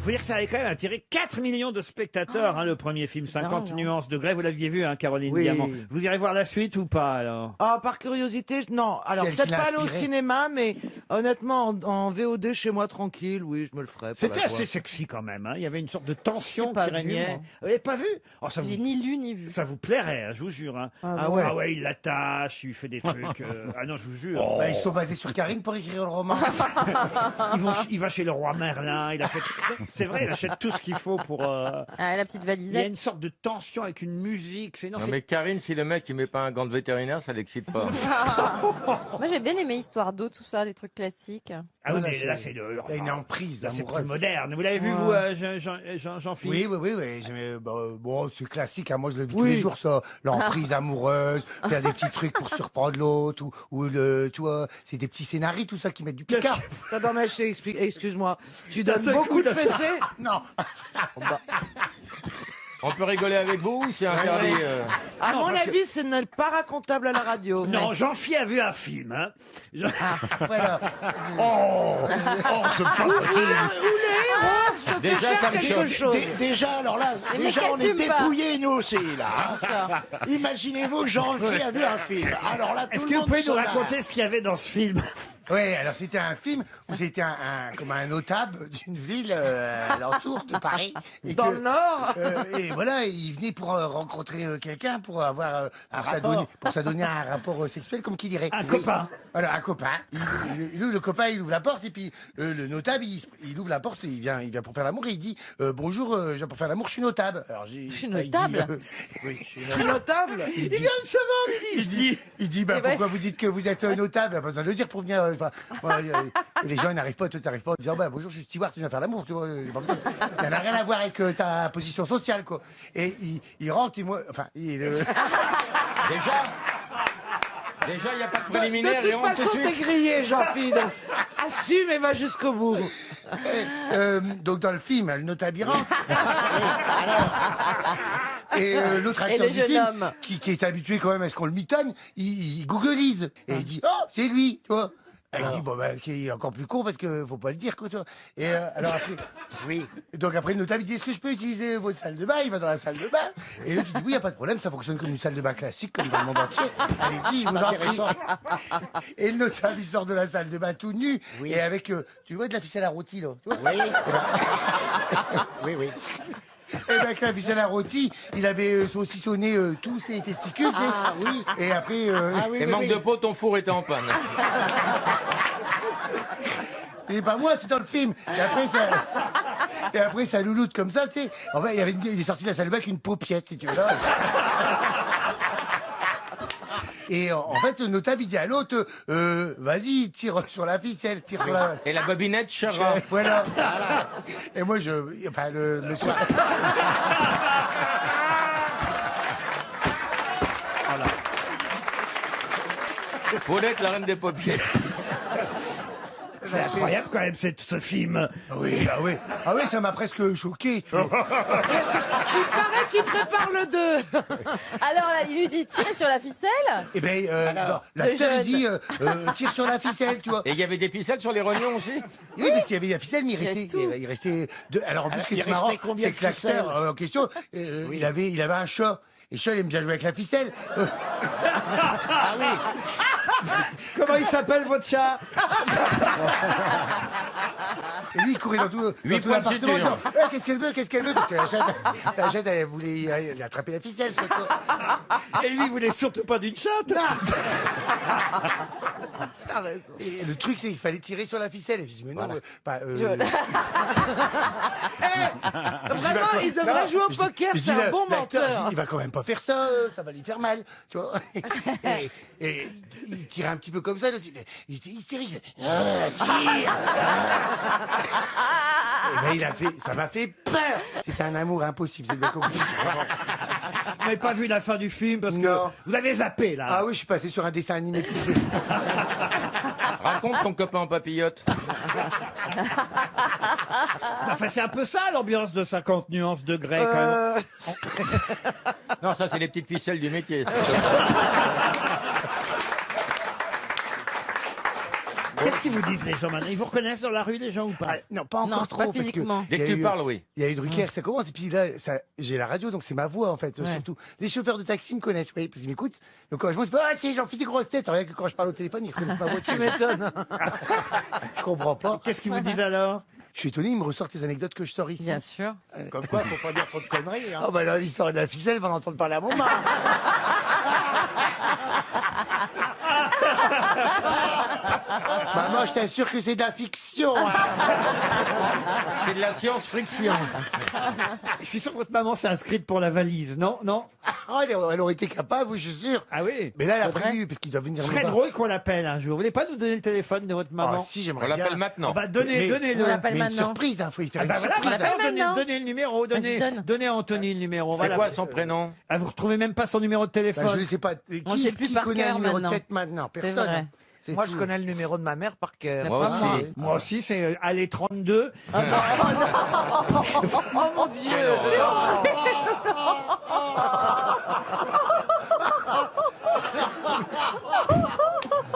Faut dire que ça avait quand même attiré 4 millions de spectateurs, le premier film, 50 nuances de Grey. Vous l'aviez vu, Caroline Oui. Diamant. Vous irez voir la suite ou pas, alors? Ah, par curiosité, non. Alors, C'est elle peut-être qui l'a pas aller au inspiré. cinéma, mais honnêtement, en VOD chez moi, tranquille, oui, je me le ferai. pour C'était la assez voir. sexy quand même. Il y avait une sorte de tension J'ai pas qui vu, régnait. moi. Vous n'avez pas vu? Oh, ça J'ai vous... ni lu ni vu. Ça vous plairait, je vous jure. Ah ouais. Ah ouais, il l'attache, il fait des trucs. Ah non, je vous jure. Bah, ils sont basés sur Karine pour écrire le roman. Il va chez le roi Merlin. C'est vrai, il achète tout ce qu'il faut pour. Ah, la petite Il y a valisette. une sorte de tension avec une musique. Non mais Karine, si le mec il met pas un gant de vétérinaire, ça l'excite pas. Moi, j'ai bien aimé Histoire d'eau, tout ça, les trucs classiques. Ah oui, Voilà, mais c'est- là c'est le. Il y a une emprise Là, c'est plus amoureuse. moderne. Vous l'avez vu, vous, Jean-Philippe? Oui. Bon, c'est classique. Moi, je le vis tous Oui. les jours, ça. L'emprise amoureuse, faire des petits trucs pour surprendre l'autre, ou tu vois, c'est des petits scénarios, tout ça, qui mettent du Qu'est-ce picard. Attends, mais excuse-moi. Tu donnes seul beaucoup coup, de là. fessées? Non. On peut rigoler avec vous ou c'est interdit À Non, mon parce que- avis, ce n'est pas racontable à la radio. Non, Jean-Philippe a vu un film. Voilà. c'est pas possible. Déjà, ça me quelque choque. chose. Déjà, alors là, Les déjà, mecs on est assument pas. dépouillés, nous aussi, là. Imaginez-vous, Jean-Philippe a vu un film. Alors là, tout Est-ce le que vous monde pouvez nous s'en a. raconter ce qu'il y avait dans ce film? Oui, alors c'était un film où c'était comme un notable d'une ville alentour de Paris. Et Dans que, le Nord et voilà, il venait pour rencontrer quelqu'un, pour avoir pour s'adonner à un rapport sexuel, comme qui dirait. Un Oui. copain. Voilà, un copain. Le copain, il ouvre la porte et puis le notable, il ouvre la porte et il vient pour faire l'amour et il dit bonjour, je viens pour faire l'amour, je suis notable. Alors Je suis il dit, notable oui, je suis Je suis notable. il dit, de savoir, il dit bah, Eh ben- pourquoi vous dites que vous êtes notable? Pas besoin de le dire pour venir. Les gens ils n'arrivent pas, toi t'arrives pas en disant bah bonjour, je suis steward, tu viens faire l'amour. Tu vois, pas besoin. Ça n'a rien à voir avec ta position sociale, quoi. Et il rentre et moi, enfin, Déjà, il n'y a pas de De préliminaire et toute on tout de façon, t'es suite. grillé, Jean-Philippe. donc assume et va jusqu'au bout. donc dans le film, le notable il rentre. Et l'autre Et acteur le du jeune film, homme. qui est habitué quand même à ce qu'on le mitonne, il googleise. Et il dit oh, c'est lui, tu vois. Et il dit bon bah qui est encore plus con parce que faut pas le dire quoi, tu vois. Et alors après oui. Et donc après le notable il dit est-ce que je peux utiliser votre salle de bain? Il va dans la salle de bain. Et là tu dis oui, y a pas de problème, ça fonctionne comme une salle de bain classique comme dans le monde entier. Allez-y, je vous en prie. Et le notable il sort de la salle de bain tout nu et avec tu vois de la ficelle à rôti là, tu vois. Oui. Oui. Et bien, avec la ficelle à rôti, il avait saucissonné tous ses testicules. Ah oui. Et après. Et manque de peau, ton four était en panne. Et pas moi, c'est dans le film. Et après, ça louloute comme ça, tu sais. En fait, il est sorti de la salle de bain avec une paupiette, si tu veux. Là. Et en fait, le notable, il dit à l'autre, vas-y, tire sur la ficelle, tire sur la... Et la bobinette, Chara. Voilà. Et moi, enfin, le monsieur... Paulette, la reine des paupières. C'est incroyable quand même ce film. Oui, ah oui, ça m'a presque choqué. Tu vois. Il paraît qu'il prépare le 2. Alors là, il lui dit tirer sur la ficelle. Eh ben, non, le l'acteur, jeune. il dit, tire sur la ficelle, tu vois. Et il y avait des ficelles sur les rognons aussi. Oui, parce qu'il y avait la ficelle, mais Il y a tout. il restait deux. Alors, en plus, ce qui il est marrant, restait combien c'est de que l'acteur ficelles en question, il avait un chat. Et le chat, il aime bien jouer avec la ficelle. Ah oui. Comment il s'appelle, votre chat? Et lui, il courait dans tout Huit tout points de l'appartement. suture. en disant, qu'est-ce qu'elle veut? Parce que la chatte, elle voulait attraper la ficelle. c'est quoi. Et lui, il voulait surtout pas d'une chatte. Et le truc, c'est qu'il fallait tirer sur la ficelle. Et je dis, mais non, Vraiment, il devrait jouer au poker, je dis, c'est un bon l'acteur, je menteur. dis, il va quand même pas faire ça, ça va lui faire mal, tu vois. Et il tire un petit peu comme ça, l'autre, il est hystérique. Il fait, tire. Et ben, ça m'a fait peur. C'était un amour impossible, c'est bien compris. Vous n'avez pas vu la fin du film parce que Non. vous avez zappé là. Ah oui, je suis passé sur un dessin animé poussé. Raconte ton copain en papillote. Enfin, c'est un peu ça l'ambiance de 50 nuances de Grey quand même. Non, ça, c'est les petites ficelles du métier. ça. Qu'est-ce qu'ils vous disent les gens maintenant? Ils vous reconnaissent dans la rue, les gens, ou pas? Non, pas encore Non, trop. pas parce que physiquement. Dès il y que a tu eu- parles, oui. Il y a eu Drucker, ça commence, et puis là, j'ai la radio, donc c'est ma voix, en fait, Ouais. surtout. Les chauffeurs de taxi me connaissent, vous voyez, parce qu'ils m'écoutent. Donc quand je me dis, ah, c'est Jean-Philippe des grosses têtes, rien que quand je parle au téléphone, ils reconnaissent ma voix. Tu m'étonnes. Je comprends pas. Qu'est-ce qu'ils vous disent alors? Je suis étonné, ils me ressortent les anecdotes que je sors ici. Bien sûr. Comme quoi, faut pas dire trop de conneries. Hein. Oh, bah là, l'histoire de la ficelle, va en entendre parler à mon mari. Maman, je t'assure que c'est de la fiction. Hein. C'est de la science-friction. Je suis sûr que votre maman s'est inscrite pour la valise, non? Non? Oh, elle aurait été capable, oui, je suis sûr. Ah oui? Mais là, elle a prévu, parce qu'il doit venir Ce me serait voir. drôle qu'on l'appelle un jour. Vous voulez pas nous donner le téléphone de votre Ah, maman? si, On j'aimerais bien. l'appelle maintenant. Ah bah, donnez-le. On l'appelle Mais une maintenant. surprise, hein, faut y faire Ah bah une voilà, surprise. maintenant, l'appelle maintenant. donnez le numéro, Vas-y, donne. donnez à Anthony le numéro. C'est Voilà. quoi son prénom? Ah, vous retrouvez même pas son numéro de téléphone? Bah, je ne sais pas. On sait plus Qui par connaît cœur un numéro maintenant. de tête maintenant? C'est Personne. vrai. C'est Moi, tout. je connais le numéro de ma mère par cœur. Moi pas aussi. moi. Moi aussi, c'est allez 32. Oh mon Dieu.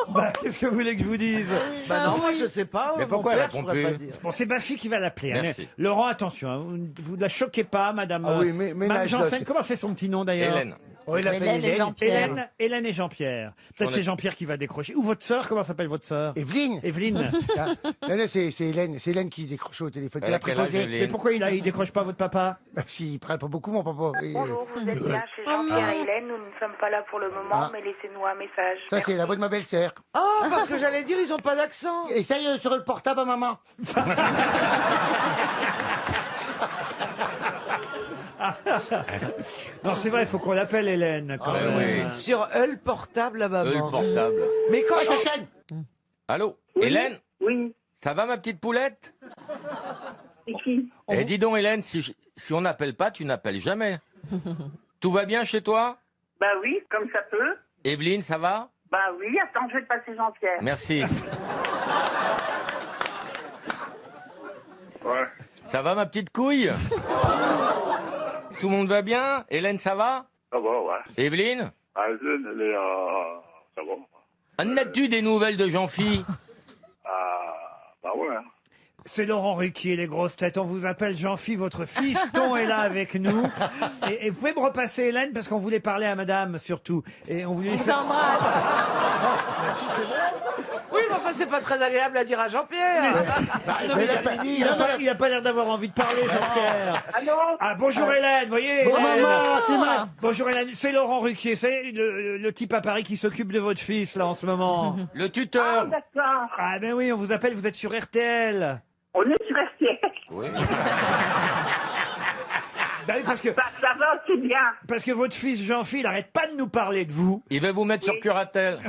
Bah, qu'est-ce que vous voulez que je vous dise? Bah non, moi je sais pas. Mais mon pourquoi elle père, je répond pourrais plus pas dire. Bon, c'est ma fille qui va l'appeler. hein. Merci. Mais, Laurent, attention, hein, vous ne la choquez pas, madame. Ah oui, mais Madame là, je Janssen, dois- comment c'est son petit nom d'ailleurs? Hélène. Oh, il appelle Hélène et Hélène. Jean-Pierre. Hélène et Jean-Pierre. Peut-être On c'est est- Jean-Pierre qui va décrocher. Ou votre sœur, comment s'appelle votre sœur? Evelyne. Evelyne. Ah, non, non, c'est Hélène. C'est Hélène qui décroche au téléphone. C'est Elle la a quel âge, préposée. Hélène? Mais pourquoi il décroche pas votre papa? S'il parle pas beaucoup, mon papa. Et, Bonjour, vous êtes bien chez Jean-Pierre et Hélène. Nous ne sommes pas là pour le moment, Ah. mais laissez-nous un message. ça, c'est la voix de ma belle-sœur. Oh, parce que j'allais dire, ils ont pas d'accent. Essaye sur le portable à maman. Non, c'est vrai, il faut qu'on l'appelle Hélène. Quand Ah, même. oui. Sur le portable à Le maman. portable. Mais quand Allô? Hélène? Oui, Ça va, ma petite poulette? c'est qui? Eh, dis donc, Hélène, si on n'appelle pas, tu n'appelles jamais. Tout va bien chez toi? Bah oui, comme ça peut. Evelyne, ça va? Bah oui, attends, je vais te passer Jean-Pierre. Merci. Ouais. Ça va, ma petite couille? Tout le monde va bien? Hélène, ça va? Ça va, ouais. Evelyne? Ah, elle est, ça va. En as-tu des nouvelles de Jean-Phi? Bah ouais. C'est Laurent Ruquier, les grosses têtes. On vous appelle Jean-Phi, votre fiston est là avec nous. Et vous pouvez me repasser Hélène, parce qu'on voulait parler à madame, surtout. Et on voulait On lui faire... s'embrasse. Oui, mais enfin, c'est pas très agréable à dire à Jean-Pierre. Non, mais il a pas l'air d'avoir envie de parler, Jean-Pierre. Allô? Ah, bonjour Hélène, vous voyez Bon, Hélène. maman, c'est vrai. Bonjour Hélène, c'est Laurent Ruquier, c'est le type à Paris qui s'occupe de votre fils, là, en ce moment. Le Ah, tuteur? d'accord. Ah, ben oui, on vous appelle, vous êtes sur RTL. On est sur RTL. Oui. Ben oui, parce que Bah, ça va, c'est bien. votre fils Jean-Phi, il arrête pas de nous parler de vous. Il veut vous mettre sur Curatel.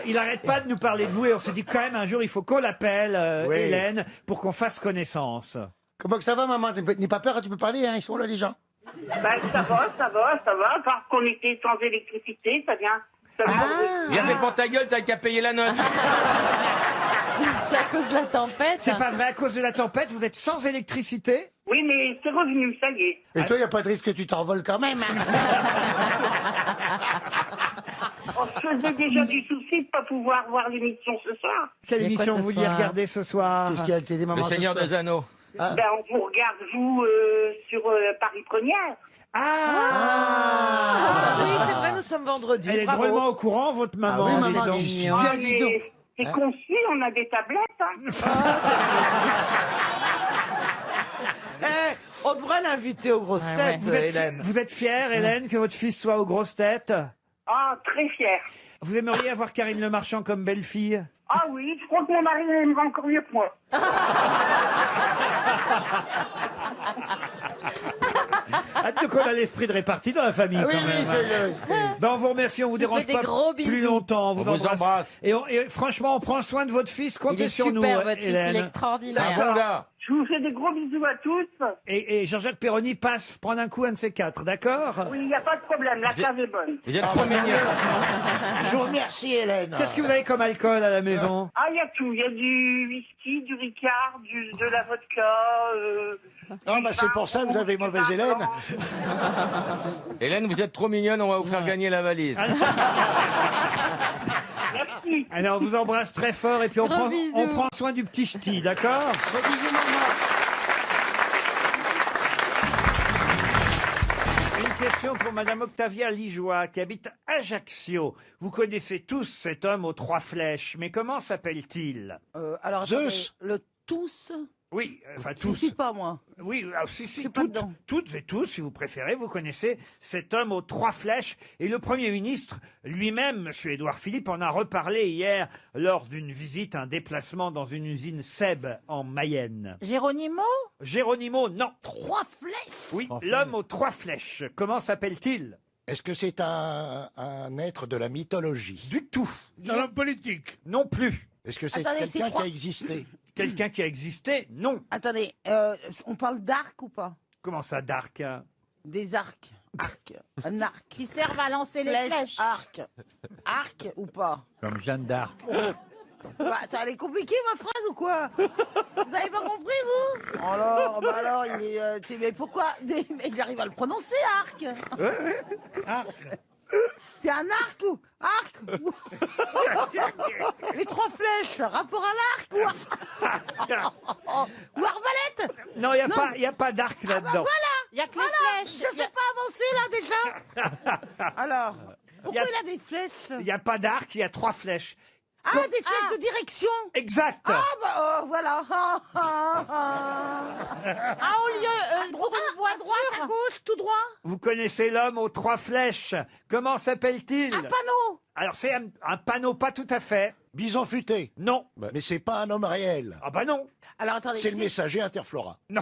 Il arrête pas de nous parler de vous et on s'est dit quand même un jour il faut qu'on l'appelle Oui. Hélène pour qu'on fasse connaissance. Comment que ça va, maman? N'aie pas peur, tu peux parler, hein. Ils sont là, les gens. Bah, ça va. Parce qu'on était sans électricité, ça vient. Ça vient. Viens, fais pas ta gueule, t'as qu'à payer la note. C'est à cause de la tempête. C'est pas vrai, à cause de la tempête, vous êtes sans électricité? Oui, mais c'est revenu, ça y est. Et toi, il n'y a pas de risque que tu t'envoles quand même, hein. On se faisait déjà du souci de pas pouvoir voir l'émission ce soir. Quelle Il y a quoi émission ce vous vouliez soir regarder ce soir? Qu'est-ce qu'il y a à la télé, maman? Le Seigneur des Anneaux. Ben, on vous regarde, vous, sur Paris Première. Ah, Oui, c'est vrai, nous sommes vendredi. Elle est Bravo. drôlement au courant, votre maman. Ah oui, dis maman, donc. tu suis mignon. bien, Ah, dis donc. mais c'est conçu, on a des tablettes. Hein. Eh, on devrait l'inviter aux grosses Ouais, têtes, Vous êtes, Hélène. vous êtes fière, Hélène, que votre fils soit aux grosses têtes? Ah, très fière. Vous aimeriez avoir Karine Le Marchand comme belle-fille? Ah oui, je crois que mon mari aimera encore mieux que moi. Ah, donc on a l'esprit de répartie dans la famille Ah oui, quand oui, même. c'est le... Ben, on vous remercie, on vous dérange fait des pas gros plus bisous. longtemps. On vous On vous embrasse. Et franchement, on prend soin de votre fils. Il Comptez est sur nous, super, votre fils, il est Hélène. C'est un extraordinaire. bon gars. Je vous fais des gros bisous à tous. Et Jean-Jacques Perroni passe prendre un coup un de ces quatre, d'accord? Oui, il n'y a pas de problème, la cave est bonne. Vous êtes trop mignon. Je vous remercie, Hélène. Qu'est-ce que vous avez comme alcool à la maison? Ah, il y a tout. Il y a du whisky, du Ricard, de la vodka. Non, bah c'est pour ça que vous avez mauvaise Hélène. Hélène, vous êtes trop mignonne, on va vous faire gagner la valise. Merci. merci. Alors, on vous embrasse très fort et puis on Gros prend, bisous. on prend soin du petit ch'ti, d'accord? Une question pour Madame Octavia Lijoie, qui habite Ajaccio. Vous connaissez tous cet homme aux 3 flèches, mais comment s'appelle-t-il? Alors, Zeus. attendez, le tous. Oui, enfin Je tous. suis pas moi. Oui, alors, si, suis pas dedans. toutes et tous, si vous préférez, vous connaissez cet homme aux 3 flèches. Et le Premier ministre lui-même, M. Édouard Philippe, en a reparlé hier lors d'une visite, un déplacement dans une usine Seb en Mayenne. Géronimo? Géronimo, non. 3 flèches? Oui, l'homme aux 3 flèches. Comment s'appelle-t-il? Est-ce que c'est un être de la mythologie? Du tout. Dans l'homme politique. Non plus. Est-ce que c'est Attendez, quelqu'un c'est qui trois- a existé? Quelqu'un qui a existé? Non. Attendez, on parle d'arc ou pas? Comment ça, Dark? Hein? Des arcs. Arc. Un arc. Qui servent à lancer les flèches? Arc. Arc ou pas? Comme Jeanne d'Arc. Bah, attends, elle est compliquée ma phrase ou quoi? Vous avez pas compris vous? Alors, bah alors, il est, mais pourquoi? Mais il arrive à le prononcer, arc. C'est un arc ou arc ou- Les 3 flèches, rapport à l'arc ou arbalète? Non, il n'y a pas d'arc là-dedans. Voilà. Il y a que Voilà, les je flèches. ne fais pas avancer là déjà. Alors, pourquoi Y a- il a des flèches? Il n'y a pas d'arc, il y a 3 flèches. Ah, des flèches de direction. Exact. Ah bah oh, voilà. Ah, au lieu pour une À droite, à gauche, tout droit. Vous connaissez l'homme aux 3 flèches. Comment s'appelle-t-il? Un panneau. Alors, c'est un panneau, pas tout à fait. Bison futé. Non. Mais c'est pas un homme réel. Ah bah non. Alors attendez, C'est le messager Interflora. Non.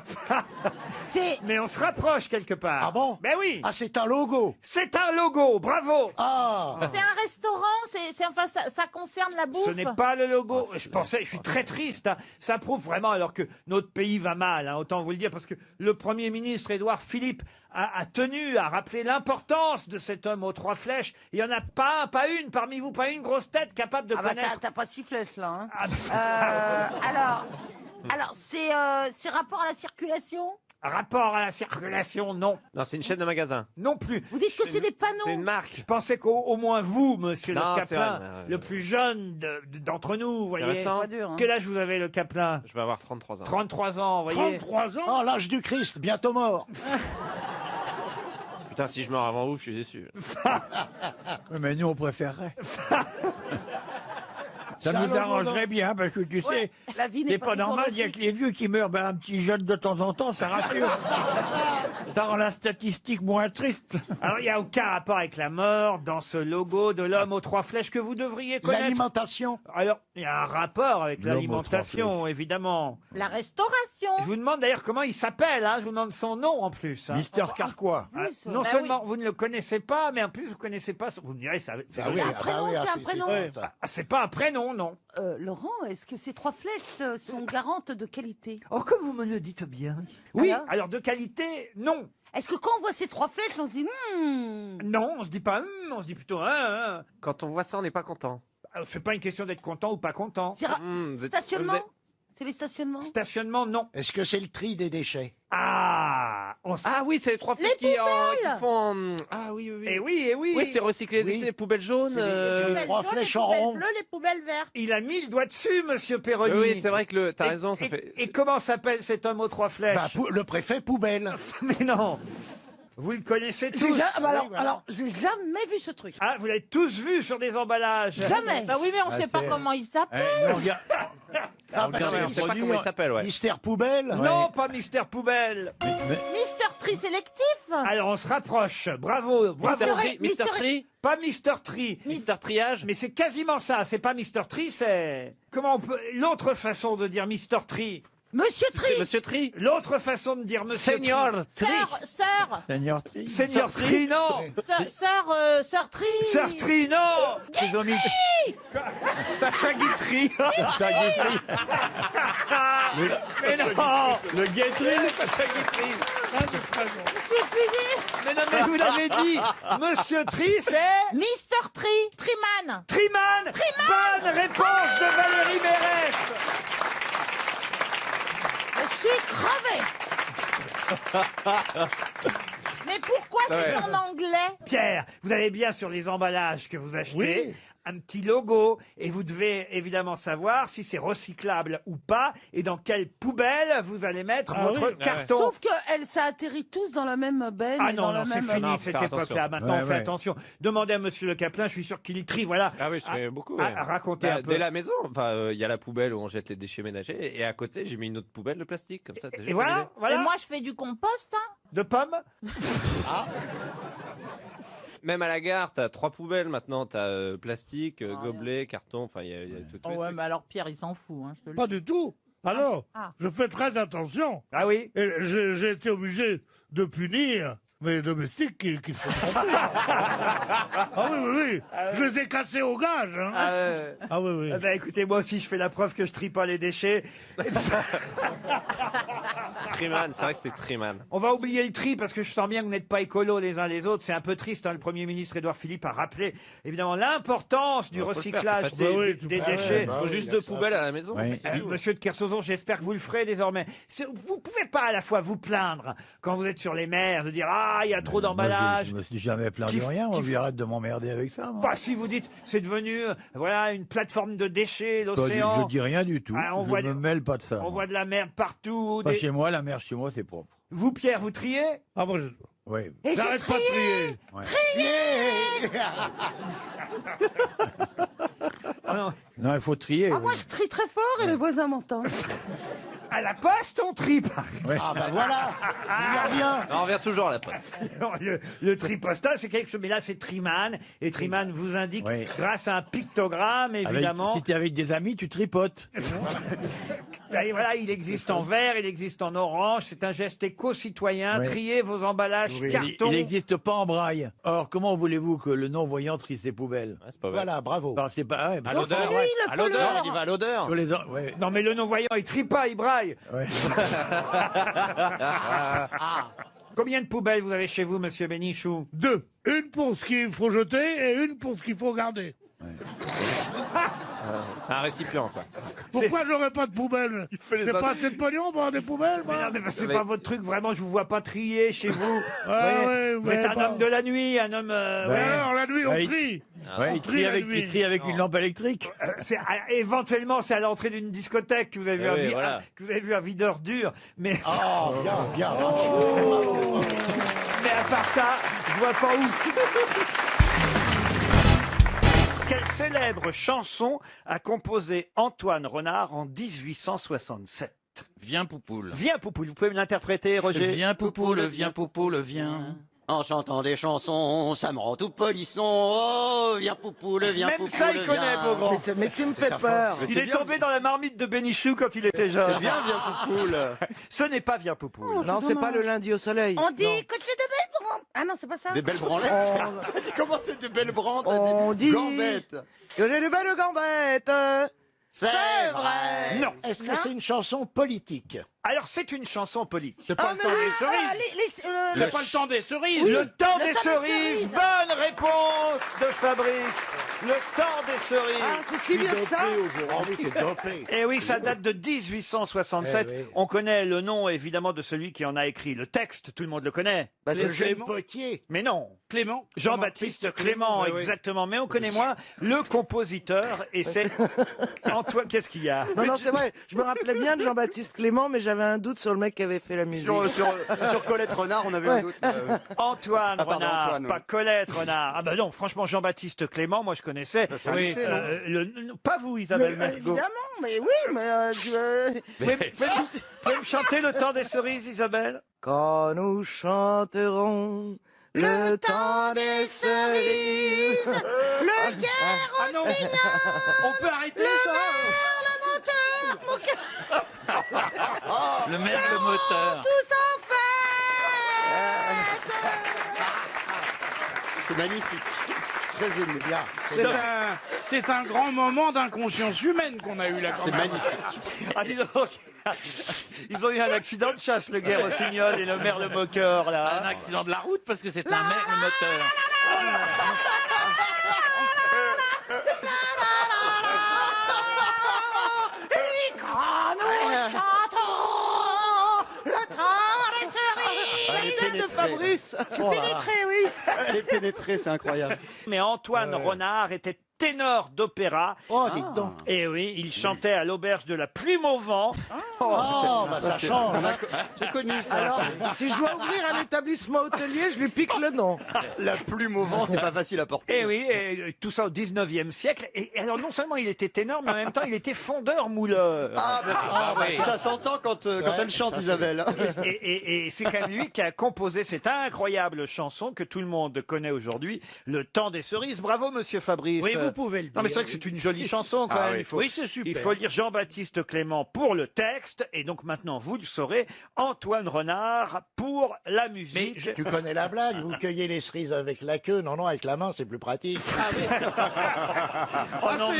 c'est Mais on se rapproche quelque part. Ah bon? Ben oui. Ah, c'est un logo. C'est un logo. Bravo. Ah. C'est un restaurant, c'est enfin ça concerne la bouffe. Ce n'est pas le logo. Je suis très triste. Hein. Ça prouve vraiment, alors que notre pays va mal, hein, autant vous le dire, parce que le Premier ministre Édouard Philippe a tenu à rappeler l'importance de cet homme aux 3 flèches. Il n'y en a pas une parmi vous, pas une grosse tête capable de Ah bah connaître. t'as pas 6 flèches là. Hein. Ah, Alors c'est rapport à la circulation. rapport à la circulation, non. Non, c'est une chaîne de magasins. Non plus. Vous dites que c'est des panneaux. C'est une marque. Je pensais qu'au moins vous, monsieur Non, le c'est Caplin, vrai, le plus jeune d'entre nous, vous voyez. récent. Pas dur. Hein. Quel âge vous avez, le Caplin? Je vais avoir 33 ans. 33 ans, vous voyez. 33 ans. Oh, l'âge du Christ, bientôt mort. Putain, si je meurs avant vous, je suis déçu. Oui, mais nous, on préférerait. Ça C'est un nous logo, arrangerait bien, parce que tu sais, La vie n'est c'est pas toujours normal, il y a logique. que les vieux qui meurent. Ben, un petit jeune de temps en temps, ça rassure. Ça rend la statistique moins triste. Alors, il n'y a aucun rapport avec la mort dans ce logo de l'homme aux 3 flèches que vous devriez connaître. L'alimentation. Alors, il y a un rapport avec L'homme aux 3 l'alimentation, flèches. évidemment. La restauration. Je vous demande d'ailleurs comment il s'appelle, hein. Je vous demande son nom en plus. Hein. Mister Carquois. Ah, Oui, ça- non bah seulement vous ne le connaissez pas, mais en plus vous ne connaissez pas. Vous me direz, c'est Ah oui, un prénom, c'est un c'est prénom. ça. Ah, c'est pas un prénom, non. Laurent, est-ce que ces 3 flèches sont garantes de qualité? Oh, comme vous me le dites bien. Oui, Alors alors de qualité, non. Est-ce que quand on voit ces 3 flèches, on se dit Non, on se dit pas, on se dit plutôt, hein. Quand on voit ça, on n'est pas content. Alors, c'est pas une question d'être content ou pas content. c'est Vous êtes- stationnement? vous êtes- C'est les stationnements? Stationnement, non. Est-ce que c'est le tri des déchets? Ah, Ah oui, c'est les 3 flèches qui font. Ah oui, oui, oui. Eh oui, eh oui. Oui, c'est recycler Oui. les poubelles jaunes. C'est les 3 flèches en rond. bleues, les poubelles vertes. Il a mis le doigt dessus, monsieur Perroni. Oui, c'est vrai que t'as Et- raison, ça et- fait. Et comment s'appelle cet homme aux 3 flèches? Bah, le préfet poubelle. Mais non. Vous le connaissez tous. Alors, j'ai jamais vu ce truc. Ah, vous l'avez tous vu sur des emballages. Jamais. Bah oui, mais on sait pas comment il s'appelle. Non, regarde, Ah, bah, regarde c'est un On sait pas produit, comment il s'appelle, ouais. Mystère poubelle. Non, pas Mystère Poubelle. Mister Tri sélectif. Alors, on se rapproche. Bravo, bravo. Mister Tree, Pas Mister Tree. Mister Triage. Mais c'est quasiment ça. C'est pas Mister Tree, c'est... Comment on peut... L'autre façon de dire Mister Tree. Monsieur Tri. Monsieur Tree. L'autre façon de dire Monsieur Senior Tree. Sœur Seigneur Tri. Tree. Seigneur Tree, non. Sœur Tri. Sœur Tree, non. Ils ont mis Sacha Guitry. Mais non. le guetterie. Mais non, mais vous l'avez dit. Monsieur Tree, c'est... Mister Tri. Triman. Triman. Bonne réponse de Valérie Mérès. Je suis crevé. Mais pourquoi c'est Ouais. en anglais? Pierre, vous allez bien sur les emballages que vous achetez. Oui. un petit logo et vous devez évidemment savoir si c'est recyclable ou pas et dans quelle poubelle vous allez mettre votre carton. Sauf que ça atterrit tous dans la même benne. Ah et non, dans non, le c'est même... fini cette époque-là. Maintenant, on fait attention. Demandez à Monsieur Le Caplin, je suis sûr qu'il y trie. Voilà. Ah oui, je fais beaucoup. Racontez un peu. Dès la maison, il y a la poubelle où on jette les déchets ménagers et à côté, j'ai mis une autre poubelle de plastique comme ça. t'as juste Et voilà, validé. voilà. Et moi, je fais du compost. Hein. De pommes. Même à la gare, t'as 3 poubelles maintenant. T'as plastique, gobelet, carton. Enfin, il y a tout. Oh ouais, mais alors Pierre, il s'en fout. Hein, je te le Pas dis. du tout. Alors, Ah. je fais très attention. Ah oui. Et j'ai été obligé de punir mes domestiques qui se sont trompés. Ah oui, oui, oui. Je les ai cassés au gage. Hein. Ah oui, oui. Eh ben, écoutez, moi aussi, je fais la preuve que je trie pas les déchets. Triman, c'est vrai que c'était Triman. On va oublier le tri parce que je sens bien que vous n'êtes pas écolos les uns les autres. C'est un peu triste. Hein. Le Premier ministre Édouard Philippe a rappelé évidemment l'importance du Faut le faire, recyclage c'est facile. des déchets. Faut juste 2 poubelles à la maison. Monsieur de Kersauzon, j'espère que vous le ferez désormais. Vous pouvez pas à la fois vous plaindre quand vous êtes sur les mers, de dire ah il y a trop d'emballage. Je me suis jamais plaint de rien. On arrête de m'emmerder avec ça. Moi. Bah, si vous dites c'est devenu voilà une plateforme de déchets, l'océan. Je dis rien du tout. Ah, Je me mêle pas de ça. On voit de la merde partout. Pas chez moi, la mer chez moi c'est propre. Vous Pierre, vous triez? Ah moi oui. Et J'arrête pas de trier. Ouais. Non, il faut trier. Ah, moi, je trie très fort et les voisins m'entendent. À la poste, on trie, par exemple. Ah ben voilà, il y revient. On revient toujours à la poste. Non, le tri postal, c'est quelque chose. Mais là, c'est Triman. Et Triman vous indique, grâce à un pictogramme, évidemment. Si tu es avec des amis, tu tripotes. Et voilà, il existe en vert, il existe en orange. C'est un geste éco-citoyen. Oui. Triez vos emballages carton. Il n'existe pas en braille. Or, comment voulez-vous que le non-voyant trie ses poubelles? C'est pas vrai. Voilà, bravo. Ben, c'est pas. À l'odeur. À l'odeur, il va à l'odeur. Sur les ouais. Non, mais le non-voyant, il trie pas, il braille. Ouais. Combien de poubelles vous avez chez vous, monsieur Bénichou? 2. Une pour ce qu'il faut jeter et une pour ce qu'il faut garder. C'est un récipient, quoi. Pourquoi j'aurais pas de poubelle? J'ai pas assez de pognon pour avoir des poubelles, moi. Mais non, mais c'est pas votre truc, vraiment, je vous vois pas trier chez vous. Ouais, vous êtes un homme de la nuit, un homme... Alors, la nuit, on trie. Ouais, il trie avec une lampe électrique. Éventuellement, c'est à l'entrée d'une discothèque que vous avez vu, que vous avez vu un videur dur, mais... Oh, bien. Mais à part ça, je vois pas où. Quelle célèbre chanson a composé Antoine Renard en 1867? Viens Poupoule. Viens Poupoule, vous pouvez me l'interpréter, Roger? Viens Poupoule, viens. En chantant des chansons, ça me rend tout polisson. Oh, viens Poupoule, viens Même Poupoule. ça, il connaît, Beaugrand. Mais tu me fais peur. Il est tombé dans la marmite de Bénichou quand il était jeune. C'est bien, viens Poupoule. Ce n'est pas Viens Poupoule. Non, c'est pas le lundi au soleil. On dit que c'est de belles branles. Ah non, c'est pas ça. Des belles branlettes. Comment c'est des belles branles? On dit Gambettes. que j'ai de belles gambettes. C'est vrai. Non. Est-ce que c'est une chanson politique? Alors, c'est une chanson politique. C'est pas le temps des cerises. C'est pas le temps des cerises. Le temps des cerises. Bonne réponse de Fabrice. Le temps des cerises. Ah, c'est si vieux que ça. Oh oui, t'es dopé. Et oui, ça date de 1867. On connaît le nom, évidemment, de celui qui en a écrit le texte. Tout le monde le connaît. Bah, c'est Eugène Potier. Mais non. Clément. Jean-Baptiste Clément, exactement. Mais on connaît moins le compositeur. Et c'est Antoine. Qu'est-ce qu'il y a? Non, c'est vrai. Je me rappelais bien de Jean-Baptiste Clément, mais j'avais un doute sur le mec qui avait fait la musique. Sur Colette Renard, on avait un doute. Antoine pardon, Renard, Antoine, pas Colette Renard. Ah ben non, franchement, Jean-Baptiste Clément, moi je connaissais. C'est un lycée, non pas vous, Isabelle Mais, Mergo. évidemment, mais oui, mais... Vous pouvez me chanter le temps des cerises, Isabelle? Quand nous chanterons le temps des cerises, le guerre On peut arrêter ça. Le maire, le moteur. tous en fête. C'est magnifique. Très ému. Bien. C'est un grand moment d'inconscience humaine qu'on a eu là. C'est magnifique. Ah, dis donc. Ils ont eu un accident de chasse, le guerre Rossignol et le maire le moqueur, là. Un accident de la route parce que c'est un maire, le moteur. Et quand nous chantons le temps des cerises. De Fabrice. Pénétré, oui. Elle est pénétrée, c'est incroyable. Mais Antoine Renard était ténor d'opéra. Oh, dites donc. Et oui, il chantait à l'auberge de la Plume au vent. Oh, bah ça change. J'ai connu ça. Alors, si je dois ouvrir un établissement hôtelier, je lui pique le nom. La plume au vent, c'est pas facile à porter. Et oui, et tout ça au 19e siècle. Et alors, non seulement il était ténor, mais en même temps, il était fondeur-mouleur. Ça s'entend quand elle chante, Isabelle. Et c'est quand même lui qui a composé cette incroyable chanson que tout le monde connaît aujourd'hui, Le Temps des Cerises. Bravo, monsieur Fabrice. Oui, vous pouvez le dire. Non, mais c'est vrai que c'est une jolie chanson quand même. Oui, c'est super. Il faut lire Jean-Baptiste Clément pour le texte. Et donc maintenant, vous le saurez, Antoine Renard pour la musique. Tu connais la blague, vous cueillez les cerises avec la queue. Non, avec la main, c'est plus pratique.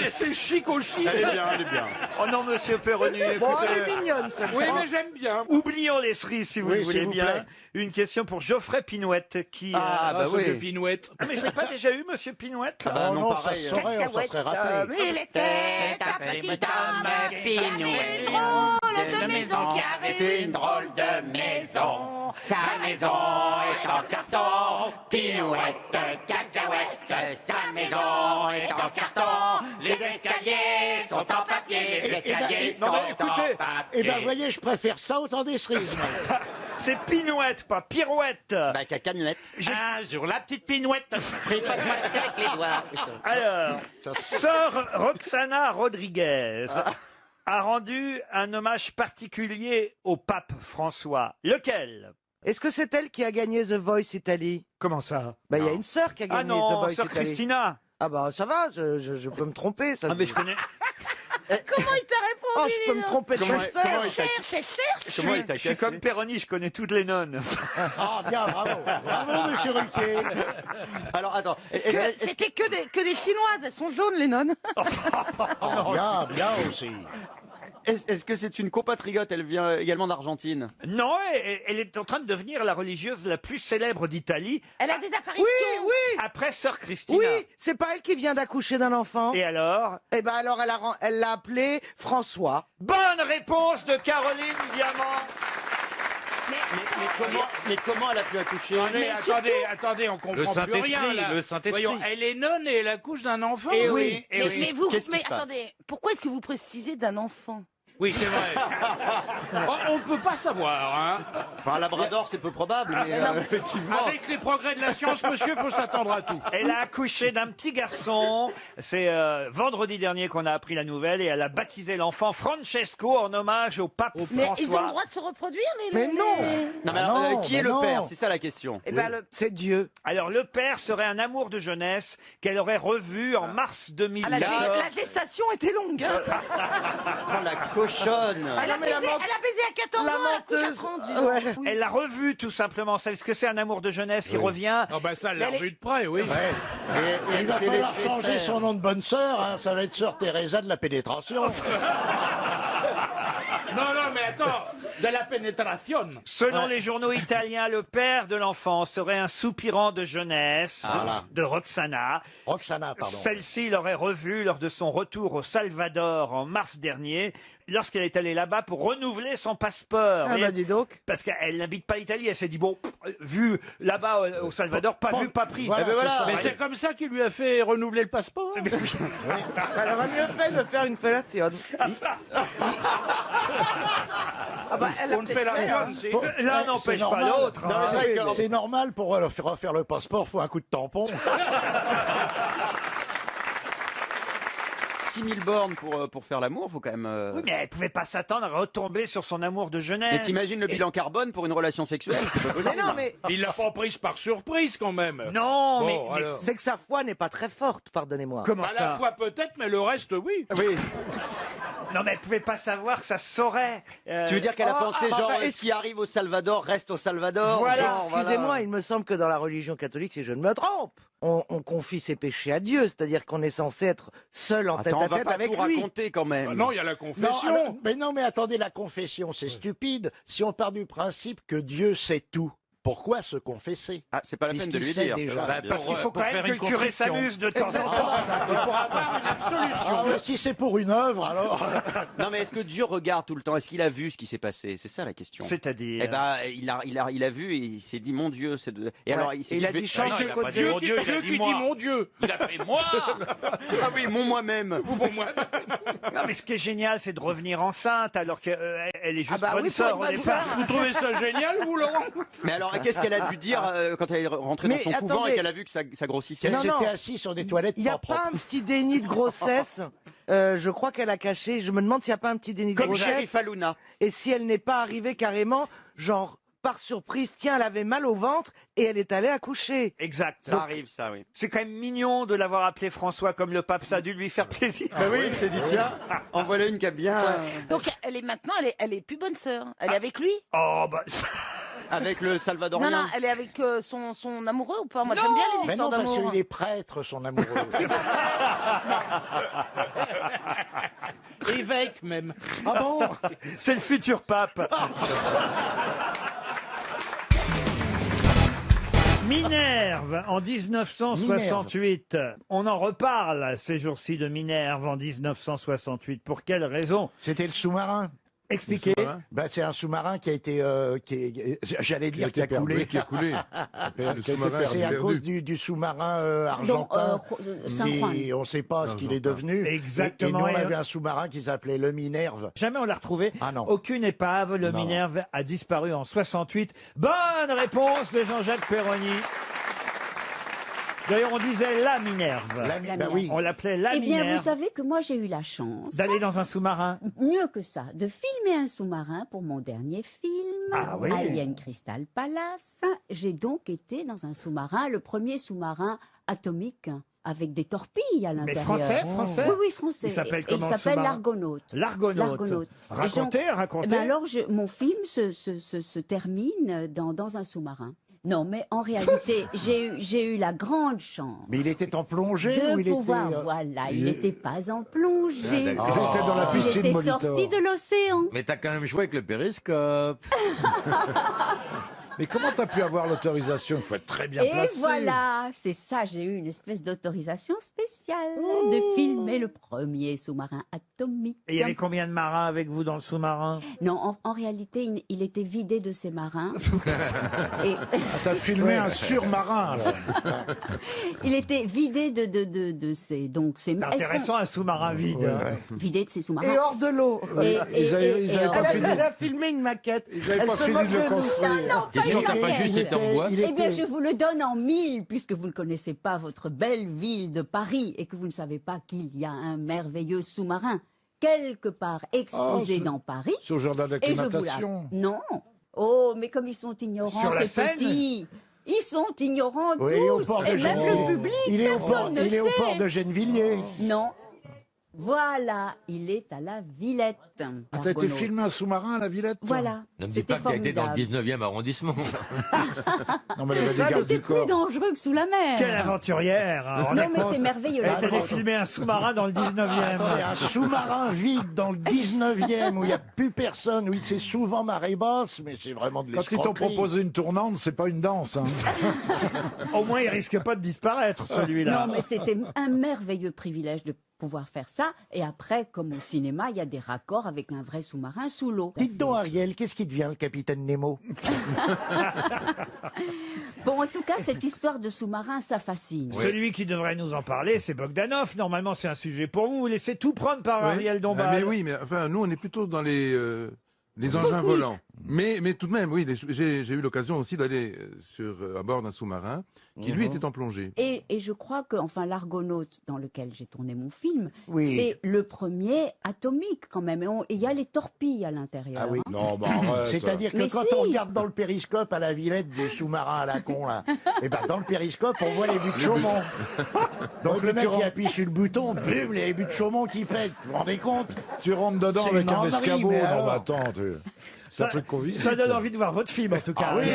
C'est chic aussi. Elle est bien. Oh non, monsieur Perroni. Bon, écoutez, elle est mignonne, celle-là. Oui, mais j'aime bien. oublions les cerises si vous Oui, le voulez s'il vous bien. plaît. Une question pour Geoffrey Pinouette qui. Monsieur Pinouette. Ah, mais je n'ai pas déjà eu monsieur Pinouette. Oh non, ça pareil. se saurait, on s'en serait raté. Il était un petit homme Pinouette, drôle de maison qui avait une drôle de maison. Sa maison est en carton, Pinouette, cacahuète. Sa maison est en carton, les escaliers sont en papier, les escaliers sont non, mais en écoutez, papier. Eh ben, voyez, je préfère ça au temps des cerises. moi. C'est Pinouette, pas Pirouette. Bah, cacahuète. Sur la petite Pinouette. Avec les doigts. Alors, sœur Roxana Rodriguez a rendu un hommage particulier au pape François. Lequel? Est-ce que c'est elle qui a gagné The Voice Italie? Comment ça? Bah, il y a une sœur qui a Ah gagné The non, Voice sœur Italie. Christina. Ah bah ça va, je peux me tromper. Ça... Ah mais je connais. Comment il t'a Oh, répondu? je peux me tromper de sœur. Je suis comme Perroni, je connais toutes les nonnes. Ah, bien, bravo. Bravo, monsieur Ruquier. Alors, attends. C'était que des Chinoises, elles sont jaunes les nonnes. Oh, bien aussi. Est-ce que c'est une compatriote? Elle vient également d'Argentine. Non, elle est en train de devenir la religieuse la plus célèbre d'Italie. Elle a des apparitions. Oui, Après sœur Christina. oui, c'est pas elle qui vient d'accoucher d'un enfant. Et alors? Eh ben alors elle l'a appelé François. Bonne réponse de Caroline Diamant. Mais comment elle a pu accoucher? Attendez, on comprend plus rien là. le Saint-Esprit. Voyons, elle est nonne et elle accouche d'un enfant. Et oui, et Mais, oui. mais attendez, pourquoi est-ce que vous précisez d'un enfant? Oui, c'est vrai. On ne peut pas savoir, hein. Enfin, un labrador, c'est peu probable, mais effectivement. Avec les progrès de la science, monsieur, faut s'attendre à tout. Elle a accouché d'un petit garçon. C'est vendredi dernier qu'on a appris la nouvelle et elle a baptisé l'enfant Francesco en hommage au pape Mais François. ils ont le droit de se reproduire, Mais non. Non, mais alors, qui est le père? C'est ça la question. Eh ben c'est Dieu. Alors le père serait un amour de jeunesse qu'elle aurait revu en mars 2014. La gestation était longue. Oh, la cochonne. Elle a baisé à 14 ans, elle a 4 ans. dis donc. Ouais. Oui. Elle l'a revu tout simplement. Vous savez ce que c'est un amour de jeunesse? Il revient. Non, ben ça, elle l'a revu de près, oui. Il va falloir changer son nom de bonne sœur. Hein. Ça va être sœur Teresa de la pénétration. Non, mais attends, de la pénétration. Selon les journaux italiens, le père de l'enfant serait un soupirant de jeunesse de Roxana. Roxana, pardon. Celle-ci l'aurait revu lors de son retour au Salvador en mars dernier, lorsqu'elle est allée là-bas pour renouveler son passeport. Ah Et bah dis donc. parce qu'elle n'habite pas l'Italie, elle s'est dit, bon, vu là-bas au Salvador, pas vu, pas pris. Voilà, Eh ben voilà. c'est ça. Mais c'est comme ça qu'il lui a fait renouveler le passeport. Mais oui. Elle aurait mieux fait de faire une fellation. Ah bah, elle a On ne peut-être fait la fait, hein. viande, c'est... L'un C'est n'empêche pas normal. l'autre. Non, hein. c'est normal pour refaire le passeport, faut un coup de tampon. 6000 bornes pour faire l'amour, faut quand même. Oui, mais elle pouvait pas s'attendre à retomber sur son amour de jeunesse. Mais t'imagines le bilan carbone pour une relation sexuelle? C'est pas possible. Mais non, mais Il l'a pas prise par surprise quand même. Non, Bon, mais alors. c'est que sa foi n'est pas très forte, pardonnez-moi. comment À la ça? fois peut-être, mais le reste, oui. Oui. Non, mais elle pouvait pas savoir que ça se saurait. Tu veux dire qu'elle a Oh, pensé ah, genre bah, ce qui arrive au Salvador reste au Salvador? Voilà, genre, Excusez-moi, voilà. il me semble que dans la religion catholique, si je ne me trompe, on confie ses péchés à Dieu, c'est-à-dire qu'on est censé être seul en tête Attends, on à va tête pas avec tout lui. raconter quand même. Ah non, il y a la Non, confession. mais attendez, la confession, c'est stupide. Si on part du principe que Dieu sait tout, pourquoi se confesser? Ah, c'est pas la peine de lui Puisqu'il sait dire. déjà. Parce qu'il faut quand même que le curé s'amuse de temps en temps. Pour avoir une absolution. Si c'est pour une œuvre, alors. Non, mais est-ce que Dieu regarde tout le temps? Est-ce qu'il a vu ce qui s'est passé? C'est ça la question. C'est-à-dire Eh ben, il a vu et il s'est dit mon Dieu. Et alors il s'est Il a je vais- dit change Ah, de non, côté. Dieu Dieu qui dit mon Dieu. Il a fait moi. Ah oui, mon moi-même. Non, mais ce qui est génial, c'est de revenir enceinte alors qu'elle est juste bonne oui, sœur pour au une départ. bonne Vous trouvez ça génial, vous, Laurent? Mais alors, qu'est-ce qu'elle a dû dire quand elle est rentrée dans Mais son couvent attendez. et qu'elle a vu que ça grossissait? Elle Non, s'était non. assise sur des toilettes Il n'y a propres. pas un petit déni de grossesse. Je crois qu'elle a caché. Je me demande s'il n'y a pas un petit déni de Comme grossesse. Sheriff Halouna. Et si elle n'est pas arrivée carrément, genre, par surprise, tiens, elle avait mal au ventre et elle est allée accoucher. Exact. Ça Donc, arrive, ça, oui. c'est quand même mignon de l'avoir appelé François comme le pape. Ça a dû lui faire plaisir. Bah oui, il s'est dit tiens, en voilà une qui a bien Donc elle est maintenant, elle est plus bonne sœur. Elle est avec lui? Oh, bah. avec le Salvadorien. Non, elle est avec son amoureux ou pas? Moi j'aime bien les Mais histoires non, parce d'amour. qu'il est prêtre, son amoureux. Évêque même. Ah bon? C'est le futur pape. Minerve, en 1968. On en reparle ces jours-ci de Minerve en 1968. Pour quelle raison? C'était le sous-marin. Expliquez. Bah, c'est un sous-marin qui a été, j'allais dire qui a coulé. Qui a coulé. Le sous-marin C'est à perdu. cause du sous-marin argentin. San Juan. Et on ne sait pas ce qu'il est devenu. Exactement. Et nous, on avait un sous-marin qui s'appelait le Minerve. Jamais on l'a retrouvé. Ah non. Aucune épave. Le Non. Minerve a disparu en 68. Bonne réponse de Jean-Jacques Perroni. D'ailleurs, on disait la Minerve. Bah oui. On l'appelait la Eh bien, Minerve. vous savez que moi, j'ai eu la chance, D'aller dans un sous-marin. mieux que ça, de filmer un sous-marin pour mon dernier film, Ah oui. Alien Crystal Palace. J'ai donc été dans un sous-marin, le premier sous-marin atomique, avec des torpilles à l'intérieur. français, français Oui, oui, français. Il s'appelle Et comment, il ce s'appelle sous-marin l'Argonaute. L'Argonaute. Racontez, racontez. Eh ben alors, mon film se termine dans un sous-marin. Non, mais en réalité, j'ai eu la grande chance Mais il était en plongée ou de il pouvoir, était... voilà, il n'était pas en plongée. Ah, d'accord. Il était dans la piscine Il était Molitor. sorti de l'océan. Mais t'as quand même joué avec le périscope. Mais comment t'as pu avoir l'autorisation? Il faut être très bien Et placé. voilà, c'est ça, j'ai eu une espèce d'autorisation spéciale de filmer le premier sous-marin atomique. Et il y avait combien de marins avec vous dans le sous-marin? Non, en réalité, il était vidé de ses marins. Et T'as filmé un surmarin, là. il était vidé de ses... Donc, C'est intéressant, un sous-marin vide. hein. Vidé de ses sous-marins. Et hors de l'eau. Ils avaient hors pas de fini. l'eau. Elle a filmé une maquette. Ils n'avaient Elle pas se fini moque de le de nous. construire. Non, T'es pas sûr une que t'as pas maquette. juste été en boîte? Eh bien, je vous le donne en 1000, puisque vous ne connaissez pas votre belle ville de Paris et que vous ne savez pas qu'il y a un merveilleux sous-marin quelque part exposé dans Paris. Sur le jardin Et je vous la... d'acclimatation. Non. Oh, mais comme ils sont ignorants, Sur la ces Seine petits. Ils sont ignorants Oui, au tous, port et de même Gennevilliers. le public, Il est au personne port, ne il est au sait. port de Gennevilliers. Non. Voilà, il est à la Villette. Ah, t'as été l'Argonaute. filmé un sous-marin à la Villette, toi? Voilà. Ne me dis C'était pas que t'as été dans le formidable. 19e arrondissement. Non, mais elle avait Ça, des gardes c'était du plus corps. dangereux que sous la mer. Quelle aventurière. hein, Non, rendez mais compte. c'est merveilleux. Elle est allée filmer un sous-marin dans le 19e. Attendez, un sous-marin vide dans le 19e où il n'y a plus personne, où c'est souvent marée basse, mais c'est vraiment de Quand ils t'ont l'escroquerie. proposé une tournante, c'est pas une danse. Hein. Au moins, il risque pas de disparaître, celui-là. Non, mais c'était un merveilleux privilège de pouvoir faire ça. Et après, comme au cinéma, il y a des raccords avec un vrai sous-marin sous l'eau. Dites donc, Ariel, qu'est-ce qui devient le capitaine Nemo? Bon, en tout cas, cette histoire de sous-marin, ça fascine. Celui qui devrait nous en parler, c'est Bogdanov. Normalement, c'est un sujet pour vous. Vous laissez tout prendre par Ariel Dombal. Mais oui, mais enfin, nous, on est plutôt dans les engins volants. Mais tout de même, oui, j'ai eu l'occasion aussi d'aller à bord d'un sous-marin qui, lui, était en plongée. Et je crois que, enfin, l'Argonaute, dans lequel j'ai tourné mon film, Oui. c'est le premier atomique, quand même. Et il y a les torpilles à l'intérieur. Ah oui. hein. Non, bah arrête. C'est-à-dire que Mais quand si. on regarde dans le périscope à la Villette des sous-marins à la con, là, et ben dans le périscope, on voit les buts de Chaumont. Donc le mec qui appuie sur le bouton, bum, les buts de Chaumont qui pètent. Vous vous rendez compte? Tu rentres dedans C'est avec une un ennerie, escabeau. mais Non, alors. mais attends. C'est un truc qu'on visite. Ça donne envie de voir votre film, en tout cas. Ah oui.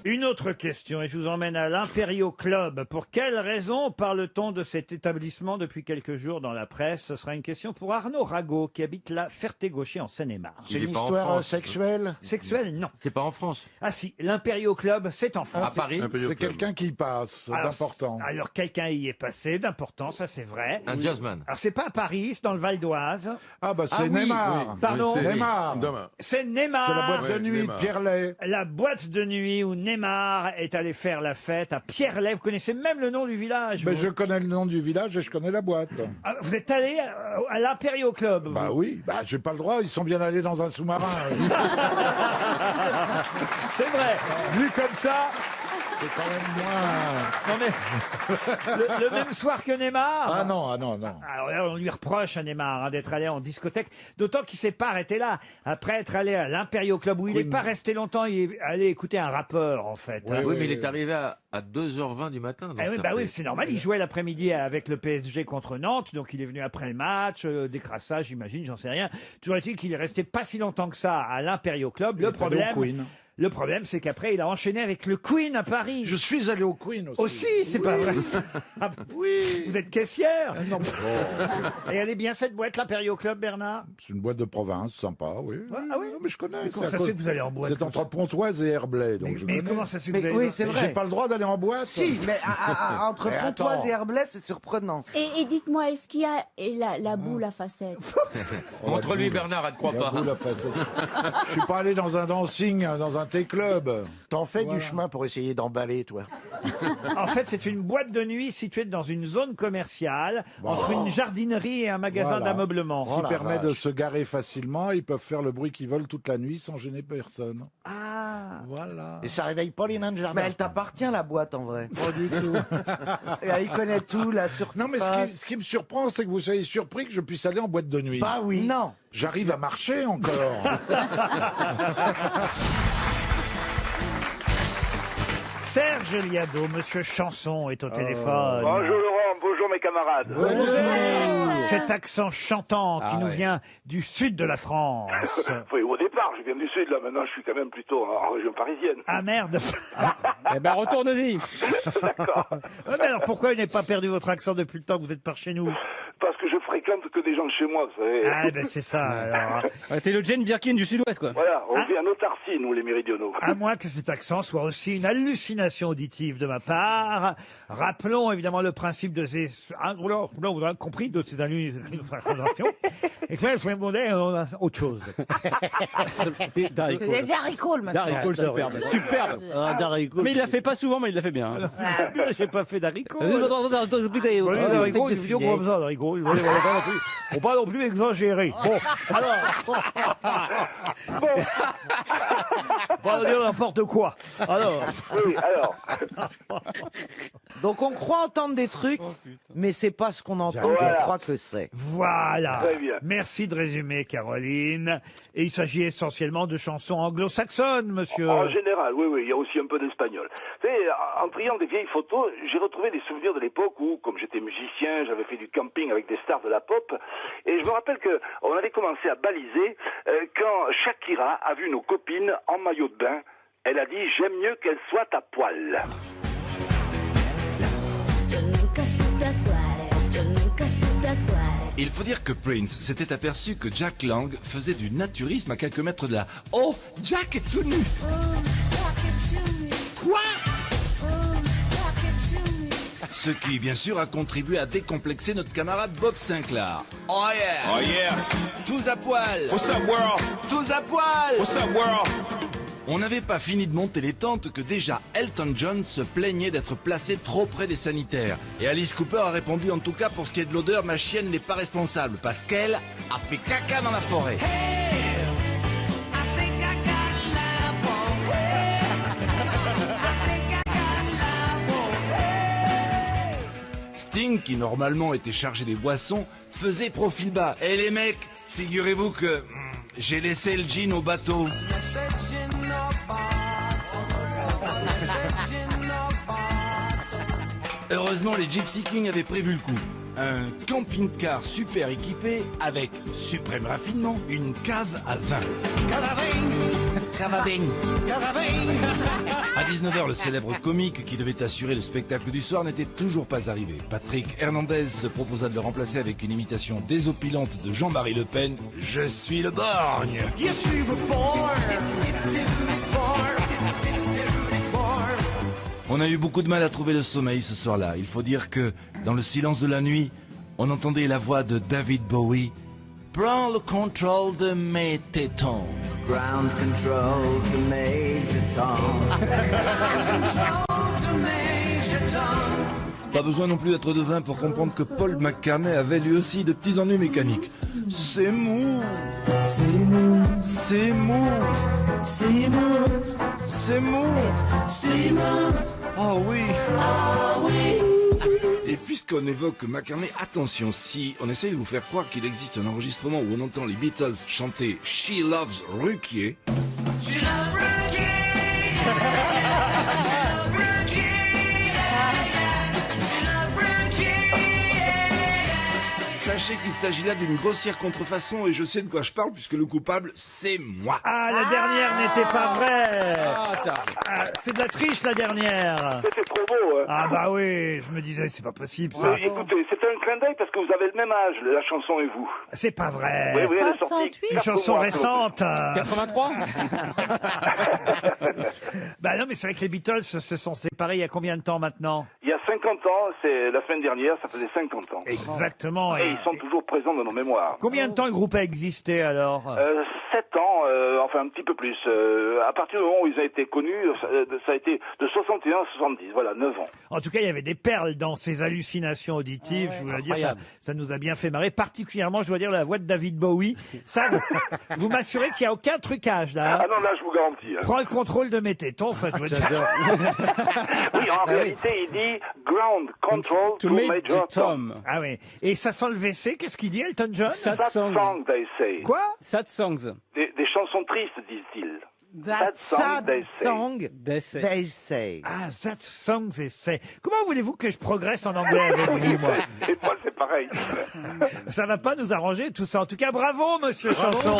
Une autre question, et je vous emmène à l'Imperio Club. Pour quelle raison parle-t-on de cet établissement depuis quelques jours dans la presse? Ce sera une question pour Arnaud Rago, qui habite la Ferté-Gaucher en Seine-et-Marne. C'est une histoire sexuelle? Sexuelle, non. C'est pas en France. Ah si, l'Imperio Club, c'est en France. À Paris. C'est quelqu'un qui y passe, d'important. Alors, quelqu'un y est passé, d'important, ça c'est vrai. Un jazzman. Alors, c'est pas à Paris, c'est dans le Val d'Oise. Ah bah c'est Neymar. Pardon? Neymar. C'est Neymar. C'est la boîte de nuit de Pierrelet. La boîte de nuit où Neymar est allé faire la fête à Pierrelet. Vous connaissez même le nom du village. Mais vous. je connais le nom du village et je connais la boîte. Ah, vous êtes allé à l'Imperio Club. Bah vous. oui, bah j'ai pas le droit, ils sont bien allés dans un sous-marin. C'est vrai, vu comme ça. C'est quand même moins... Non mais, le même soir que Neymar. Ah non. Alors là, on lui reproche à Neymar d'être allé en discothèque, d'autant qu'il s'est pas arrêté là. Après être allé à l'Imperio Club, où il n'est pas resté longtemps, il est allé écouter un rappeur, en fait. Oui, mais il est arrivé à 2h20 du matin. donc Ah oui, ça bah fait- oui, c'est normal. Il jouait l'après-midi avec le PSG contre Nantes, donc il est venu après le match, décrassage, j'imagine, j'en sais rien. Toujours est-il qu'il est resté pas si longtemps que ça à l'Imperio Club. Le problème, c'est qu'après, il a enchaîné avec le Queen à Paris. Je suis allé au Queen aussi. Aussi, c'est pas vrai. Oui. Vous êtes caissière. Non. Et elle est bien cette boîte, l'Imperio Club, Bernard? C'est une boîte de province, sympa, oui. Ah oui? Non, mais je connais. Mais comment c'est ça à se fait cause- que vous allez en boîte C'est comme entre Pontoise et Herblay, donc je mais connais. comment ça se fait que Mais vous allez oui, dans- c'est Mais vrai. j'ai pas le droit d'aller en boîte. Si, mais entre Mais Pontoise attends. et Herblay, c'est surprenant. Et dites-moi, est-ce qu'il y a la boule à facettes? Montre-lui Bernard, elle ne croit La pas. boule à facettes. Je suis pas allé dans un dancing, dans un thé-club. T'en fais Voilà. du chemin pour essayer d'emballer, toi. En fait, c'est une boîte de nuit située dans une zone commerciale, entre une jardinerie et un magasin Voilà. d'ameublement. Ce qui permet de se garer facilement. Ils peuvent faire le bruit qu'ils veulent toute la nuit sans gêner personne. Ah. Voilà. Et ça réveille pas les nains de jardin. Mais elle t'appartient, la boîte, en vrai. Pas du tout. Et il connaît tout, la surface. Non, mais ce qui me surprend, c'est que vous soyez surpris que je puisse aller en boîte de nuit. Bah oui. Non. J'arrive à marcher encore. Serge Liado, Monsieur Chanson est au téléphone. Bonjour Laurent, bonjour mes camarades. Cet accent chantant qui nous vient du sud de la France. Oui, au départ, je viens du sud, là maintenant je suis quand même plutôt en région parisienne. Ah merde. Eh ben, retourne-y. D'accord. Ah, mais alors pourquoi vous n'avez pas perdu votre accent depuis le temps que vous êtes par chez nous? Parce que je fréquente que des gens de chez moi, vous savez. Ah ben c'est ça alors. T'es le Jane Birkin du sud-ouest, quoi. Voilà, on vit à Notarcy, nous les méridionaux. À moins que cet accent soit aussi une hallucination auditive de ma part. Rappelons évidemment le principe de ces... Ah, vous avez compris de ces hallucinations. Et ça, je vais demander autre chose. Darry Vous avez Cole. des haricots, le Darry Cole, superbe. Superbe. Mais il la fait pas souvent, mais il la fait bien. hein. J'ai pas fait d'haricots. D'haricots, Une vidéo comme ça, d'haricots. Faut pas non plus exagérer. Bon, alors... Pas dire n'importe quoi. Alors... Oui, alors. Donc on croit entendre des trucs, mais c'est pas ce qu'on entend Voilà. qu'on croit que c'est. Voilà. Très bien. Merci de résumer, Caroline. Et il s'agit essentiellement de chansons anglo-saxonnes, monsieur. En général, oui, il y a aussi un peu d'espagnol. Vous savez, en triant des vieilles photos, j'ai retrouvé des souvenirs de l'époque où, comme j'étais musicien, j'avais fait du camping avec des stars de la pop. Et je me rappelle qu'on avait commencé à baliser quand Shakira a vu nos copines en maillot de bain. Elle a dit « J'aime mieux qu'elles soient à poil ». Il faut dire que Prince s'était aperçu que Jack Lang faisait du naturisme à quelques mètres de là. Oh, Jack est tout nu. Quoi? Ce qui, bien sûr, a contribué à décomplexer notre camarade Bob Sinclair. Oh yeah! Oh yeah! Tous à poil! What's up, world? Tous à poil! What's up, world? On n'avait pas fini de monter les tentes que déjà Elton John se plaignait d'être placé trop près des sanitaires. Et Alice Cooper a répondu: en tout cas, pour ce qui est de l'odeur, ma chienne n'est pas responsable parce qu'elle a fait caca dans la forêt. Sting, qui normalement était chargé des boissons, faisait profil bas. Et les mecs, figurez-vous que j'ai laissé le gin au bateau. Heureusement, les Gypsy Kings avaient prévu le coup. Un camping-car super équipé avec suprême raffinement, une cave à vin. Cavabing. À 19h, le célèbre comique qui devait assurer le spectacle du soir n'était toujours pas arrivé. Patrick Hernandez se proposa de le remplacer avec une imitation désopilante de Jean-Marie Le Pen. Je suis le borgne. On a eu beaucoup de mal à trouver le sommeil ce soir-là. Il faut dire que, dans le silence de la nuit, on entendait la voix de David Bowie. Prends le contrôle de mes tétons. Ground control to Major Tom. Pas besoin non plus d'être devin pour comprendre que Paul McCartney avait lui aussi de petits ennuis mécaniques. C'est mou. C'est mou. C'est mou. C'est mou. C'est mou. C'est mou. Oh oui. Oh oui. Et puisqu'on évoque McCartney, attention, si on essaye de vous faire croire qu'il existe un enregistrement où on entend les Beatles chanter She Loves Ruquier. She loves Ruquier. Sachez qu'il s'agit là d'une grossière contrefaçon et je sais de quoi je parle puisque le coupable, c'est moi. Ah, la dernière n'était pas vraie. C'est de la triche, la dernière. C'était trop beau, hein. Ah bah oui, je me disais, c'est pas possible, ça. Oui, écoutez, c'était un clin d'œil parce que vous avez le même âge, la chanson et vous. C'est pas vrai. Oui, oui, elle est sortie. Une chanson récente. 83. Bah non, mais c'est vrai que les Beatles se sont séparés il y a combien de temps maintenant? Il y a 50 ans, c'est la semaine dernière, ça faisait 50 ans. Exactement. Et ils sont toujours présents dans nos mémoires. Combien de temps le groupe a existé alors? 7 ans, enfin un petit peu plus. À partir du moment où ils ont été connus, ça a été de 61 à 70, voilà, 9 ans. En tout cas, il y avait des perles dans ces hallucinations auditives. Je voulais dire, ça nous a bien fait marrer. Particulièrement, je dois dire, la voix de David Bowie. Ça, vous m'assurez qu'il n'y a aucun trucage là. Ah non, là, je vous garantis. Prends le contrôle de mes tétons, ça je veux dire. Oui, en réalité, il dit ground control to Major Tom. Ah oui. Et ça sent le WC, qu'est-ce qu'il dit, Elton John? Sad song, they say. Quoi? Sad songs. Des chansons tristes, disent-ils. That sad song, they say. Ah, that song, they say. Comment voulez-vous que je progresse en anglais avec vous, moi? Et moi, c'est pareil. Ça va pas nous arranger tout ça. En tout cas, bravo, monsieur Chanson.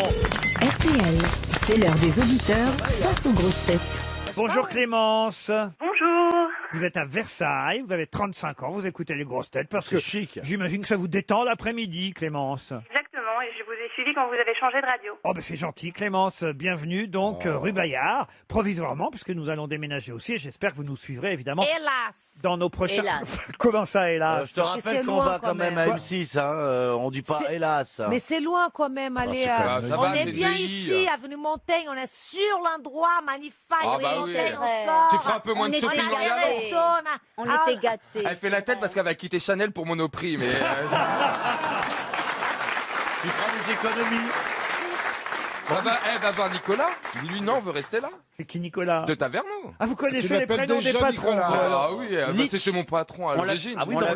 RTL, c'est l'heure des auditeurs face aux grosses têtes. Bonjour Clémence. Bonjour. Vous êtes à Versailles, vous avez 35 ans, vous écoutez les grosses têtes parce que chic. J'imagine que ça vous détend l'après-midi, Clémence. Exactement, et je vous ai suivi quand vous avez changé de radio. Oh ben c'est gentil, Clémence. Bienvenue donc rue Bayard, provisoirement, puisque nous allons déménager aussi. Et j'espère que vous nous suivrez évidemment Hélas. dans nos prochains. Hélas. Comment ça, hélas? Je te rappelle qu'on va quand même à M6, hein, on dit pas hélas. Mais c'est loin quand même, allez. On est bien ici, avenue Montaigne, on est sur l'endroit magnifique. Ah bah oui. Tu feras un peu moins de shopping en y allant. On était gâtés. Elle fait la tête parce qu'elle va quitter Chanel pour Monoprix, mais... Tu feras des économies. Elle va voir Nicolas. Lui, non, veut rester là. C'est qui Nicolas? De Taverneau. Ah, vous connaissez Tu les l'appelles prénoms des déjà patrons? Nicolas. Ah oui, bah, c'était mon patron à l'origine. Ah oui, dans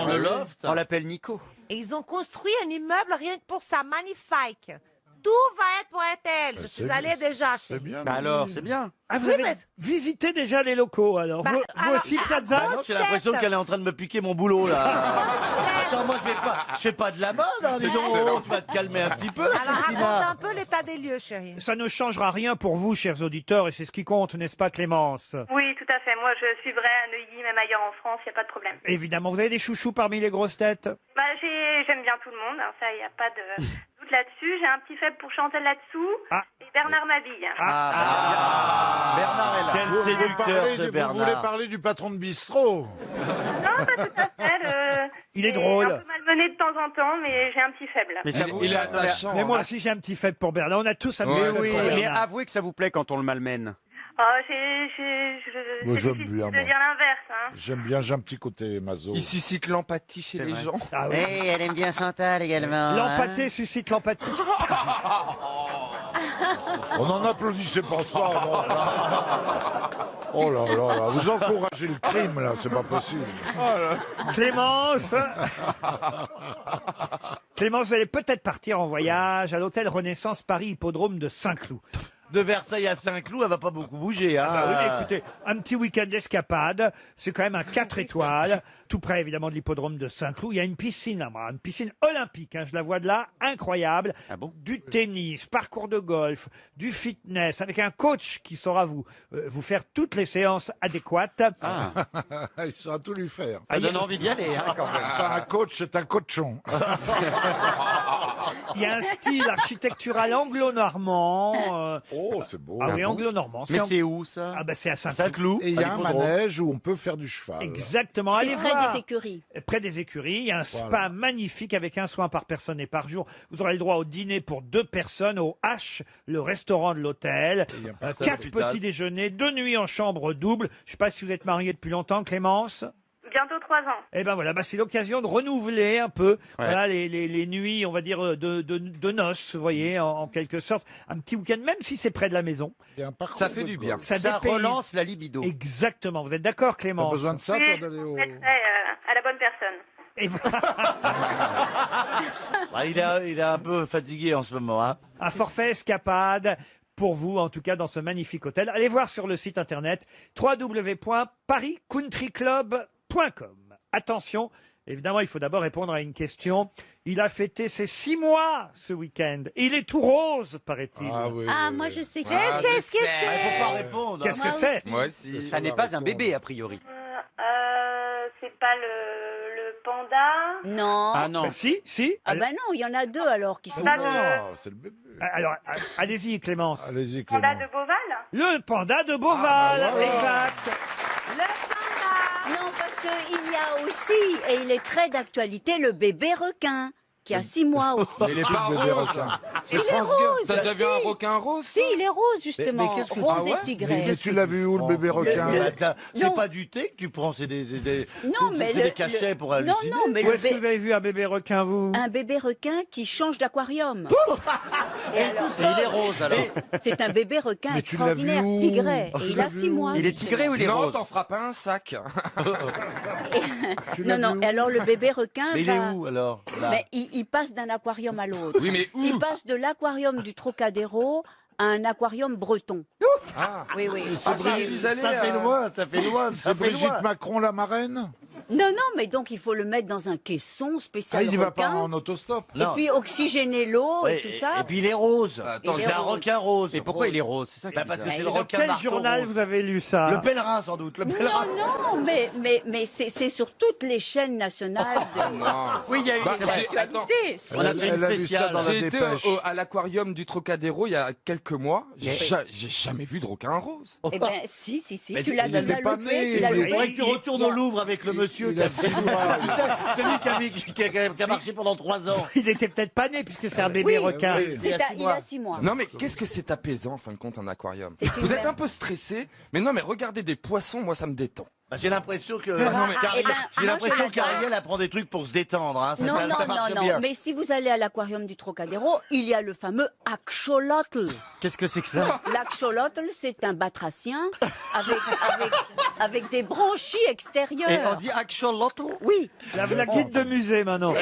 le loft. On l'appelle Nico. Et ils ont construit un immeuble rien que pour ça, magnifique. Tout va être pour RTL. Je suis allée déjà chez. C'est bien. Bah alors, c'est bien. Ah, vous Oui, avez mais- visité déjà les locaux alors? Bah, vous alors, aussi, Plaza? ah, Non, j'ai l'impression qu'elle est en train de me piquer mon boulot là. Attends, moi je fais pas de la mode, hein, dis donc. Tu vas te calmer un petit peu. Alors raconte Christina. un peu l'état des lieux, chérie. Ça ne changera rien pour vous, chers auditeurs, et c'est ce qui compte, n'est-ce pas, Clémence? Oui, tout à fait. Moi, je suivrai à Neuilly, même ailleurs en France, il n'y a pas de problème. Évidemment, vous avez des chouchous parmi les grosses têtes? Bah, j'aime bien tout le monde, hein, ça, il n'y a pas de doute là-dessus. J'ai un petit faible pour Chantal là-dessous et Bernard Mabille. Bernard est là. Quel séducteur ce Vous voulez Bernard. parler du patron de bistrot? Non, pas tout à fait. Il est Un drôle. peu malmené de temps en temps, mais j'ai un petit faible. Mais ça Il est attachant. Mais moi aussi, j'ai un petit faible pour Bernard. On a tous un petit Ouais, faible Oui, pour mais Bernard. avouez que ça vous plaît quand on le malmène. Oh, c'est Moi, j'aime difficile bien, de moi. dire l'inverse. Hein. J'aime bien, j'ai un petit côté maso. Il suscite l'empathie chez les gens. Ah oui. elle aime bien Chantal également. L'empathie suscite l'empathie. On en applaudissait pas ça. Non. Oh là là là, vous encouragez le crime là, c'est pas possible. Clémence Clémence, vous allez peut-être partir en voyage à l'hôtel Renaissance Paris Hippodrome de Saint-Cloud. de Versailles à Saint-Cloud, elle va pas beaucoup bouger. Hein. Ah bah oui, mais écoutez, un petit week-end d'escapade, c'est quand même un 4 étoiles, tout près évidemment de l'hippodrome de Saint-Cloud. Il y a une piscine, une piscine olympique, hein, je la vois de là, incroyable. Du tennis, parcours de golf, du fitness, avec un coach qui saura vous faire toutes les séances adéquates. Il saura tout lui faire. Ça donne envie d'y aller. Hein, quand même. C'est pas un coach, c'est un coachon. Il y a un style architectural anglo-normand. Oh, c'est beau. Ah oui, anglo-normand. Mais c'est où ça? Ah bah c'est à Saint-Cloud. Et il y a un manège où on peut faire du cheval. Exactement. C'est Allez près voir. des écuries. Près des écuries, il y a un spa Voilà. magnifique avec un soin par personne et par jour. Vous aurez le droit au dîner pour 2 personnes au H, le restaurant de l'hôtel. 4 petits déjeuners, 2 nuits en chambre double. Je ne sais pas si vous êtes marié depuis longtemps, Clémence. Bientôt 3 ans. Eh ben voilà, c'est l'occasion de renouveler un peu voilà, les nuits, on va dire, de noces, vous voyez, en quelque sorte. Un petit week-end, même si c'est près de la maison. Ça fait du bien. Ça Ça dépayse. relance la libido. Exactement. Vous êtes d'accord, T'as Clémence? besoin de ça, toi, d'aller Vous au... êtes à la bonne personne. Et vous- Il est un peu fatigué en ce moment. Hein. Un forfait escapade pour vous, en tout cas, dans ce magnifique hôtel. Allez voir sur le site internet www.pariscountryclub.com. Attention, évidemment, il faut d'abord répondre à une question. Il a fêté ses 6 mois ce week-end. Il est tout rose, paraît-il. Ah oui. Ah, moi je sais. Je Ah, sais je ce que sais. c'est. Faut pas répondre. Qu'est-ce que Moi c'est? Moi aussi. Ça n'est pas un bébé a priori. C'est pas le panda. Non. Ah non. Bah, si. Ah bah non, il y en a 2 alors qui sont Pas roses. Ah, c'est le bébé. Alors, allez-y, Clémence. Allez-y, Panda Clément. de Beauval. Le panda de Beauval, Ah, bah voilà. exact. Non, parce qu'il y a aussi, et il est très d'actualité, le bébé requin, qui a 6 mois aussi. Il est pas Bébé rose. requin. Il est rose. T'as déjà vu un requin rose? Si, il est rose, justement. Mais qu'est-ce que- Rose Ah ouais et tigré. Mais tu l'as vu où, le bébé requin C'est Non. pas du thé que tu prends, c'est des Non, mais c'est des cachets pour halluciner. Non, mais Où est-ce que vous avez vu un bébé requin, vous? un bébé requin qui change d'aquarium. Et alors, Et il est rose alors. c'est un bébé requin Mais tu l'as vu extraordinaire, où tigré. Tu Et il l'as a vu 6 où mois. Il est tigré ou il est Non, rose? t'en feras pas un sac. Tu l'as Non, vu où et alors le bébé requin Mais il est va... où alors là Mais il passe d'un aquarium à l'autre. Oui, mais où? Il passe de l'aquarium du Trocadéro à un aquarium breton. Oui, oui. Et c'est Brigitte- je suis allé Ça fait loin, ça fait loin, ça c'est fait Brigitte loin. Macron, la marraine Non, non, mais donc il faut le mettre dans un caisson spécial Ah, il y va pas requin. en autostop. Et puis oxygéner l'eau Ouais, et tout ça. Et puis il est rose. Attends, Il est c'est un rose. requin rose. Et pourquoi il est rose? C'est ça qui est Parce que bizarre. c'est le Dans requin quel marteau journal rose. vous avez lu ça? Le pèlerin sans doute, le pèlerin. Non, non, mais c'est sur toutes les chaînes nationales. Oui, il y a eu Bah, c'est j'ai- D'actualité. On a fait une Elle a vu ça spéciale. dans la J'ai été dépêche. à l'aquarium du Trocadéro il y a quelques mois. J'ai jamais vu de requin rose. Eh ben, si, Mais tu l'as il était pas loupé, né, tu l'as il loupé. faudrait que tu retournes au Louvre avec le monsieur Il a 6 mois. qui a marché pendant 3 ans. Il était peut-être pas né, puisque c'est un bébé Oui, requin. oui. Il a 6 mois. Non mais qu'est-ce que c'est apaisant en fin de compte un aquarium. C'est une Vous êtes mer- un peu stressé, mais non mais regardez des poissons, moi ça me détend. Bah, j'ai l'impression que Eh ben, J'ai moi, l'impression je qu'Ariel apprend des trucs pour se détendre. Hein. Ça, Non, ça, non, ça marche non, bien. non. Mais si vous allez à l'aquarium du Trocadéro, il y a le fameux axolotl. Qu'est-ce que c'est que ça? L'axolotl, c'est un batracien avec des branchies extérieures. Et on dit axolotl? Oui. La guide de musée, maintenant.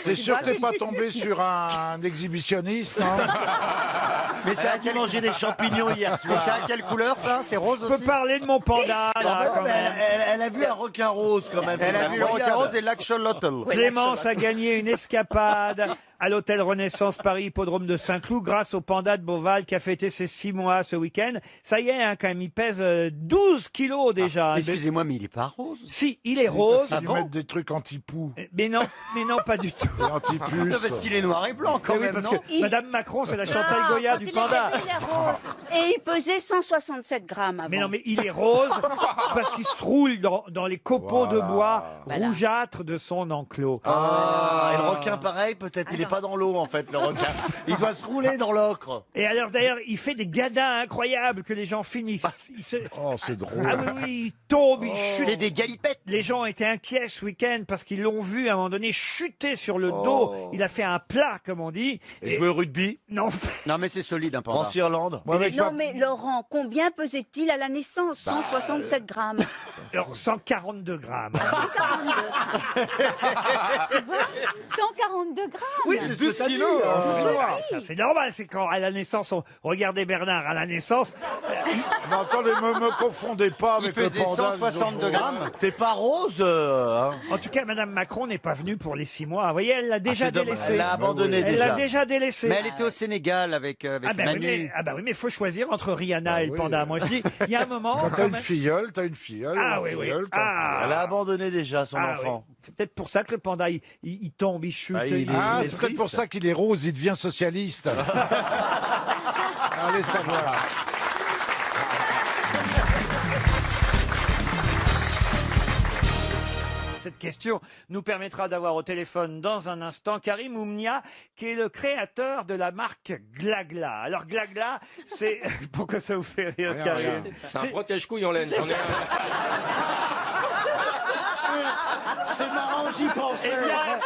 T'es sûr que t'es pas tombé sur un exhibitionniste, non Mais ça a mangé des champignons hier soir. Et c'est à quelle couleur ça? C'est rose Je peux aussi? parler de mon panda, Ah, là, bah non, quand mais même. elle a vu un requin rose quand même. Elle a C'est vu le requin incroyable. rose et l'axolotl. Clémence a gagné une escapade à l'hôtel Renaissance Paris Hippodrome de Saint-Cloud grâce au panda de Beauval qui a fêté ses 6 mois ce week-end. Ça y est, hein, quand même, il pèse 12 kilos déjà. Excusez-moi, mais il est pas rose. Si, il est rose. Parce qu'ils mettent des trucs anti-poux Mais non, pas du tout. et anti-puces. Parce qu'il est noir et blanc quand Mais oui, même, parce non? que Madame Macron, c'est la Chantal Non, Goya quand du il est panda. bébé, il est rose. Et il pesait 167 grammes avant. Mais non, mais il est rose parce qu'il se roule dans les copeaux de bois Voilà. rougeâtres de son enclos. Ah, et le requin pareil, peut-être il est pas dans l'eau en fait, le requin. Il doit se rouler dans l'ocre. Et alors d'ailleurs, il fait des gadins incroyables que les gens finissent. Oh, c'est drôle. Ah oui, oui, il tombe, il chute. Et des galipettes. Les gens étaient inquiets ce week-end parce qu'ils l'ont vu à un moment donné chuter sur le dos. Il a fait un plat, comme on dit. Et jouer au rugby. Non. Non, mais c'est solide un panda. France-Irlande. Non, mais Laurent, combien pesait-il à la naissance? 167 grammes. Alors, 142 grammes. 142. Tu vois 142 grammes. Oui, oui, c'est 12 kilos en 6 mois. Ça, c'est normal, c'est quand à la naissance, regardez Bernard, à la naissance. Mais attendez, me confondez pas avec le panda. 162 grammes. T'es pas rose hein. En tout cas, Madame Macron n'est pas venue pour les 6 mois. Vous voyez, elle l'a déjà c'est dommage. délaissé. Elle l'a abandonné Elle déjà. l'a déjà délaissé. Mais elle était au Sénégal avec Ah ben, Manu. oui, mais il faut choisir entre Rihanna et le panda. Moi, je dis, il y a un moment. Quand quand t'as une même- filleule, Ah oui, oui. Ah. Elle a abandonné déjà son Ah enfant. oui. C'est peut-être pour ça que le panda, il tombe, il chute. il est c'est peut-être pour triste. ça qu'il est rose, il devient socialiste. Allez savoir. Cette question nous permettra d'avoir au téléphone dans un instant Karim Oumnia, qui est le créateur de la marque Glagla. Alors Glagla, c'est... Pourquoi ça vous fait rire, Rien, Karim? rien. C'est un protège-couille en laine. J'en ai C'est marrant, j'y pensais. Eh bien,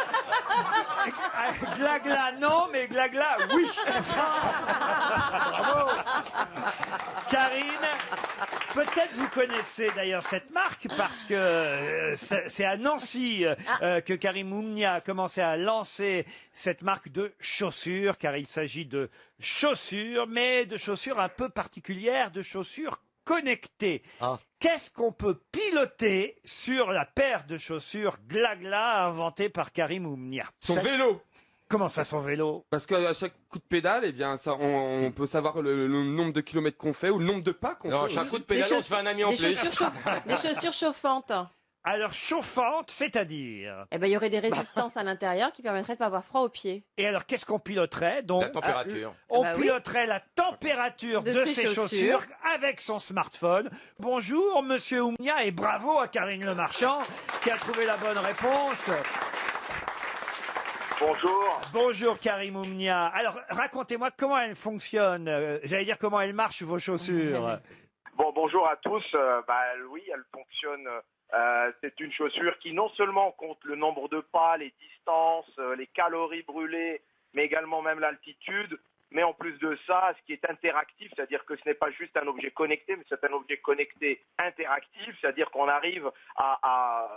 Glagla, non, mais Glagla, oui. Bravo. Karine, peut-être vous connaissez d'ailleurs cette marque parce que c'est à Nancy que Karim Oumnia a commencé à lancer cette marque de chaussures, car il s'agit de chaussures, mais de chaussures un peu particulières, de chaussures connectées. Qu'est-ce qu'on peut piloter sur la paire de chaussures Glagla inventée par Karim Oumnia? Son vélo. Comment ça, son vélo? Parce qu'à chaque coup de pédale, eh bien, ça, on peut savoir le nombre de kilomètres qu'on fait ou le nombre de pas qu'on fait. Non, chaque coup de pédale, on se fait un ami en plus. Des chaussures chauffantes. Alors, chauffantes, c'est-à-dire? Eh ben, il y aurait des résistances à l'intérieur qui permettraient de pas avoir froid aux pieds. Et alors, qu'est-ce qu'on piloterait donc? La température. On Bah oui. piloterait la température de ses chaussures avec son smartphone. Bonjour, monsieur Oumnia, et bravo à Karine Le Marchand qui a trouvé la bonne réponse. Bonjour. Bonjour Karim Oumnia. Alors, racontez-moi comment elle fonctionne. J'allais dire comment elles marchent, vos chaussures. Bon, bonjour à tous. Oui, elle fonctionne. C'est une chaussure qui non seulement compte le nombre de pas, les distances, les calories brûlées, mais également même l'altitude. Mais en plus de ça, ce qui est interactif, c'est-à-dire que ce n'est pas juste un objet connecté, mais c'est un objet connecté interactif, c'est-à-dire qu'on arrive à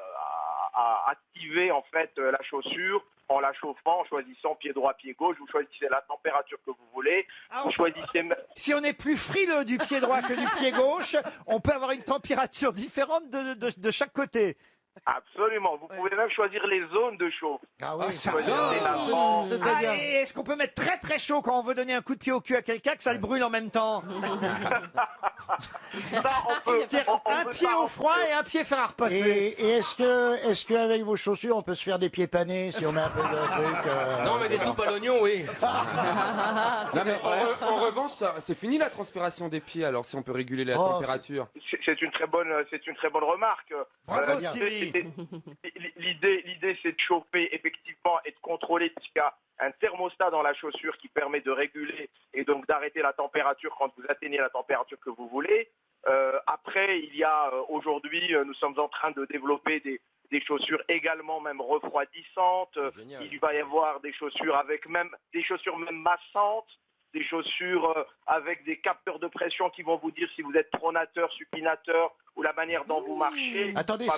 activer en fait la chaussure en la chauffant, en choisissant pied droit, pied gauche. Vous choisissez la température que vous voulez. Vous choisissez. Si on est plus frileux du pied droit que du pied gauche, on peut avoir une température différente de chaque côté. Absolument. Vous pouvez même choisir les zones de chauffe. Ah oui, ça et est-ce qu'on peut mettre très très chaud quand on veut donner un coup de pied au cul à quelqu'un, que ça le brûle en même temps? Un pied au froid et un pied fer à repasser. Et est-ce que avec vos chaussures on peut se faire des pieds panés si on met un peu de truc Non, mais des soupes à l'oignon, oui. Non, mais en revanche, c'est fini la transpiration des pieds. Alors, si on peut réguler la température. C'est une très bonne remarque. Bravo, Stevie. L'idée, c'est de chauffer effectivement et de contrôler, puisqu'il y a un thermostat dans la chaussure qui permet de réguler et donc d'arrêter la température quand vous atteignez la température que vous voulez. Après, il y a aujourd'hui, nous sommes en train de développer des chaussures également même refroidissantes. Il va y avoir des chaussures avec même des chaussures même massantes. Des chaussures avec des capteurs de pression qui vont vous dire si vous êtes pronateur, supinateur ou la manière dont vous marchez. Attendez,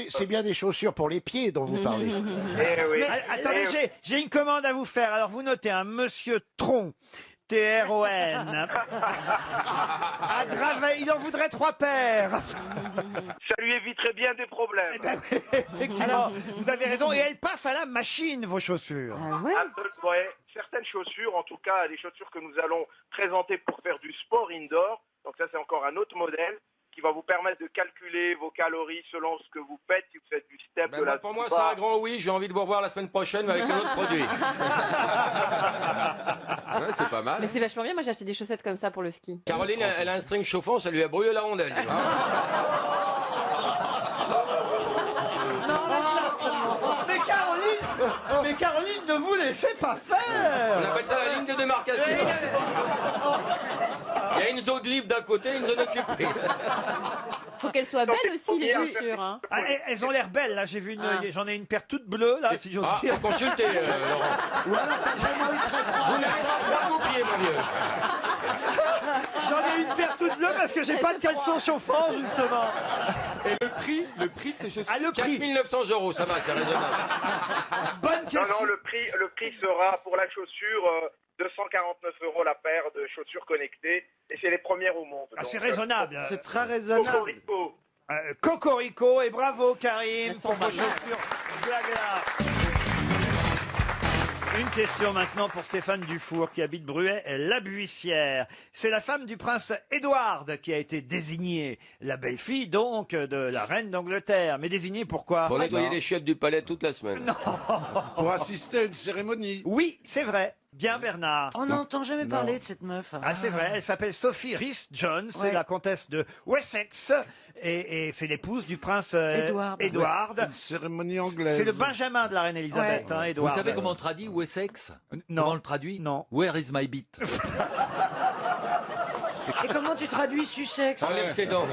c'est bien des chaussures pour les pieds dont vous parlez. Eh oui. Attendez, j'ai une commande à vous faire. Alors, vous notez un monsieur Tron. T-R-O-N. À Draveil, il en voudrait 3 paires. Ça lui éviterait bien des problèmes. Effectivement, vous avez raison. Et elles passent à la machine, vos chaussures. Ouais. Certaines chaussures, en tout cas les chaussures que nous allons présenter pour faire du sport indoor, donc ça c'est encore un autre modèle qui va vous permettre de calculer vos calories selon ce que vous faites, si vous faites du step, de la Pour moi, Zumba. c'est un grand oui. J'ai envie de vous revoir la semaine prochaine avec un autre produit. Ouais, c'est pas mal. Mais c'est vachement bien. Moi, j'ai acheté des chaussettes comme ça pour le ski. Caroline, elle a un string chauffant, ça lui a brûlé la rondelle. Mais Caroline, ne vous laissez pas faire. On appelle ça la ligne de démarcation. Il y a une zone libre d'un côté et une zone occupée. Faut qu'elles soient belles aussi, les chaussures. Hein. Ah, elles ont l'air belles, là. J'ai vu j'en ai une paire toute bleue, là, si j'ose dire. Faut consulter, Laurent. Vous n'avez pas pied, mon vieux. J'en ai une paire toute bleue parce que j'ai pas de caleçon chauffant, justement. Et le prix de ces chaussures? Ah, le prix. 4 900 €, ça va, c'est raisonnable. Bonne question. Non, le prix sera pour la chaussure 249 € la paire de chaussures connectées et c'est les premières au monde. Ah, Donc, c'est raisonnable. C'est très raisonnable. Cocorico. Cocorico et bravo Karim pour vos chaussures Blagla. Une question maintenant pour Stéphane Dufour qui habite Bruay-la-Buissière. C'est la femme du prince Édouard qui a été désignée, la belle-fille donc de la reine d'Angleterre. Mais désignée pourquoi? Pour nettoyer les chiottes du palais toute la semaine. Non. Pour assister à une cérémonie. Oui, c'est vrai. Bien Bernard. On n'entend jamais parler de cette meuf. Ah, c'est vrai, elle s'appelle Sophie Rhys-Jones, c'est Ouais. la comtesse de Wessex, et c'est l'épouse du prince Édouard. Une cérémonie anglaise. C'est le Benjamin de la reine Elisabeth, hein, Vous Édouard. savez comment on traduit Wessex? Non. Comment on le traduit? Non. Where is my beat? Et comment tu traduis Sussex? Enlève tes dents.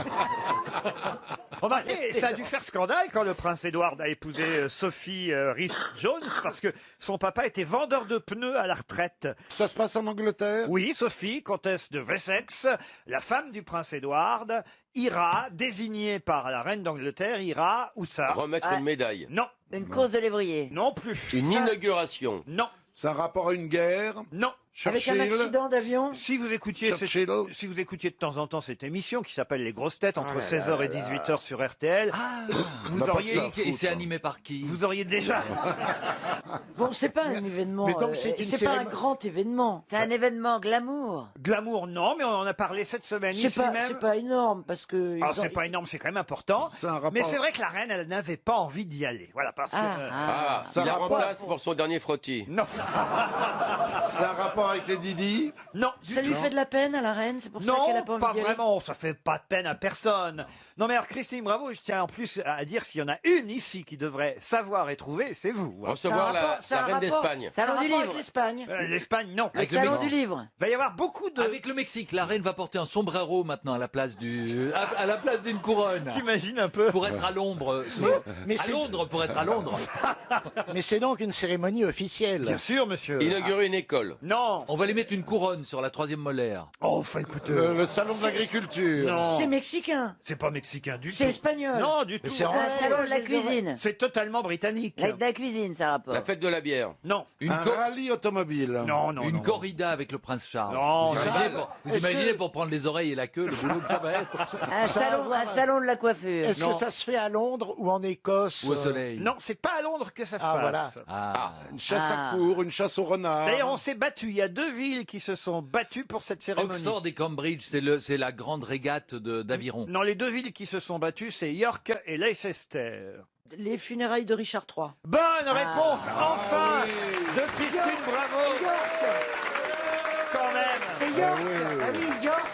Remarquez, ça a dû faire scandale quand le prince Édouard a épousé Sophie Rhys-Jones parce que son papa était vendeur de pneus à la retraite. Ça se passe en Angleterre? Oui, Sophie, comtesse de Wessex, la femme du prince Édouard, ira, désignée par la reine d'Angleterre, ira, où ça? Remettre une médaille. Non. Une course de lévrier. Non plus. Une inauguration. Non. C'est un rapport à une guerre? Non. Avec un accident d'avion? Si vous écoutiez si vous écoutiez de temps en temps cette émission qui s'appelle Les Grosses Têtes entre 16h et 18h sur RTL, vous auriez Et c'est animé par qui? vous auriez déjà Bon, c'est pas un événement. Mais donc, c'est une c'est pas un cérémonie- grand événement. C'est un événement glamour. glamour non, mais on en a parlé cette semaine ici C'est même. pas énorme parce que. Alors ils ont- c'est pas énorme, c'est quand même important. C'est un rapport- Mais c'est vrai que la reine, elle n'avait pas envie d'y aller. Voilà, parce que Ah, Ça il la rapporte- remplace pour son dernier frottis. non, C'est un rapport avec les Didi? non, du Ça lui tout. fait de la peine à la reine, c'est pour ça qu'elle a Non, pas envie pas d'y aller. vraiment, ça fait pas de peine à personne. Non mais alors Christine Bravo, je tiens en plus à dire s'il y en a une ici qui devrait savoir et trouver, c'est vous. hein. Recevoir la reine d'Espagne. Ça a un Salon du rapport avec livre. l'Espagne. L'Espagne, non. Le Avec le salon Mexique. du livre. Il va y avoir beaucoup de... Avec le Mexique, la reine va porter un sombrero maintenant à la place à la place d'une couronne. T'imagines un peu Pour être à l'ombre. mais À c'est- Londres, pour être à Londres. Mais c'est donc une cérémonie officielle. Bien sûr, monsieur. Inaugurer une école. Non. On va lui mettre une couronne sur la 3e molaire. Oh, enfin écoutez, Le salon de l'agriculture. non. C'est mexicain. C'est pas mexicain du tout. C'est espagnol. Non, du tout. c'est en- Le salon de la je dirais. cuisine. C'est totalement britannique. Avec de la cuisine, ça rapporte. La fête de la bière. Non. Une, Un rallye automobile. Non, non, une non. corrida avec le prince Charles. Non, vous ça imaginez, va. vous imaginez pour prendre les oreilles et la queue, le boulot que ça va être. Un salon de la coiffure. Est-ce que ça se fait à Londres ou en Écosse Ou au soleil. Non, c'est pas à Londres que ça se Ah, passe. voilà. Ah. Une chasse Ah. à cour, une chasse au renard. D'ailleurs, on s'est battu. Il y a 2 villes qui se sont battues pour cette cérémonie. Oxford et Cambridge, c'est la grande régate d'aviron. Non, les 2 villes qui se sont battues, c'est York et Leicester. Les funérailles de Richard III. Bonne réponse, enfin, oui. de Christine Bravo. Quand même. C'est York. Ah oui, York.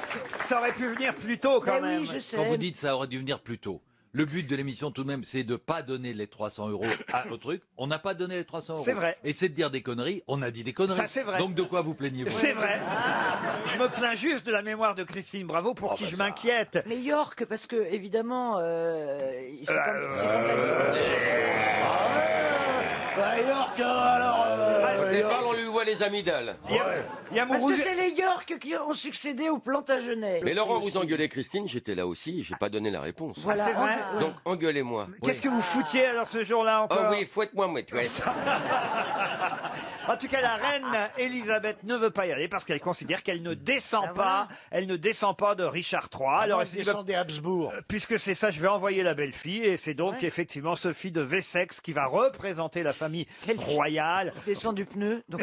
Ça aurait pu venir plus tôt, quand Mais même. oui, je sais. Quand vous dites ça aurait dû venir plus tôt. Le but de l'émission, tout de même, c'est de pas donner les 300 € au truc. On n'a pas donné les 300 €. C'est vrai. Et c'est de dire des conneries. On a dit des conneries. Ça, c'est vrai. Donc de quoi vous plaignez-vous? C'est vrai. Je me plains juste de la mémoire de Christine Bravo pour qui je m'inquiète. Mais York, parce que évidemment, c'est comme Bah, York, alors. Au départ, on lui voit les amygdales. Il y a mon Parce que rouge- c'est les York qui ont succédé au Plantagenet. Mais Laurent, vous engueulez Christine, j'étais là aussi, j'ai pas donné la réponse. Voilà. c'est vrai. Ouais. Donc engueulez-moi. Qu'est-ce que vous foutiez alors ce jour-là Oh encore oui, fouette-moi, mouette. En tout cas, la reine Elisabeth ne veut pas y aller parce qu'elle considère qu'elle ne descend pas, elle ne descend pas de Richard III. Alors elle elle s'est dit, descend des Habsbourg. puisque c'est ça, je vais envoyer la belle-fille et c'est donc effectivement Sophie de Wessex qui va représenter la famille royale. Descend du pneu, donc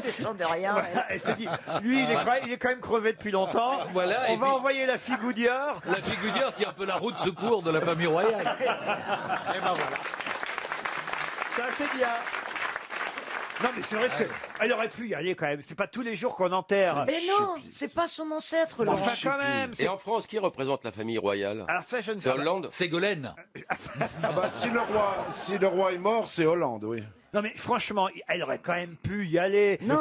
descend de rien. Voilà, elle s'est dit, lui, il est quand même crevé depuis longtemps. Voilà, On et va puis- envoyer la fille Goodyear. La figure qui est un peu la roue de secours de la famille royale. Et ben voilà. Ça, c'est bien. Non, mais c'est vrai que elle aurait pu y aller quand même. C'est pas tous les jours qu'on enterre. Mais non, c'est pas son ancêtre, Laurent. Enfin, quand même. Et en France, qui représente la famille royale? Alors ça, je ne sais C'est pas. Hollande? Ségolène. Ah bah, si le roi est mort, c'est Hollande, oui. Non mais franchement, elle aurait quand même pu y aller. Non,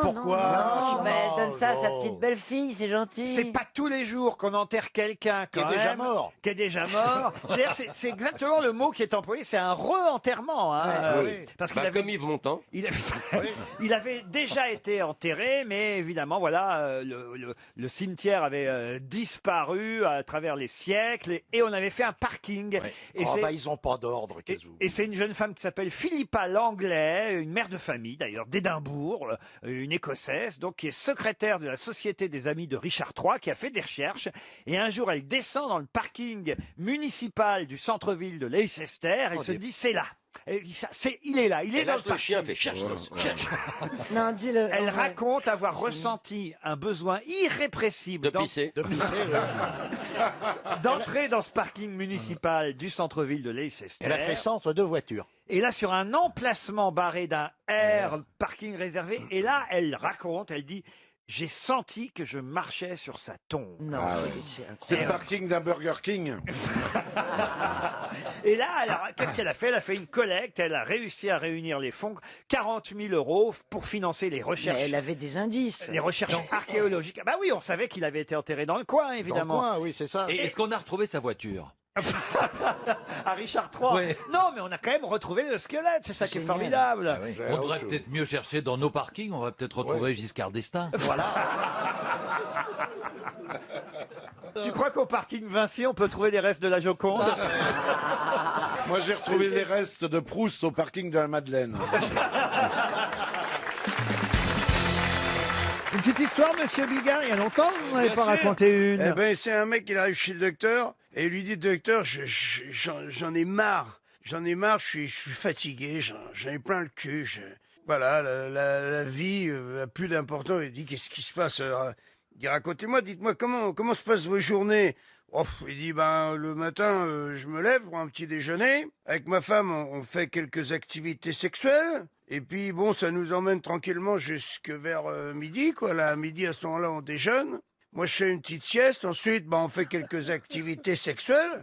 mais elle donne ça à sa petite belle-fille, c'est gentil. C'est pas tous les jours qu'on enterre quelqu'un Qui est déjà mort. Qui est déjà mort. C'est-à-dire, c'est exactement le mot qui est employé, c'est un re-enterrement. Hein, Oui. Parce qu'il Bah, avait, comme Yves Montand. il avait déjà été enterré, mais évidemment, voilà, le cimetière avait disparu à travers les siècles et on avait fait un parking. Et ils n'ont pas d'ordre, et c'est une jeune femme qui s'appelle Philippa Langlais, une mère de famille d'ailleurs, d'Édimbourg, une Écossaise, donc qui est secrétaire de la Société des Amis de Richard III, qui a fait des recherches. Et un jour, elle descend dans le parking municipal du centre-ville de Leicester et se dit, c'est là. Elle dit, il est là, il est Et dans là, le le parking. chien fait cherche. Non, dis-le. Elle raconte avoir ressenti un besoin irrépressible d'entrer dans ce parking municipal du centre-ville de Leicester. Elle a fait centre de voitures. Et là, sur un emplacement barré d'un R, parking réservé, et là, elle raconte, elle dit, j'ai senti que je marchais sur sa tombe. Non, C'est le parking d'un Burger King. Et là, alors, qu'est-ce qu'elle a fait? Elle a fait une collecte, elle a réussi à réunir les fonds, 40 000 € pour financer les recherches. Mais elle avait des indices. Les recherches archéologiques. Ah bah oui, on savait qu'il avait été enterré dans le coin, évidemment. Dans le coin, oui, c'est ça. Et est-ce qu'on a retrouvé sa voiture? À Richard III. Ouais. Non, mais on a quand même retrouvé le squelette, c'est ça qui est formidable. Ah oui. On devrait peut-être mieux chercher dans nos parkings, on va peut-être retrouver Giscard d'Estaing. Voilà. Tu crois qu'au parking Vinci, on peut trouver les restes de la Joconde? Moi, j'ai retrouvé les restes de Proust au parking de la Madeleine. Une petite histoire, monsieur Bigard, il y a longtemps que vous n'avez Bien pas sûr. raconté une. Eh ben, c'est un mec, il arrive chez le docteur et il lui dit, docteur, j'en ai marre. J'en ai marre, je suis fatigué, j'en ai plein le cul. Voilà, la vie a plus d'importance. Il dit, qu'est-ce qui se passe? Il dit, racontez-moi, dites-moi, comment se passent vos journées? Il dit, le matin, je me lève pour un petit déjeuner. Avec ma femme, on fait quelques activités sexuelles. Et puis, bon, ça nous emmène tranquillement jusque vers midi, quoi. Là, à midi, à ce moment-là, on déjeune. Moi, je fais une petite sieste. Ensuite, on fait quelques activités sexuelles.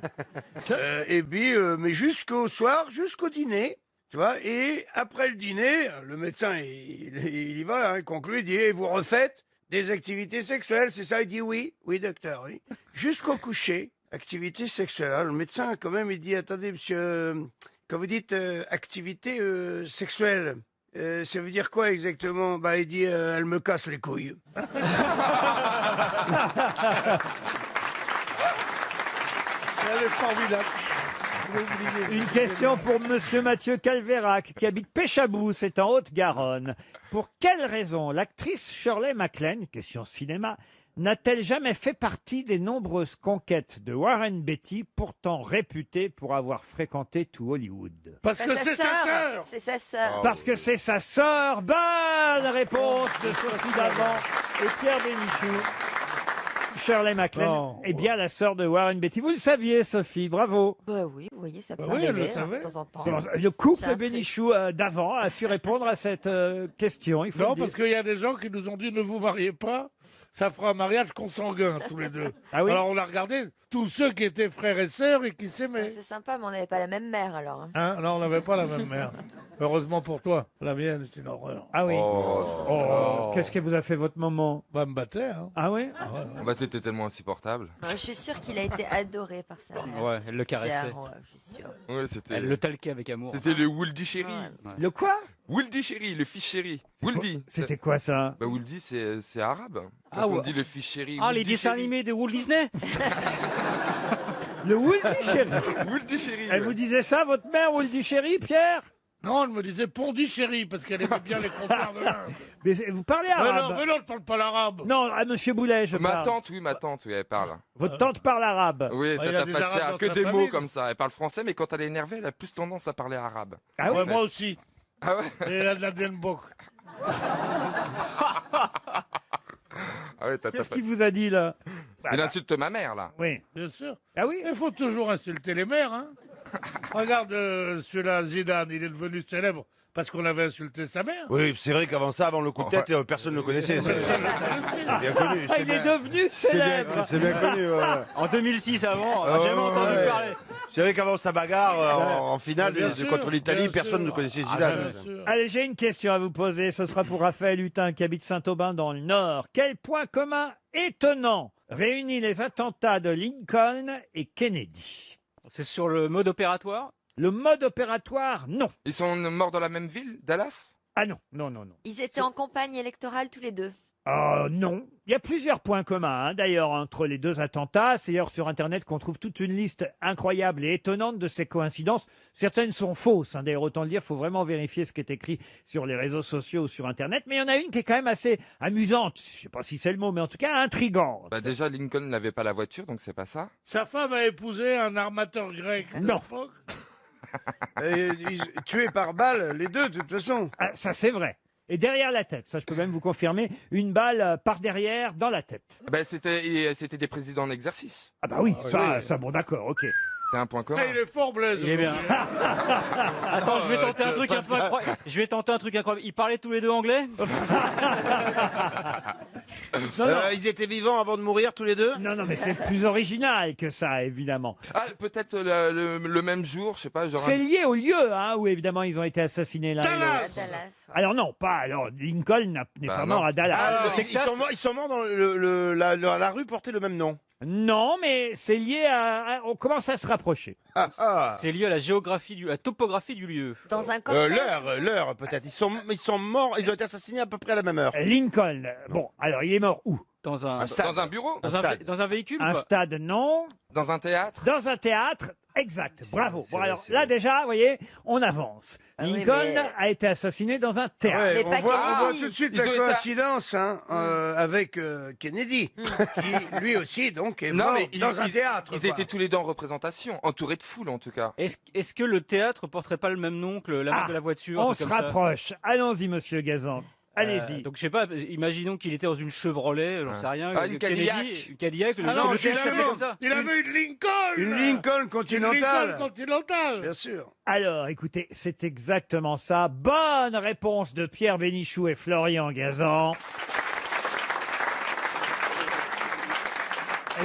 Et puis, mais jusqu'au soir, jusqu'au dîner. Tu vois, et après le dîner, le médecin, il y va, hein, il conclut, il dit, et vous refaites des activités sexuelles, c'est ça? Il dit oui, docteur, oui. Jusqu'au coucher, activité sexuelle. Alors, le médecin, quand même, il dit, attendez, monsieur, quand vous dites activité sexuelle, ça veut dire quoi exactement? Il dit, elle me casse les couilles. Elle est formidable. Une question pour monsieur Mathieu Calvérac, qui habite Péchabou, c'est en Haute-Garonne. Pour quelle raison l'actrice Shirley MacLaine, question cinéma, n'a-t-elle jamais fait partie des nombreuses conquêtes de Warren Beatty, pourtant réputée pour avoir fréquenté tout Hollywood? Parce que c'est sa sœur. C'est sa sœur. Parce que c'est sa sœur. Bonne réponse de Sophie Davant et Pierre Bénichou. Shirley MacLaine est bien la sœur de Warren Beatty. Vous le saviez, Sophie, bravo. Bah oui, vous voyez, ça peut oui, elle le arriver savait. de temps en temps. Le couple C'est un Bénichou d'avant a su répondre à cette question. Il faut Non, le dire. parce qu'il y a des gens qui nous ont dit ne vous mariez pas, ça fera un mariage consanguin tous les deux. Ah oui. Alors on a regardé tous ceux qui étaient frères et sœurs et qui s'aimaient. C'est sympa, mais on n'avait pas la même mère alors. Hein, non, on n'avait pas la même mère. Heureusement pour toi, la mienne c'est une horreur. Ah oui. Oh, qu'est-ce que vous a fait votre maman? Me battait. Hein. Ah oui. T'étais tellement insupportable. Je suis sûre qu'il a été adoré par sa mère. Ouais, elle le caressait. Pierre, ouais, je suis sûre. Ouais, c'était. Elle le talquait avec amour. C'était le Wooldy Chéri. Le quoi? Wooldy Chéri, le fils chéri. Wooldy. C'était quoi ça? Wooldy, c'est arabe. Ah Quand on ouais. dit le fils chéri. Ah, les Wooldy dessins Chéri. animés de Walt Disney. Le Wooldy Chéri. Wooldy Chéri. Elle vous disait ça, votre mère, Wooldy Chéri, Pierre? Non, elle me disait Pondichéri parce qu'elle aimait bien les comptoirs de l'Inde. Mais vous parlez arabe? Mais non, je parle pas l'arabe. Non, à monsieur Boulet, je Ma parle. tante, oui, elle parle. Votre tante parle arabe? Oui, il y a Tata des Fatia Arabes a dans que sa des famille. mots comme ça. Elle parle français, mais quand elle est énervée, elle a plus tendance à parler arabe. Ah oui? Ouais, moi aussi. Ah ouais? Et elle a de la Denbok. Ah ouais, Qu'est-ce qu'il vous a dit, là? Il insulte ma mère, là. Oui. Bien sûr. Ah oui? Il faut toujours insulter les mères, hein. Regarde celui-là, Zidane, il est devenu célèbre parce qu'on avait insulté sa mère. Oui, c'est vrai qu'avant ça, avant le coup de tête, personne ne le connaissait. C'est bien connu. Il est devenu célèbre. C'est bien connu. En 2006, avant, on Ouais, n'a jamais entendu ouais. parler. C'est vrai qu'avant sa bagarre en finale Bien sûr, contre l'Italie, bien personne sûr. ne connaissait Ah, Zidane. bien sûr. Allez, j'ai une question à vous poser. Ce sera pour Raphaël Hutin qui habite Saint-Aubin dans le Nord. Quel point commun étonnant réunit les attentats de Lincoln et Kennedy? C'est sur le mode opératoire? Le mode opératoire, non. Ils sont morts dans la même ville, Dallas? Ah non, non, non, non. Ils étaient en campagne électorale tous les deux. Non. Il y a plusieurs points communs, hein, d'ailleurs, entre les deux attentats. C'est d'ailleurs sur Internet qu'on trouve toute une liste incroyable et étonnante de ces coïncidences. Certaines sont fausses, hein, d'ailleurs, autant le dire, il faut vraiment vérifier ce qui est écrit sur les réseaux sociaux ou sur Internet. Mais il y en a une qui est quand même assez amusante. Je ne sais pas si c'est le mot, mais en tout cas intrigante. Bah déjà, Lincoln n'avait pas la voiture, donc c'est pas ça. Sa femme a épousé un armateur grec. Non. Norfolk. Tués par balle, les deux, de toute façon. Ah, ça, c'est vrai. Et derrière la tête, ça je peux même vous confirmer, une balle par derrière dans la tête. Bah c'était des présidents en exercice. Ah bah oui, ça bon d'accord, ok. C'est un point commun. Ah, il est fort, Blaise. Il est bien. Attends, je vais tenter un truc un peu Pascal. incroyable. Je vais tenter un truc incroyable. Ils parlaient tous les deux anglais? Ils étaient vivants avant de mourir tous les deux? Non, non, mais c'est plus original que ça, évidemment. Ah, peut-être le même jour, je sais pas. Genre C'est lié au lieu hein, où évidemment ils ont été assassinés l'un et l'autre. À Dallas. Ouais. Alors non, pas. Alors Lincoln n'est Bah pas non. mort à Dallas. Ah, ils sont morts dans la rue portait le même nom. Non, mais c'est lié on commence à se rapprocher. C'est lié à la géographie, la topographie du lieu. Dans un camping. L'heure peut-être. Ils sont morts, ils ont été assassinés à peu près à la même heure. Lincoln, bon, alors il est mort où? Dans un bureau. dans un véhicule ou Un pas? stade, non. Dans un théâtre. Dans un théâtre, exact. Bravo. c'est Bon, vrai, alors c'est là vrai. déjà, vous voyez, on avance. Ah oui, Lincoln mais- a été assassiné dans un théâtre. Ouais, Mais on pas voit Kennedy. tout de suite Ils la ont été- coïncidence avec Kennedy, qui lui aussi donc est Non, mort mais dans un théâtre. Ils quoi. étaient tous les deux en représentation, entourés de foule en tout cas. Est-ce que le théâtre porterait pas le même nom que la marque de la voiture? un On truc se comme ça rapproche. Allons-y, monsieur Gazan. Allez-y. Donc je sais pas, imaginons qu'il était dans une Chevrolet, j'en sais rien. Ah, une Kennedy, Cadillac. une Cadillac, Ah non, le théâtre s'appelait comme ça. Il avait une Lincoln. Une Lincoln Une continentale. Lincoln continentale. Bien sûr. Alors, écoutez, c'est exactement ça. Bonne réponse de Pierre Bénichou et Florian Gazan.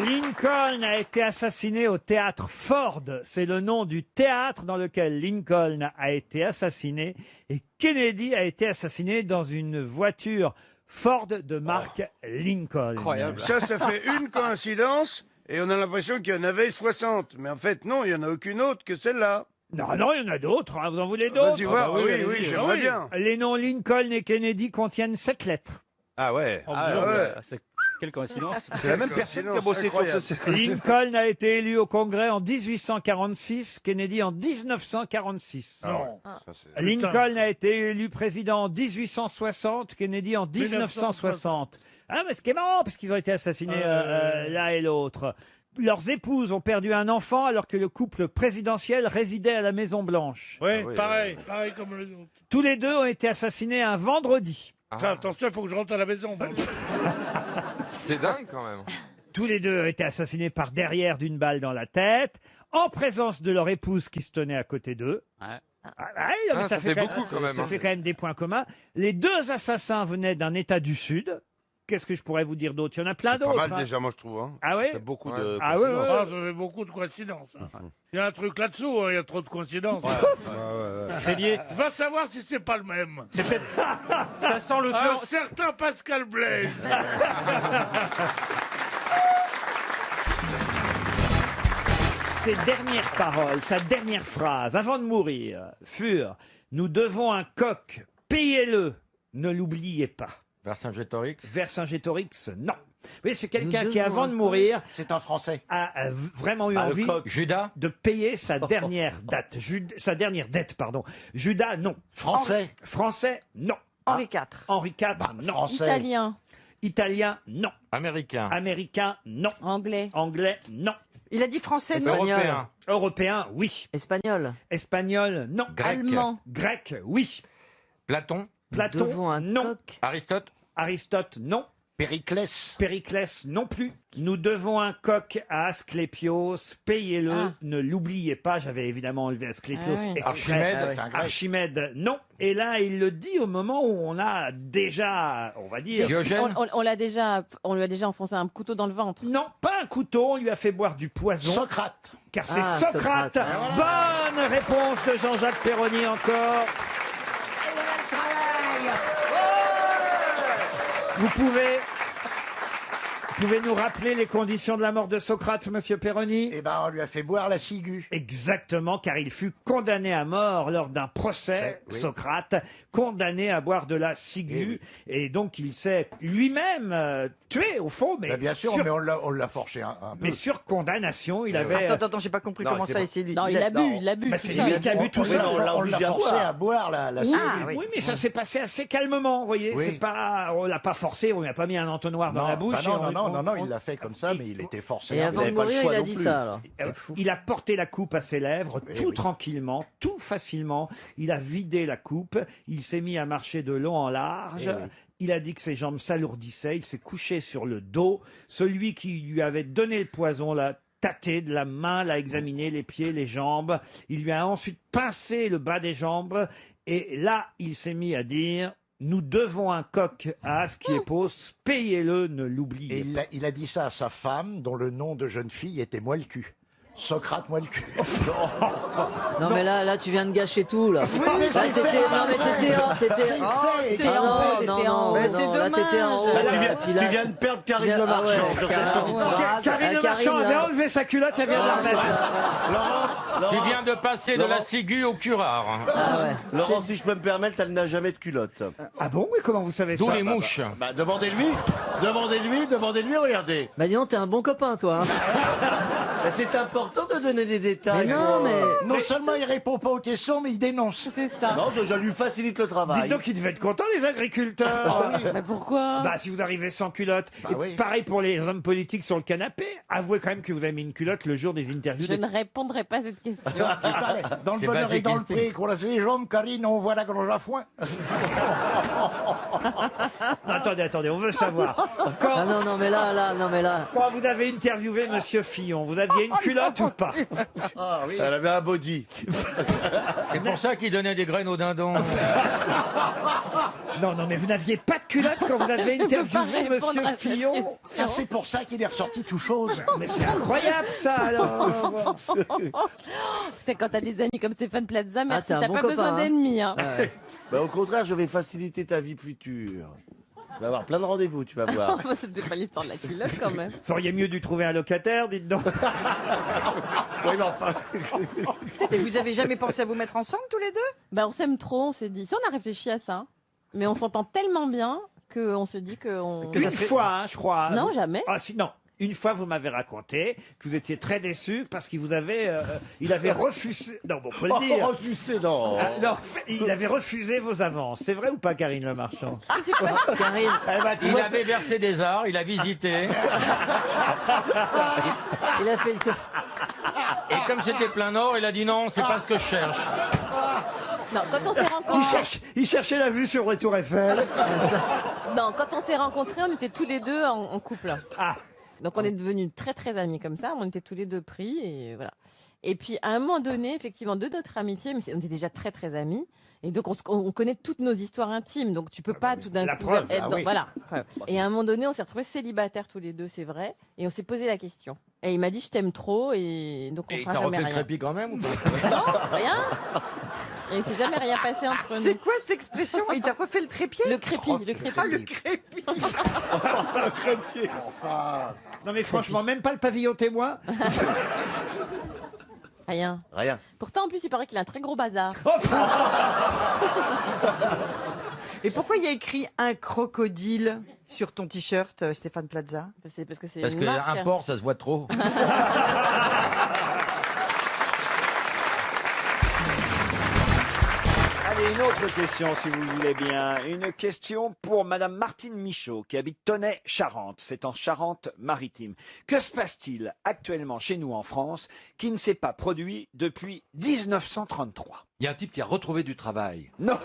Lincoln a été assassiné au théâtre Ford. C'est le nom du théâtre dans lequel Lincoln a été assassiné. Et Kennedy a été assassiné dans une voiture Ford de marque Lincoln. Incroyable. Ça fait une coïncidence et on a l'impression qu'il y en avait 60. Mais en fait, non, il n'y en a aucune autre que celle-là. Non, non, il y en a d'autres. Hein. Vous en voulez d'autres? Vas-y voir, Ah bah oui, allez-y. oui, j'aimerais bien. Les noms Lincoln et Kennedy contiennent 7 lettres. Ah ouais. Quelle coïncidence. C'est la même personne qui a bossé contre ce. Lincoln a été élu au Congrès en 1846, Kennedy en 1946. Non. Lincoln a été élu président en 1860, Kennedy en 1960. Ah, mais ce qui est marrant, parce qu'ils ont été assassinés l'un et l'autre. Leurs épouses ont perdu un enfant alors que le couple présidentiel résidait à la Maison-Blanche. Oui, oui, pareil comme les autres. Tous les deux ont été assassinés un vendredi. Attends, attention, il faut que je rentre à la maison. C'est dingue quand même. Tous les deux ont été assassinés par derrière d'une balle dans la tête, en présence de leur épouse qui se tenait à côté d'eux. Ouais. Non, mais Ça fait quand beaucoup, même, quand même, Ça hein. fait quand même des points communs. Les deux assassins venaient d'un État du Sud. Qu'est-ce que je pourrais vous dire d'autre? Il y en a plein C'est pas d'autres. mal hein. déjà, moi je trouve. Hein. Ah Ça ouais fait beaucoup Ouais. de. Ah ouais, ouais, Ah, ça fait beaucoup de coïncidences. hein. Il y a un truc là-dessous, hein, il y a trop de coïncidences. C'est lié. Va savoir si c'est pas le même. C'est peut-être. Ça sent le Un clan. certain Pascal Blaise. Ses dernières paroles, sa dernière phrase, avant de mourir, furent « Nous devons un coq, payez-le, ne l'oubliez pas. Vercingétorix » Vercingétorix, non. Oui, c'est quelqu'un qui, avant de mourir, C'est un Français. a vraiment eu Ah, le envie coq. Judas de payer sa dernière dette. Sa dernière dette, pardon. Judas, non. Français. Français, non. Henri IV. Henri IV, non. Français. Italien. Italien, non. Américain. Américain, non. Anglais. Anglais, non. Il a dit français, non? Européen. Européen, oui. Espagnol. Espagnol, non. Grec. Allemand. Grec, oui. Platon. Platon, Devant un non. coq. Aristote. Aristote, non. Périclès. Périclès non plus. Nous devons un coq à Asclépios, payez-le, ne l'oubliez pas. J'avais évidemment enlevé Asclépios exprès. Archimède. Archimède, non. Et là, il le dit au moment où on a déjà, on va dire... On lui a déjà enfoncé un couteau dans le ventre. Non, pas un couteau, on lui a fait boire du poison. Socrate. Car c'est Socrate. Bonne réponse de Jean-Jacques Perroni encore. Vous pouvez nous rappeler les conditions de la mort de Socrate, monsieur Perroni? Eh ben, on lui a fait boire la ciguë. Exactement, car il fut condamné à mort lors d'un procès, Oui. Socrate, condamné à boire de la ciguë, et donc il s'est lui-même tué, au fond, mais... Ben, bien sûr, mais on l'a forcé un peu. Mais sur condamnation, il avait... Attends, j'ai pas compris comment ça, c'est lui. Non, il a bu. Bah, c'est lui qui a bu tout ça. On l'a forcé à boire la ciguë. Oui, mais ça s'est passé assez calmement, vous voyez. Oui. C'est pas, on l'a pas forcé, on lui a pas mis un entonnoir dans la bouche. Bah non, il l'a fait comme ça, mais il était forcé. Et avant de mourir, il a dit ça, alors. Il a porté la coupe à ses lèvres, tout tranquillement, tout facilement. Il a vidé la coupe, il s'est mis à marcher de long en large. Il a dit que ses jambes s'alourdissaient, il s'est couché sur le dos. Celui qui lui avait donné le poison l'a tâté de la main, l'a examiné les pieds, les jambes. Il lui a ensuite pincé le bas des jambes. Et là, il s'est mis à dire... Nous devons un coq à Asclépios, payez-le, ne l'oubliez pas. Et il a dit ça à sa femme, dont le nom de jeune fille était Moi le cul. Socrate, moi le cul. Non, mais là, tu viens de gâcher tout, là. Oui, mais c'est fait. Non, Mais c'est là, t'étais en haut. Tu viens de perdre Karine Le Marchand sur cette petite phrase. Karine Le Marchand avait enlevé sa culotte, elle vient de la remettre. Tu viens de passer de la ciguë au curare. Laurent, si je peux me permettre, elle n'a jamais de culotte. Ah bon, mais comment vous savez ça? D'où les mouches. Bah, demandez-lui, regardez. Bah, dis donc, t'es un bon copain, toi. Bah, c'est important de donner des détails. Mais non, mais... Non seulement il répond pas aux questions, mais il dénonce. C'est ça. Non, je lui facilite le travail. Dites donc, ils devaient être contents, les agriculteurs. Mais pourquoi? Bah, si vous arrivez sans culotte. Bah Et oui. pareil pour les hommes politiques sur le canapé. Avouez quand même que vous avez mis une culotte le jour des interviews. Je ne répondrai pas à cette question. Dans le C'est bonheur basique, et dans le pré, qu'on laisse les jambes, Karine, on voit la grange à foin. Attendez, on veut savoir. Ah non, mais là. Quand vous avez interviewé Monsieur Fillon, vous aviez une culotte ou pas? Ah oui. Elle avait un body. C'est pour ça qu'il donnait des graines au dindon. Non, mais vous n'aviez pas de culotte quand vous avez interviewé Monsieur Fillon. Ah, c'est pour ça qu'il est ressorti tout chose. Mais c'est incroyable ça alors. Quand t'as des amis comme Stéphane Plaza, merci, t'es un t'as bon pas copain, besoin hein. d'ennemis. Hein. Bah, au contraire, je vais faciliter ta vie future. Tu vas avoir plein de rendez-vous, tu vas voir. C'était pas l'histoire de la culotte quand même. Feriez mieux de trouver un locataire, dites donc. Oui, mais enfin. Et vous avez jamais pensé à vous mettre ensemble tous les deux? Bah on s'aime trop, on s'est dit. Si on a réfléchi à ça, mais on s'entend tellement bien qu'on s'est dit qu'on... Une fois, hein, je crois. Non, jamais. Ah si, non. Une fois, vous m'avez raconté que vous étiez très déçu parce qu'il vous avait, il avait refusé. Non, bon, faut le dire. Refusé, non. Ah, non, il avait refusé vos avances. C'est vrai ou pas, Karine Le Marchand? C'est quoi, Karine? Il avait versé des arts, il a visité. Il a fait le tour. Et comme c'était plein nord, il a dit non, c'est pas ce que je cherche. Non, quand on s'est rencontrés... Il cherchait la vue sur les tours Eiffel. Non, quand on s'est rencontrés, on était tous les deux en couple. Ah. Donc on est devenus très très amis comme ça, on était tous les deux pris et voilà. Et puis à un moment donné, effectivement, de notre amitié, mais on était déjà très très amis, et donc on connaît toutes nos histoires intimes, donc tu peux pas tout d'un la coup preuve, être oui. voilà. Et à un moment donné, on s'est retrouvés célibataires tous les deux, c'est vrai, et on s'est posé la question. Et il m'a dit je t'aime trop, et donc on Et fera t'as jamais refait le rien. crépi quand même ou pas? Non, rien. Et il s'est jamais rien passé entre nous. C'est quoi cette expression? Il t'a refait le trépied? Le crépi, le crépi. Ah, le crépi. Le crépier. Enfin. Non mais franchement, même pas le pavillon témoin. Rien. Rien. Pourtant, en plus, il paraît qu'il a un très gros bazar. Et pourquoi il y a écrit un crocodile sur ton t-shirt, Stéphane Plaza? C'est parce que c'est Parce une que marque. un porc, ça se voit trop. Allez, une autre question, si vous le voulez bien. Une question pour Madame Martine Michaud, qui habite Tonnet, Charente. C'est en Charente-Maritime. Que se passe-t-il actuellement chez nous en France qui ne s'est pas produit depuis 1933? Il y a un type qui a retrouvé du travail. Non.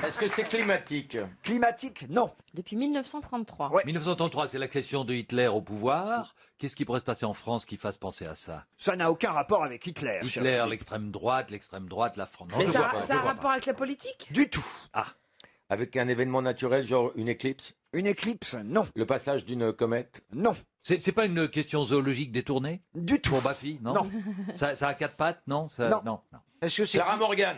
Est-ce que c'est climatique? Climatique, non. Depuis 1933. 1933, c'est l'accession de Hitler au pouvoir. Qu'est-ce qui pourrait se passer en France qui fasse penser à ça? Ça n'a aucun rapport avec Hitler. cher Hitler, Philippe. l'extrême droite, la France. Mais je ça vois pas, a je un vois rapport avec la politique? Du tout. Ah. Avec un événement naturel, genre une éclipse? Une éclipse, non. Le passage d'une comète? Non. C'est pas une question zoologique détournée? Du tout. Pour Baffy, non? Non. Ça a quatre pattes, non? Non. Est-ce que c'est Sarah Morgan?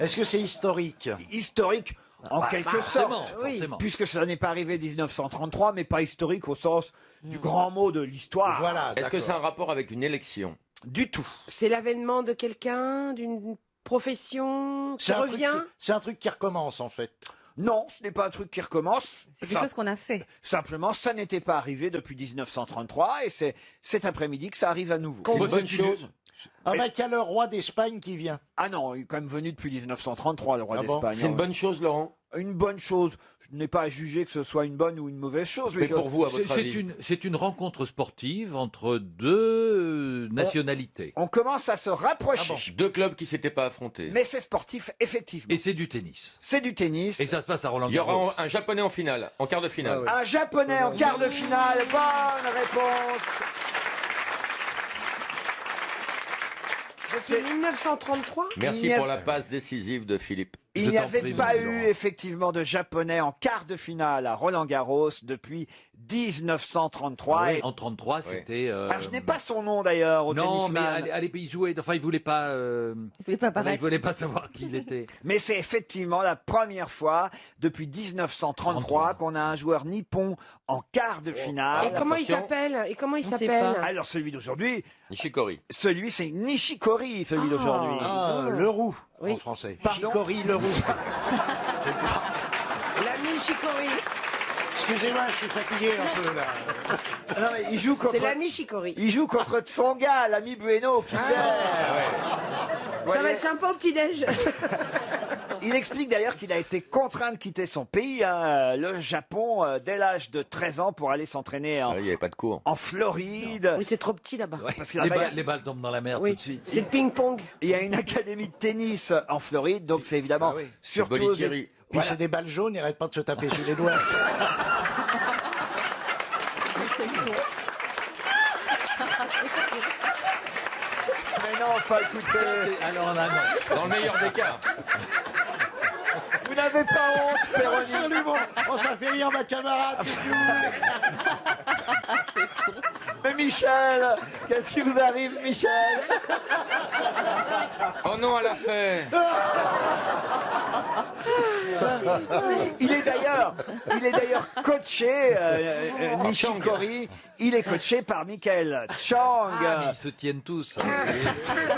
Est-ce que c'est historique? Historique, en quelque forcément, sorte. forcément. Puisque ça n'est pas arrivé en 1933, mais pas historique au sens du grand mot de l'histoire. Voilà. Est-ce que c'est un rapport avec une élection? Du tout. C'est l'avènement de quelqu'un, d'une profession qui revient? C'est un truc qui recommence en fait. Non, ce n'est pas un truc qui recommence. C'est quelque chose qu'on a fait. Simplement, ça n'était pas arrivé depuis 1933 et c'est cet après-midi que ça arrive à nouveau. C'est une bonne chose? Ah bah, qu'il y a le roi d'Espagne qui vient. Ah non, il est quand même venu depuis 1933, le roi d'Espagne. C'est une bonne chose, Laurent? Une bonne chose. Je n'ai pas à juger que ce soit une bonne ou une mauvaise chose. Mais pour vous, à votre avis? C'est une rencontre sportive entre deux nationalités. On commence à se rapprocher. Deux clubs qui s'étaient pas affrontés. Mais c'est sportif, effectivement. Et c'est du tennis. C'est du tennis. Et ça se passe à Roland Il y Garros. aura un Japonais en finale, en quart de finale. Un Japonais en quart de finale. Bonne réponse. C'est 1933? Merci pour la passe décisive de Philippe. Il n'y avait pas eu effectivement de Japonais en quart de finale à Roland-Garros depuis 1933. Ah oui, en 33, c'était. Alors, je n'ai pas son nom d'ailleurs au Non, mais tennisman. à l'époque, il jouait. Enfin, il voulait pas. Il voulait pas apparaître. Il voulait pas savoir qui il était. Mais c'est effectivement la première fois depuis 1933 qu'on a un joueur nippon en quart de finale. Et comment il s'appelle? Alors celui d'aujourd'hui, Nishikori. celui c'est Nishikori, celui d'aujourd'hui. Ah, le roux en français. Nishikori le roux. L'ami Shikori. Excusez-moi, je suis fatigué un peu là. Non, mais il joue contre. C'est l'ami Shikori. Il joue contre Tsonga, l'ami Bueno qui Ça va être sympa au petit-déj. Il explique d'ailleurs qu'il a été contraint de quitter son pays, hein, le Japon, dès l'âge de 13 ans pour aller s'entraîner Il n'y avait pas de cours. en Floride. Oui, c'est trop petit là-bas. Parce que Les là-bas, balles, les balles tombent dans la mer Oui, tout de suite. c'est le ping-pong. il y a une académie de tennis en Floride, donc c'est évidemment surtout aux Bolitieri. Puis c'est des balles jaunes, ils n'arrêtent pas de se taper sur les doigts. Mais non, enfin écoutez, Alors là, non. Dans le meilleur des cas. vous n'avez pas honte, Péroni. Absolument. Oh, ça fait rire ma camarade. qu'est-ce que vous voulez Mais Michel, qu'est-ce qui vous arrive, Michel? Oh non, elle a fait. Il est d'ailleurs coaché, Nishikori. Il est coaché par Michael Chang, Ah, mais ils se tiennent tous. C'est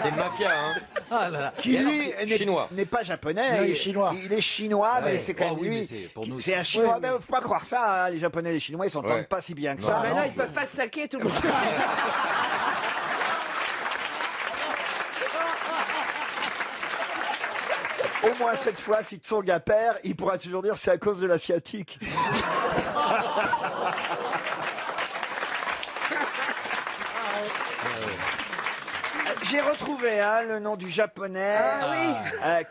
une mafia, hein. Ah là là. qui lui Chinois. n'est pas japonais. Non, il est chinois. Il est chinois, mais ouais. c'est quand Oh même oui, mais lui. c'est pour nous, C'est un chinois. Mais faut pas croire ça. Hein. Les japonais et les chinois, ils s'entendent Ouais. pas si bien que Non, ça. Mais non. là, ils peuvent pas se saquer tout le monde. Au moins cette fois, si Tsonga perd, il pourra toujours dire c'est à cause de l'asiatique. J'ai retrouvé le nom du japonais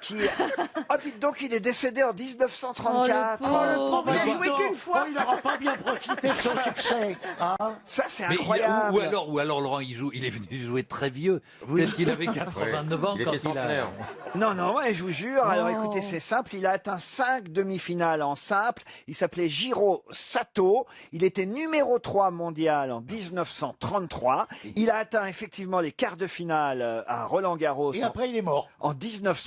qui. Oh, dites donc, il est décédé en 1934. Oh, le pauvre. Il a joué qu'une fois. Oh, il n'aura pas bien profité de son succès. Hein. Ça, c'est Mais incroyable. ou alors Laurent, il est venu jouer très vieux. Peut-être qu'il avait 89 ans Il quand était il a. centenaire. Non, ouais, je vous jure. Alors Oh. écoutez, c'est simple. Il a atteint 5 demi-finales en simple. Il s'appelait Jiro Sato. Il était numéro 3 mondial en 1933. Il a atteint effectivement les quarts de finale à Roland-Garros Et après, il est mort. en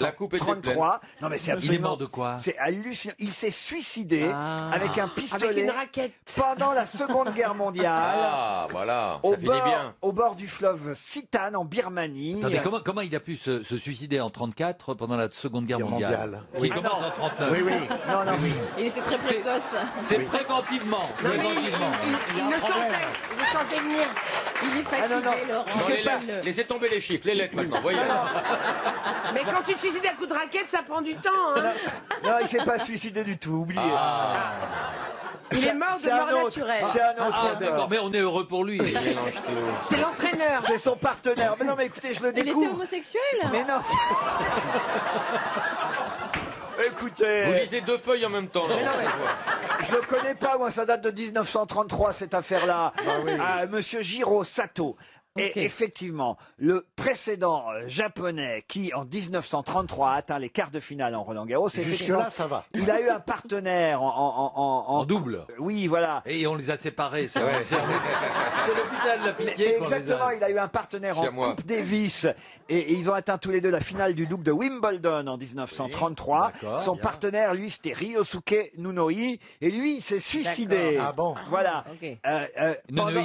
La coupe était 1933. Non, mais c'est Il est absolument. mort de quoi? C'est hallucinant. Il s'est suicidé Ah. avec un Avec pistolet une raquette. pendant la Seconde Guerre mondiale. Ah, voilà. Ça finit bien. Au bord du fleuve Sitan en Birmanie. Attendez, comment il a pu se suicider en 34 pendant la Seconde Guerre Guerre mondiale, mondiale. qui Oui. commence en 39? Oui, oui. Non, Il était très précoce. C'est préventivement. Non, mais préventivement. il le sentait. Il le sentait venir. Il est fatigué, non. Laurent. Bon, sait pas. laissez tomber les chiffres, les lettres maintenant, voyez. Mais quand tu te suicides à coup de raquette, ça prend du temps. Hein. Non, il s'est pas suicidé du tout, oubliez. Il est mort de C'est un mort autre. naturelle. C'est un autre. Ah, d'accord, mais on est heureux pour lui. C'est l'entraîneur. C'est son partenaire. Mais non, mais écoutez, je le Il était découvre. homosexuel. Mais non. écoutez... Vous lisez 2 feuilles en même temps. Là, Mais non, mais je le connais pas, moi, ça date de 1933, cette affaire-là. Monsieur Jiro Sato. Et effectivement, le précédent japonais qui, en 1933, a atteint les quarts de finale en Roland-Garros, Jusque-là, ça va. il a eu un partenaire En double. Oui, voilà. Et on les a séparés, c'est vrai. C'est l'hôpital de la pitié qu'on les a. Exactement, il a eu un partenaire en Coupe Davis et ils ont atteint tous les deux la finale du double de Wimbledon en 1933. Son partenaire, lui, c'était Ryosuke Nunoi et lui, il s'est suicidé. Ah bon. Voilà. Nunoi,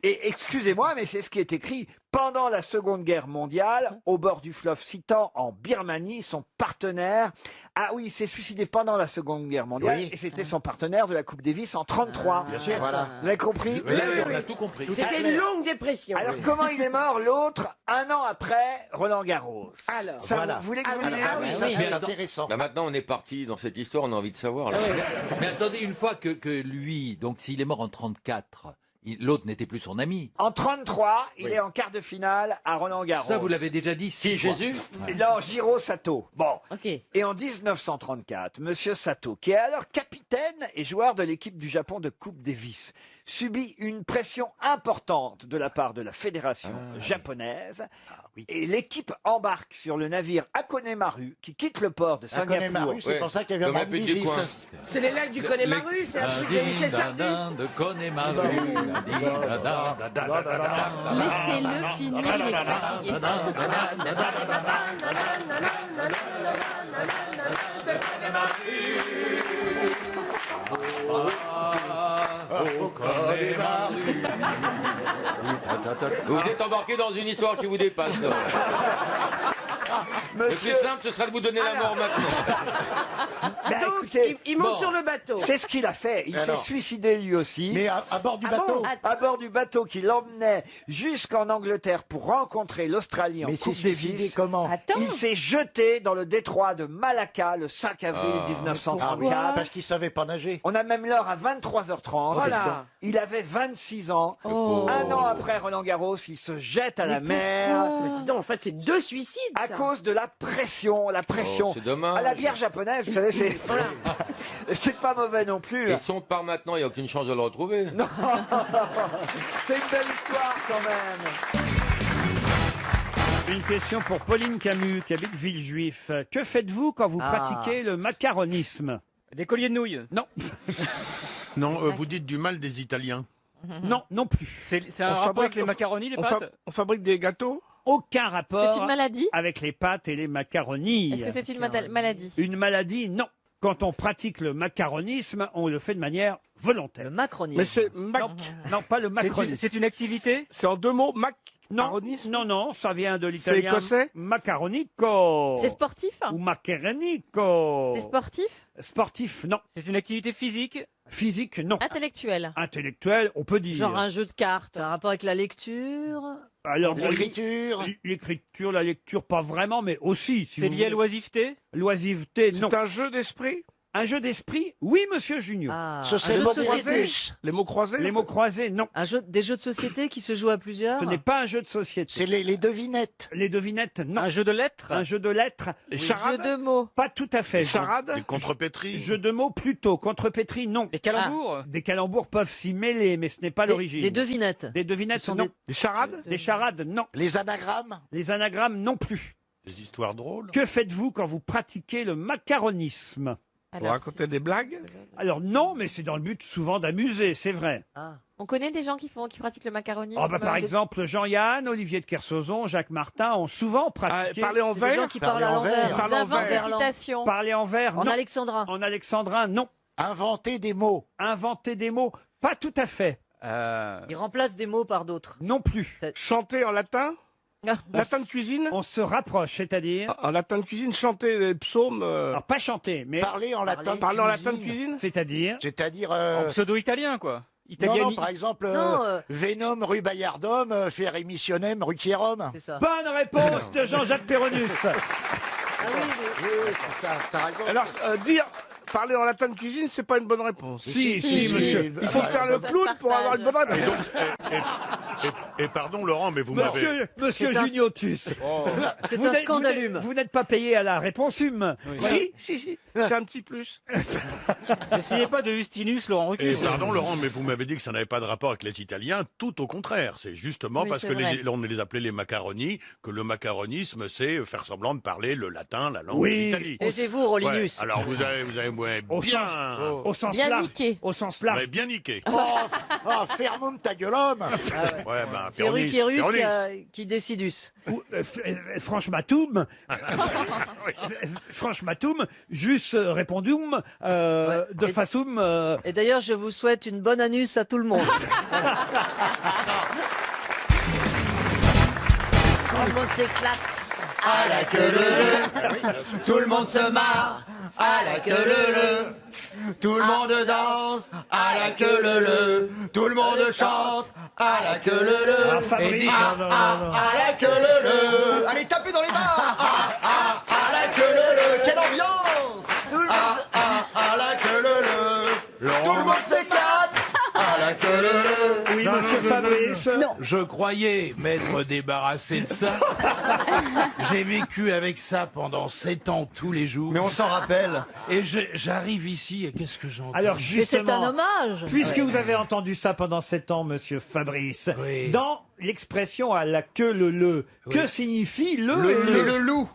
Et excusez-moi, mais c'est ce qui est écrit. Pendant la Seconde Guerre mondiale, au bord du fleuve Sitan, en Birmanie, son partenaire... Ah oui, il s'est suicidé pendant la Seconde Guerre mondiale et c'était son partenaire de la Coupe Davis en 33. Bien sûr. Voilà. Vous avez compris? Là, on a tout compris. C'était une longue dépression. Alors comment il est mort, l'autre, un an après Roland Garros? Alors, ça, vous voulez que je vous le dise? Ça, c'est intéressant. Bah maintenant, on est parti dans cette histoire, on a envie de savoir. Là. Mais attendez, une fois que lui, donc s'il est mort en 34, l'autre n'était plus son ami. En 33, il est en quart de finale à Roland-Garros. Ça, vous l'avez déjà dit. Si Jésus. Non, Jiro Sato. Bon. Ok. Et en 1934, Monsieur Sato, qui est alors capitaine et joueur de l'équipe du Japon de Coupe Davis, subit une pression importante de la part de la fédération japonaise. Et l'équipe embarque sur le navire Akonemaru, qui quitte le port de Singapour. Akonemaru, c'est pour ça qu'il y avait Comme un la de pute du visite. coin. c'est les lacs du Connemara, c'est un truc de Michel Sardou. De Connemara. Laissez-le finir, il est fatigué. Vous êtes embarqué dans une histoire qui vous dépasse. Le plus simple, ce serait de vous donner la mort maintenant. Ben, Donc, écoutez, il monte sur le bateau. c'est ce qu'il a fait. Il s'est suicidé lui aussi. Mais à bord du bateau. À bord du bateau qui l'emmenait jusqu'en Angleterre pour rencontrer l'Australie en Mais c'est Coupe suicidé Davis. comment? Il s'est jeté dans le détroit de Malacca le 5 avril Ah 1934. parce qu'il savait pas nager. On a même l'heure à 23h30. Voilà. Il avait 26 ans. Oh. Un an après Roland-Garros, il se jette à la mer. Mais dis donc, en fait, c'est 2 suicides. À ça. cause de la pression, Oh, c'est dommage. À la bière japonaise, vous savez, c'est c'est pas mauvais non plus. Et si on part maintenant, il n'y a aucune chance de le retrouver. Non, c'est une belle histoire quand même. Une question pour Pauline Camus, qui habite Villejuif. Que faites-vous quand vous pratiquez le macaronisme? Des colliers de nouilles. Non. Non, vous dites du mal des Italiens. Non, non plus. C'est un rapport avec les macaronis, les pâtes. On fabrique des gâteaux? Aucun rapport C'est une maladie? avec les pâtes et les macaronis. Est-ce que c'est une maladie? Une maladie, non. Quand on pratique le macaronisme, on le fait de manière volontaire. Le macronisme. Mais c'est Non, pas le macaronisme. C'est une activité? C'est en 2 mots, Non, non, ça vient de l'italien. C'est écossais? Macaronico. C'est sportif? Ou macaronico. C'est sportif? Sportif, non. C'est une activité physique? Physique, non. Intellectuel? Intellectuel, on peut dire. Genre un jeu de cartes. Ça a un rapport avec la lecture. Alors, L'écriture. L'écriture, la lecture, pas vraiment, mais aussi. Si C'est vous lié à voulez. l'oisiveté? L'oisiveté, non. C'est un jeu d'esprit? Un jeu d'esprit? Oui, monsieur Junior. Ah, Ce un c'est jeu le de mot société. croisé. Les mots croisés? Les mots croisés, non. Des jeux de société qui se jouent à plusieurs. Ce n'est pas un jeu de société. C'est les devinettes. Les devinettes, non. Un jeu de lettres? Un jeu de lettres? Les Jeu charades? de mots. Pas tout à fait. Charades? Des contrepétries. Jeu de mots plutôt. Contrepétrie, non. Les calembours? Des calembours peuvent s'y mêler, mais ce n'est pas l'origine. Des devinettes. Des devinettes, Ce sont non. Des charades? Des charades, non. Les anagrammes. Les anagrammes, non plus. Des histoires drôles. Que faites-vous quand vous pratiquez le macaronisme? Pour raconter des blagues? Alors non, mais c'est dans le but souvent d'amuser, c'est vrai. On connaît des gens qui pratiquent le macaronisme? Par exemple, Jean-Yann, Olivier de Kersauzon, Jacques Martin ont souvent pratiqué. Parler en Des vers? gens qui parlent à l'envers. Parler Ils en inventent des vers. citations. Parler en vers, En non. alexandrin. En alexandrin, non. Inventer des mots. Inventer des mots, pas tout à fait. Ils remplacent des mots par d'autres. Non plus. Chanter en latin? Latin de cuisine? On se rapproche, c'est-à-dire. En latin de cuisine, chanter des psaumes. Alors pas chanter, mais. Parler en latin de Parler en cuisine. latin de cuisine? C'est-à-dire. C'est-à-dire. En pseudo-italien, quoi. Non, par exemple, Venom rubayardum, Ferremissionem rucierum. C'est ça. Bonne réponse de Jean-Jacques Perronus. Oui, c'est ça, t'as raison. Alors, dire parler en latin de cuisine, c'est pas une bonne réponse. Si, monsieur. Il faut faire le clown pour avoir une bonne réponse. Et pardon, Laurent, mais vous m'avez... Monsieur C'est un- Juniotus. Oh. C'est Vous un n'êtes- scandalume. Vous n'êtes pas payé à la réponse hume. Si, c'est un petit plus. N'essayez pas de Justinus, Laurent Et Ruquier. pardon, Laurent, mais vous m'avez dit que ça n'avait pas de rapport avec les Italiens. Tout au contraire. C'est justement Oui, parce c'est que vrai. on les appelait les macaronis que le macaronisme, c'est faire semblant de parler le latin, la langue Oui. de l'Italie. Aidez-vous, Rolinus. Ouais, alors vous avez ouais, Au bien... sens, au sens Bien large. niqué. Au sens Ouais, large. bien niqué. Ferme ta gueule, homme. Ouais, ben, C'est Péronis, Ruquierus Péronis. qui décidus. Franchematum, Franchematum, jus répondum, de façum. Et d'ailleurs, je vous souhaite une bonne anus à tout le monde. Tout le monde s'éclate à la queue leu. Tout le monde se marre à la queue leu. Tout le monde danse à la queue leu. Tout le monde chante à la queue leu. Ah, Fabrice. Et dit Non, non, non. à la queue leu. Allez, tapez dans les mains. À la queue leu. Quelle ambiance. Tout le monde à la queue leu. Tout le monde s'éclate à la queue leu. Oui, monsieur Fabrice. Je croyais m'être débarrassé de ça. J'ai vécu avec ça pendant 7 ans tous les jours. Mais on s'en rappelle. Et j'arrive ici et qu'est-ce que j'entends? Alors Mais justement, c'est un hommage. puisque vous avez entendu ça pendant 7 ans, monsieur Fabrice, Oui. dans l'expression à la queue le, que signifie le C'est le loup.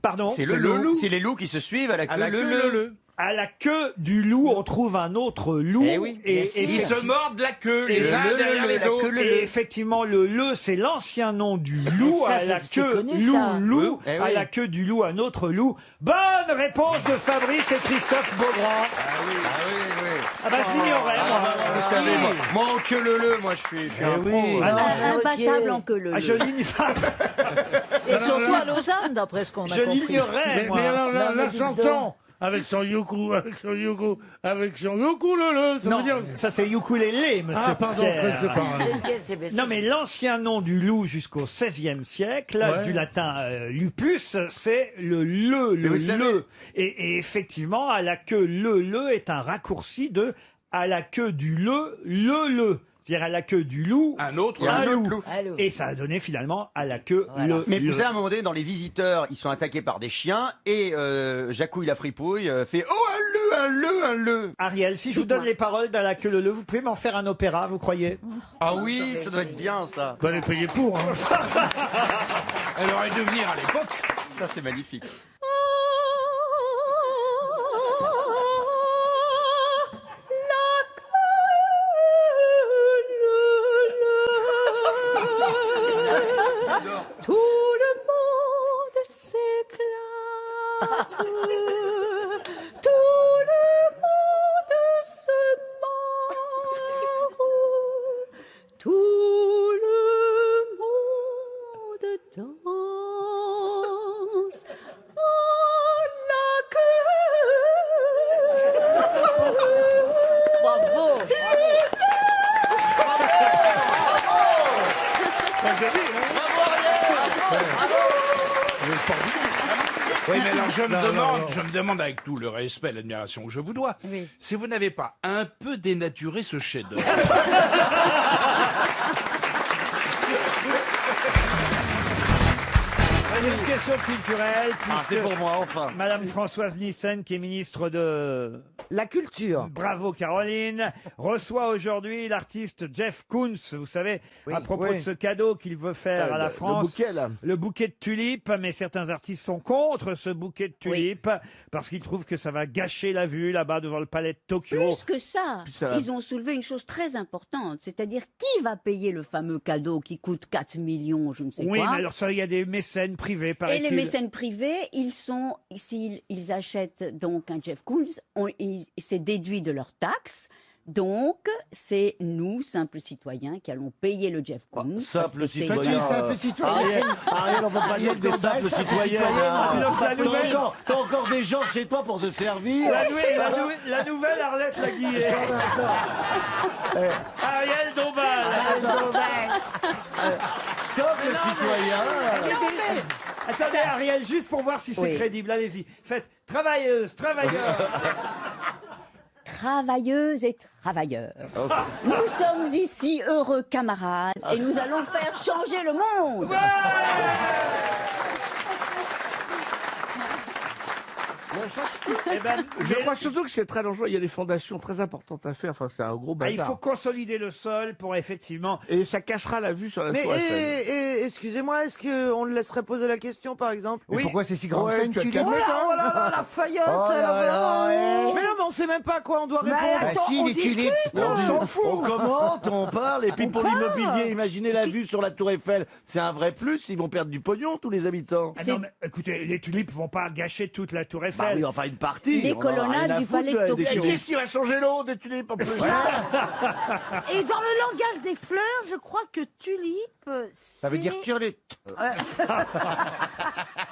Pardon. C'est le loup. C'est les loups qui se suivent à la queue le. À la queue du loup, on trouve un autre loup. Eh oui, bien sûr. Ils se mordent la queue les uns derrière les autres. Et effectivement, le, c'est l'ancien nom du loup. Ça, À la c'est queue, connu, loup, ça. loup. Eh À oui. la queue du loup, un autre loup. Bonne réponse de Fabrice et Christophe Beaugrand. Ah bah, je l'ignorais, moi. Vous savez, moi en queue le, moi je suis un pro. Ah non, Imbattable en queue leu. je l'ignorais. Et surtout à Lausanne, d'après ce qu'on a Je compris. l'ignorais, moi. Mais alors, Non, mais la dites chanson, avec son yuku, ukulele, ça Non, veut dire... ça c'est ukulélé, monsieur Ah, pardon, Pierre. je sais pas. C'est une caisse, c'est blessé. Non, mais l'ancien nom du loup jusqu'au XVIe siècle, Ouais. du latin lupus, c'est le Mais vous savez- le. Et effectivement, à la queue, le est un raccourci de à la queue du le. C'est-à-dire à la queue du loup, Un autre un autre loup. loup. Allô. Et ça a donné finalement à la queue le. Mais le. vous savez, à un moment donné, dans Les Visiteurs, ils sont attaqués par des chiens et Jacouille la fripouille fait « Oh, un le !» Ariel, si je vous donne les paroles d'à la queue le, vous pouvez m'en faire un opéra, vous croyez? Ah oui, ça doit être bien, ça. Faut les payer pour, hein. Elle aurait dû venir à l'époque. Ça, c'est magnifique. Tout le monde s'éclate. Tout le monde se marre. Tout le monde danse. À la queue. Bravo. Oui, mais alors je me Non, demande, non. je me demande avec tout le respect et l'admiration que je vous dois, si vous n'avez pas un peu dénaturé ce chef-d'œuvre. J'ai une question culturelle. Ah, c'est puisque pour moi, enfin. Madame Françoise Nyssen, qui est ministre de... La culture. Bravo Caroline, reçoit aujourd'hui l'artiste Jeff Koons, vous savez, à propos de ce cadeau qu'il veut faire à la France. Le bouquet, là. Le bouquet de tulipes, mais certains artistes sont contre ce bouquet de tulipes parce qu'ils trouvent que ça va gâcher la vue là-bas devant le palais de Tokyo. Plus que ça, ça va. ils ont soulevé une chose très importante, c'est-à-dire qui va payer le fameux cadeau qui coûte 4 millions, je ne sais Oui, quoi. mais alors ça, il y a des mécènes privés, Et paraît-il. les mécènes privés, s'ils achètent donc un Jeff Koons, c'est déduit de leurs taxes. Donc, c'est nous, simples citoyens, qui allons payer le Jeff Koons. parce Simple que c'est- citoyen. Ariel, on peut pas dire des simples citoyens. T'as encore des gens chez toi pour te servir. La nouvelle Arlette Laguillet. Ariel Dombal. Simple citoyen. Attendez, Ariel, juste pour voir si c'est Oui. crédible, allez-y. Faites travailleuse, travailleur. travailleuses et travailleurs. Nous sommes ici heureux camarades et nous allons faire changer le monde. Je crois surtout que c'est très dangereux. Il y a des fondations très importantes à faire. Enfin, c'est un gros Ah, bazar. il faut consolider le sol pour effectivement. Et ça cachera la vue sur la Mais tour Eiffel. excusez-moi, est-ce qu'on le laisserait poser la question, par exemple? Mais pourquoi c'est si grand Ouais, que ça, une tu as tulipe. calmé, Oh là, toi oh là là, la faillotte. Oh là là, ouais. Mais non, mais on sait même pas à quoi on doit Mais répondre. attends, si, on les discute. tulipes. On s'en fout. On commente, on parle, et puis On pour parle. l'immobilier, imaginez la vue sur la Tour Eiffel. C'est un vrai plus, ils vont perdre du pognon, tous les habitants. Ah non, mais écoutez, les tulipes vont pas gâcher toute la Tour Eiffel. Bah oui, enfin une partie. Les on en a rien colonnades à du foutre, palais de des Tokyo. tulipes. Qu'est-ce qui va changer l'eau des tulipes en plus? Et dans le langage des fleurs, je crois que tulipe, c'est... Ça veut dire tulipe.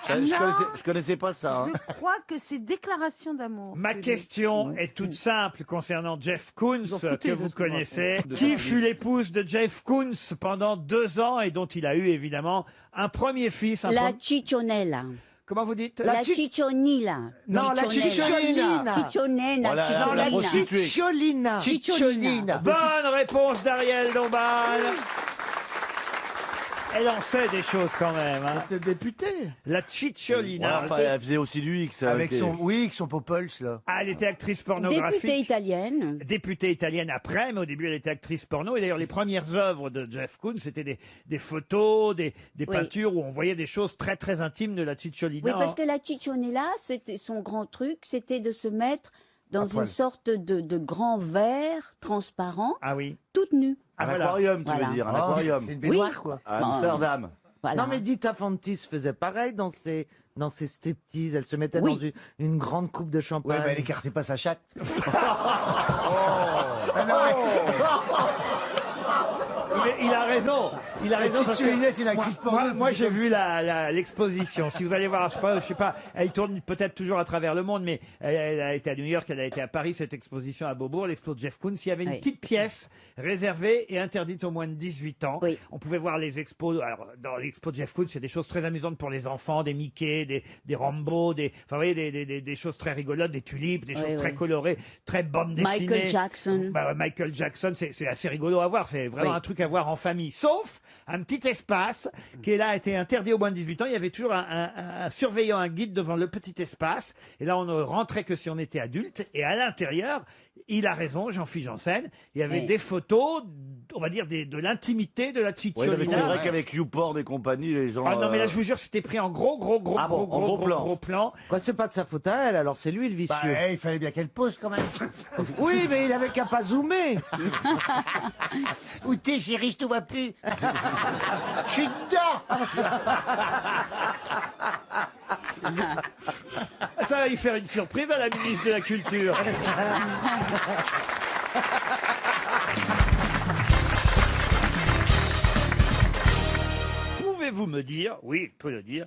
Je connaissais pas ça. hein. Je crois que c'est déclaration d'amour. Ma question est toute simple concernant Jeff Koons, Ils ont foutu que de vous ce connaissez. moment. Qui fut l'épouse de Jeff Koons pendant 2 ans et dont il a eu évidemment un premier fils. La ciccionella. Comment vous dites? La ciccionilla. Non, la cicciolina. Ciccionella. Voilà, Non, la prostituée. cicciolina. Cicciolina. Bonne réponse d'Ariel Dombal. Elle en sait des choses quand même. Hein. T'es député. La Cicciolina. Ouais, enfin, elle faisait aussi du X. Avec son Popols, là. Ah, elle était actrice pornographique. Députée italienne. Députée italienne après, mais au début elle était actrice porno. Et d'ailleurs les premières œuvres de Jeff Koons, c'était des photos, des peintures où on voyait des choses très très intimes de la Cicciolina. Oui, parce que la ciccionella, c'était son grand truc, c'était de se mettre dans une poil. sorte de grand verre transparent, Ah oui. toute nue. Un voilà. aquarium, tu Voilà. veux dire, un Oh, aquarium. C'est une baignoire, Oui. quoi. À Amsterdam. Voilà. Non, mais Dita Fantis faisait pareil dans ses striptease. Elle se mettait Oui. dans une grande coupe de champagne. Ouais, mais elle écartait pas sa chatte. Mais il a raison. Il a raison. parce que Cicciolina, c'est une actrice porno. moi, j'ai vu l'exposition. Si vous allez voir, je sais pas, elle tourne peut-être toujours à travers le monde, mais elle a été à New York, elle a été à Paris, cette exposition à Beaubourg, l'expo de Jeff Koons. Il y avait une Oui. petite pièce réservée et interdite aux moins de 18 ans. Oui. On pouvait voir les expos. Alors, dans l'expo de Jeff Koons, c'est des choses très amusantes pour les enfants, des Mickey, des Rambo, enfin, vous voyez, des choses très rigolotes, des tulipes, des Oui, choses très oui. colorées, très bande dessinée. Michael Jackson. Bah, Michael Jackson, c'est assez rigolo à voir. C'est vraiment Oui. un truc à voir en famille. Sauf un petit espace qui là a été interdit aux moins de 18 ans. Il y avait toujours un surveillant, un guide devant le petit espace. Et là, on ne rentrait que si on était adulte. Et à l'intérieur, il a raison, Jean-Philippe Janssen, il y avait Oui. des photos, on va dire, de l'intimité de la Ouais, Cicciolina. non, mais c'est vrai qu'avec YouPorn et compagnie, les gens. Ah non, mais là, je vous jure, c'était pris en gros plan. Quoi, c'est pas de sa faute à elle, alors c'est lui le vicieux. Bah, il fallait bien qu'elle pose quand même. Oui, mais il avait qu'à pas zoomer. Où t'es, chérie, je te vois plus. Je suis dedans. Ça va y faire une surprise à la ministre de la Culture. Pouvez-vous me dire, oui, je peux le dire,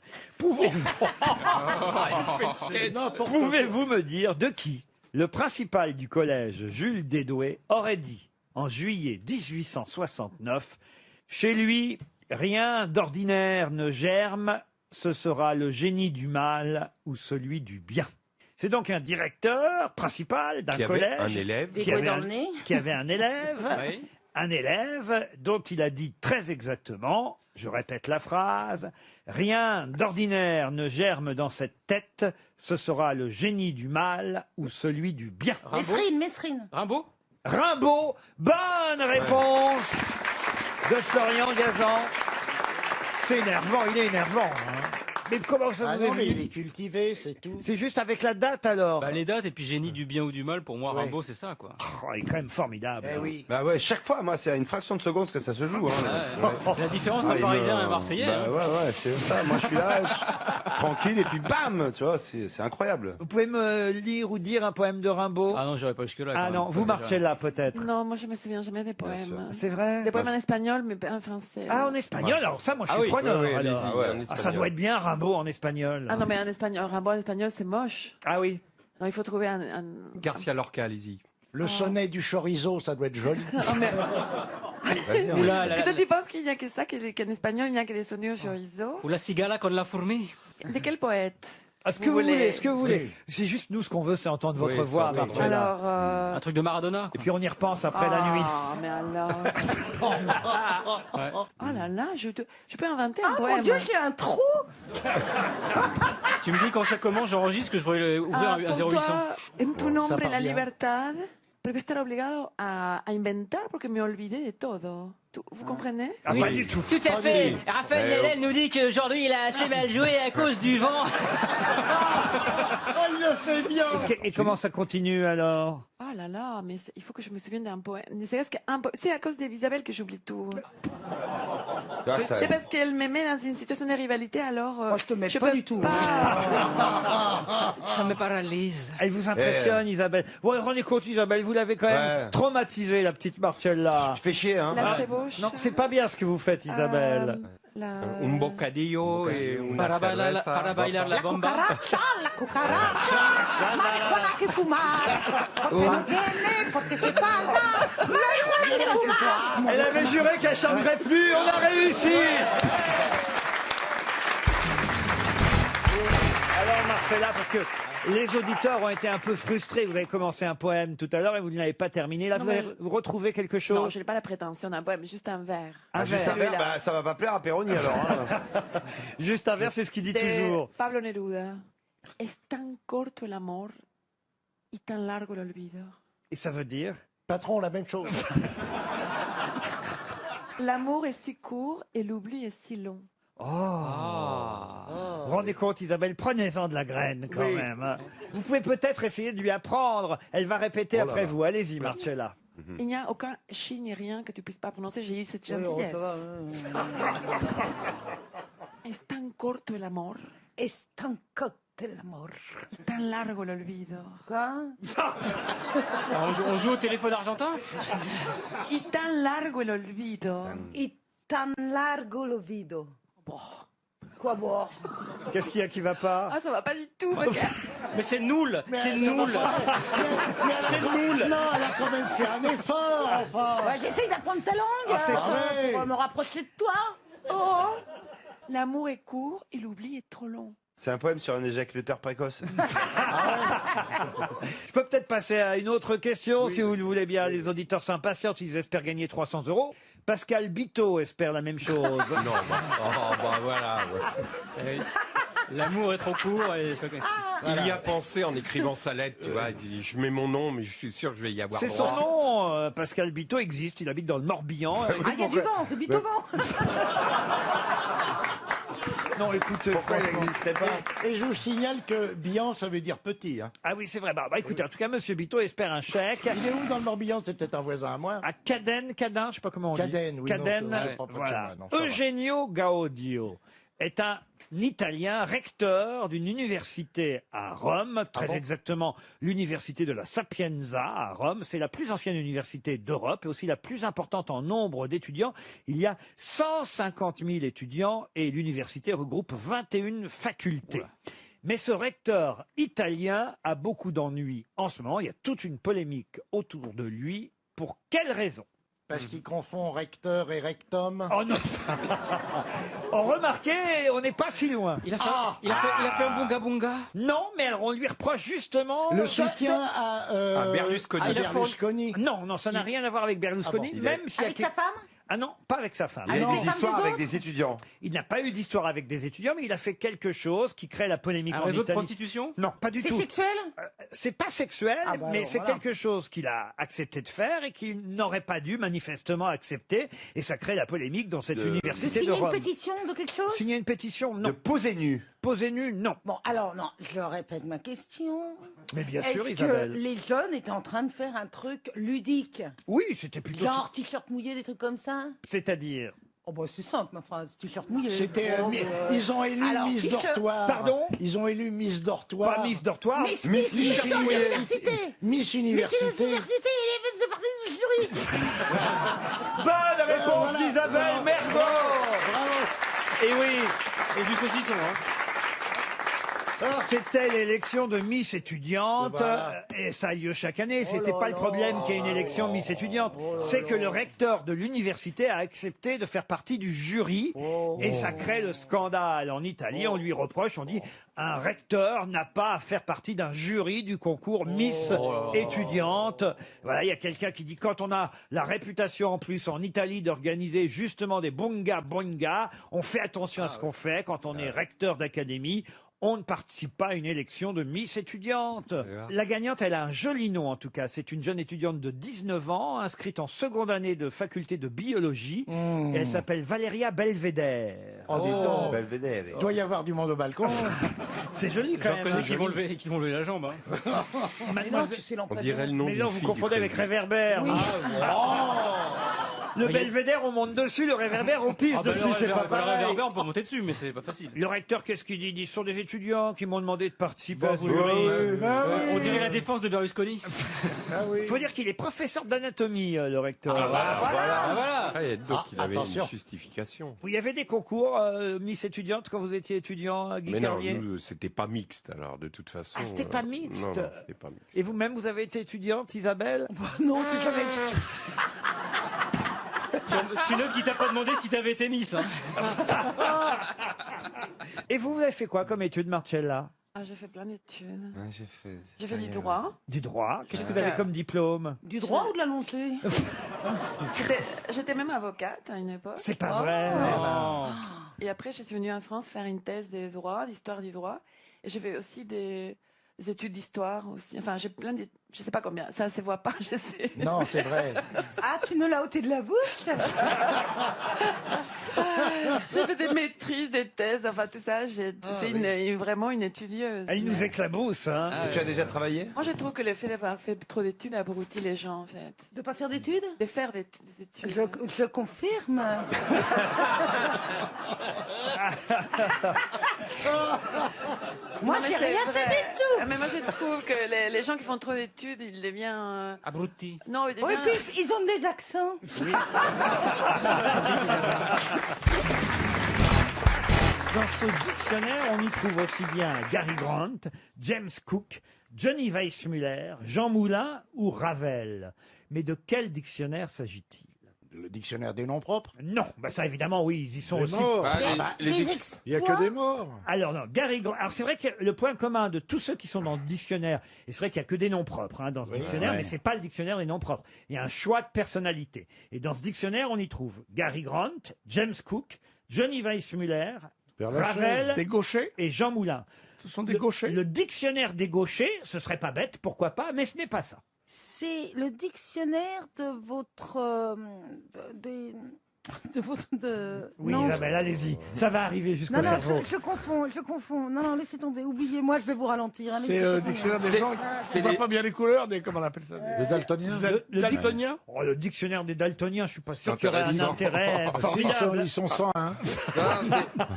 pouvez-vous me dire de qui le principal du collège Jules Dédoué aurait dit en juillet 1869 « Chez lui, rien d'ordinaire ne germe, ce sera le génie du mal ou celui du bien ». C'est donc un directeur principal d'un Qui avait collège un élève. qui Des avait couilles dans un- le nez. qui avait un élève, Oui. un élève dont il a dit très exactement, je répète la phrase, rien d'ordinaire ne germe dans cette tête, ce sera le génie du mal ou celui du bien. Mesrine. Rimbaud Rimbaud, bonne réponse de Florian Gazan. C'est énervant, il est énervant. hein. Mais comment ça Ah vous est non, mais il venu est cultivé, c'est tout. C'est juste avec la date alors. Bah, les dates et puis génie du bien ou du mal, pour moi, Ouais. Rimbaud, c'est ça, quoi. Oh, il est quand même formidable. Eh oui. Bah ouais, chaque fois, moi, c'est à une fraction de seconde que ça se joue. Hein. C'est la différence Ah, entre il Parisien me- et Marseillais. Bah hein. ouais, c'est ça. Moi, je suis là, tranquille, et puis bam, tu vois, c'est incroyable. Vous pouvez me lire ou dire un poème de Rimbaud? Ah non, j'aurais pas jusque-là. Ah quand non, même. vous marchez là peut-être. Non, moi je me souviens jamais des poèmes. C'est vrai? Des poèmes en espagnol, mais pas en français. Ah, en espagnol, alors ça, moi je Ah suis oui, preneur. oui, oui, alors. allez-y, ouais, en Ah, ça espagnol. doit être bien Rimbaud en espagnol. Ah non, mais en espagnol, Rimbaud en espagnol, c'est moche. Ah oui. Non, il faut trouver un... Garcia Lorca, allez-y. Le sonnet du chorizo, ça doit être joli. Oh, mais... Vas-y, on Oula, essaie. la- Toi, tu penses qu'il n'y a que ça, qu'en espagnol, il n'y a que des sonnets au chorizo? Ou la cigala con la fourmi. De quel poète? Ah, ce que vous voulez, ce que vous voulez. C'est juste nous, ce qu'on veut, c'est entendre votre voix, Marcella. Alors, un truc de Maradona. Et puis on y repense après la nuit. Ah, mais alors. Ouais. Oh là là, je peux inventer un Ah poème. mon Dieu, j'ai un trou. Tu me dis quand ça commence, j'enregistre que je vais ouvrir un 0800. En tu nombre, part la bien. libertad, pero estar obligado a inventar porque me olvidé de todo. Vous comprenez? Ah, pas du tout. Tout à fait. Raphaël Nadal nous dit qu'aujourd'hui il a assez mal joué à cause du vent. Oh, il le fait bien. Et comment ça continue alors? Oh là là, mais il faut que je me souvienne d'un poème. C'est à cause d'Isabelle que j'oublie tout. C'est parce qu'elle me met dans une situation de rivalité, alors. Moi, je te mets pas du tout. Ça me paralyse. Elle vous impressionne, Isabelle. Vous vous rendez compte, Isabelle, vous l'avez quand même traumatisée, la petite Marcella. Tu fais chier, hein. La Ah, Sebauche. non, c'est pas bien ce que que vous faites, Isabelle. Un bocadillo et una Para bailar, cerveza. para bailar la bomba. La cucaracha, marihuana que fumar, porque no tiene, porque se falta, marihuana que fumar. Elle avait juré qu'elle chanterait plus, on a réussi. Alors Marcella, parce que les auditeurs ont été un peu frustrés. Vous avez commencé un poème tout à l'heure et vous ne l'avez pas terminé. Là, Non, vous mais- avez retrouvé quelque chose. Non, je n'ai pas la prétention d'un poème, juste un vers. Un Juste vers. un verre, bah, ça va pas plaire à Péroni alors. Hein. Juste un vers, c'est ce qu'il dit toujours. Pablo Neruda. Es tan corto el amor y tan largo el olvido. Et ça veut dire? Patron, la même chose. L'amour est si court et l'oubli est si long. Oh. Vous vous rendez compte, Isabelle, prenez-en de la graine quand Oui. même. hein. Vous pouvez peut-être essayer de lui apprendre. Elle va répéter Oh là après là. vous. Allez-y, Marcella. Il n'y a aucun chi ni rien que tu puisses pas prononcer. J'ai eu cette Oui, oh, gentillesse. ça va, Es tan corto el amor. Es tan corto el amor. Y tan largo el olvido. Quoi? On joue au téléphone argentin. Y tan largo el olvido. Y tan largo el olvido. Quoi boire? Qu'est-ce qu'il y a qui va pas? Ah, ça va pas du tout. Regarde. Mais c'est nul. C'est nul. C'est nul. Non, elle a quand même fait un effort, enfin. Ouais, j'essaye d'apprendre ta langue Ah, c'est vrai. pour me rapprocher de toi. Oh, l'amour est court et l'oubli est trop long. C'est un poème sur un éjaculateur précoce. Je peux peut-être passer à une autre question, si vous le voulez bien. Les auditeurs s'impatientent, ils espèrent gagner 300 €. Pascal Bito espère la même chose. Non, voilà. L'amour est trop court. Et... Il y a pensé en écrivant sa lettre, tu vois. Il dit, je mets mon nom, mais je suis sûr que je vais y avoir C'est droit. son nom, Pascal Bito existe, il habite dans le Morbihan. Ah, il y a du vent, c'est Bito vent. Non, écoutez, Pourquoi il franchement. n'existerait pas? Et je vous signale que Bihan, ça veut dire petit. Hein. Ah oui, c'est vrai. Bah, écoutez, en tout cas, Monsieur Bito espère un chèque. Il est où dans le Morbihan? C'est peut-être un voisin à moi. À Cadin, je sais pas comment on dit. Cadène, oui, non, Cadène, c'est pas près de chez voilà. moi, non, ça va. Eugenio Gaudio est un Italien recteur d'une université à Rome, très bon exactement l'université de la Sapienza à Rome. C'est la plus ancienne université d'Europe et aussi la plus importante en nombre d'étudiants. Il y a 150 000 étudiants et l'université regroupe 21 facultés. Mais ce recteur italien a beaucoup d'ennuis. En ce moment, il y a toute une polémique autour de lui. Pour quelle raison? Parce qu'il confond recteur et rectum. Oh non. Oh, remarquez, on n'est pas si loin. Il a fait un bunga bunga. Non, mais alors on lui reproche justement Le soutien à Berlusconi. à Berlusconi. Non, ça n'a rien à voir avec Berlusconi, Ah bon, même si Avec sa femme? Ah non, pas avec sa femme. Il y a les des femmes histoires des avec autres des étudiants. Il n'a pas eu d'histoire avec des étudiants, mais il a fait quelque chose qui crée la polémique Un en réseau de Italie. prostitution. Non, pas du C'est tout. sexuel? C'est pas sexuel, Ah bah mais alors, c'est voilà. quelque chose qu'il a accepté de faire et qu'il n'aurait pas dû manifestement accepter. Et ça crée la polémique dans cette De De université de signer une Rome. pétition de quelque chose? Signer une pétition, De non. poser nu. Poser nu, non. Bon, alors, non, je répète ma question. Mais bien sûr, Est-ce que Isabelle. les jeunes étaient en train de faire un truc ludique? Oui, c'était plutôt. Genre t-shirt mouillé, des trucs comme ça? C'est-à-dire. Oh bah c'est simple ma phrase, t-shirt mouillé. C'était, Oh, ils ont élu alors, Miss t-shirt- Dortoir. Pardon? Ils ont élu Miss Dortoir. Pas Miss Dortoir. Miss Université. Université. Miss Miss Université. Université, il est fait partie du jury. Bonne réponse Voilà. d'Isabelle Mergo. Bravo. Et oui. Et du saucisson. C'était l'élection de Miss étudiante, Voilà. et ça a lieu chaque année. C'était pas le problème qu'il y ait une élection Miss étudiante. C'est que le recteur de l'université a accepté de faire partie du jury, et ça crée le scandale. En Italie, on lui reproche, on dit, un recteur n'a pas à faire partie d'un jury du concours Miss étudiante. Voilà, il y a quelqu'un qui dit, quand on a la réputation en plus en Italie d'organiser justement des bunga, on fait attention à ce qu'on fait quand on est recteur d'académie. On ne participe pas à une élection de Miss étudiante. La gagnante, elle a un joli nom en tout cas. C'est une jeune étudiante de 19 ans, inscrite en seconde année de faculté de biologie. Et elle s'appelle Valéria Belvedere. Oh, dis donc. Il doit y avoir du monde au balcon. C'est joli quand J'en même. connais hein. qui vont lever la jambe. Hein. On dirait le nom Mais d'une non, vous fille confondez du avec président. Réverbère. Oui. Le Belvédère, on monte dessus, le Réverbère, on pisse dessus, c'est pas Le pareil. réverbère, on peut monter dessus, mais c'est pas facile. Le recteur, qu'est-ce qu'il dit? Il dit, ce sont des étudiants qui m'ont demandé de participer à ce oui, jury. On dirait la défense de Berlusconi. Il faut dire qu'il est professeur d'anatomie, le recteur. Voilà. Ah, il y a donc il avait attention. une justification. Vous y avait des concours Miss étudiante quand vous étiez étudiant à Guy Mais non, Carlier? nous, c'était pas mixte, alors, de toute façon. Ah, c'était pas mixte. Non, c'était pas mixte. Et vous-même, vous avez été étudiante, Isabelle? Non, plus jamais. Tu notes qu'il t'a pas demandé si t'avais été Miss. Hein. Et vous avez fait quoi comme étude, Marcella? Ah, j'ai fait plein d'études. Ouais, J'ai fait du droit. Du droit. Qu'est-ce que vous avez comme diplôme? Du droit ou de la lancée J'étais même avocate à une époque. C'est pas vrai. Et après, je suis venue en France faire une thèse de droit, d'histoire du droit. Et j'ai fait aussi des études d'histoire aussi. Enfin, j'ai plein d'études. Je sais pas combien. Ça se voit pas, je sais. Non, c'est vrai. Ah, tu nous l'as ôté de la bouche J'ai fait des maîtrises, des thèses, enfin tout ça. C'est vraiment une étudieuse. Elle nous éclabousse, hein. Tu as déjà travaillé? Moi, je trouve que le fait d'avoir fait trop d'études abrutit les gens, en fait. De pas faire d'études? De faire des études. Je confirme. Moi, j'ai rien fait du tout. Mais moi, je trouve que les gens qui font trop d'études, ils deviennent... Abruti. Non, ils deviennent... Oui, puis ils ont des accents. Dans ce dictionnaire, on y trouve aussi bien Gary Grant, James Cook, Johnny Weissmuller, Jean Moulin ou Ravel. Mais de quel dictionnaire s'agit-il? Le dictionnaire des noms propres? Non, bah ça évidemment oui, ils y sont Les aussi. morts. Il n'y a que des morts. Alors non, Gary Grant. Alors c'est vrai que le point commun de tous ceux qui sont dans le dictionnaire, et c'est vrai qu'il n'y a que des noms propres dans ce dictionnaire, mais c'est pas le dictionnaire des noms propres. Il y a un choix de personnalité. Et dans ce dictionnaire, on y trouve Gary Grant, James Cook, Johnny Weissmuller, Ravel, Des gauchers. et Jean Moulin. Ce sont des gauchers. Le dictionnaire des gauchers, ce serait pas bête, pourquoi pas, mais ce n'est pas ça. C'est le dictionnaire de votre... Oui, Isabelle, allez-y. Ça va arriver jusqu'au cerveau. je confonds. Non, laissez tomber. Oubliez-moi, je vais vous ralentir. C'est le dictionnaire des gens qui ne voient pas bien les couleurs, comment on appelle ça? Des daltoniens. Daltoniens. Oh, le dictionnaire des daltoniens, je suis pas sûr qu'il y aurait un intérêt formidable. Ils sont 100, hein.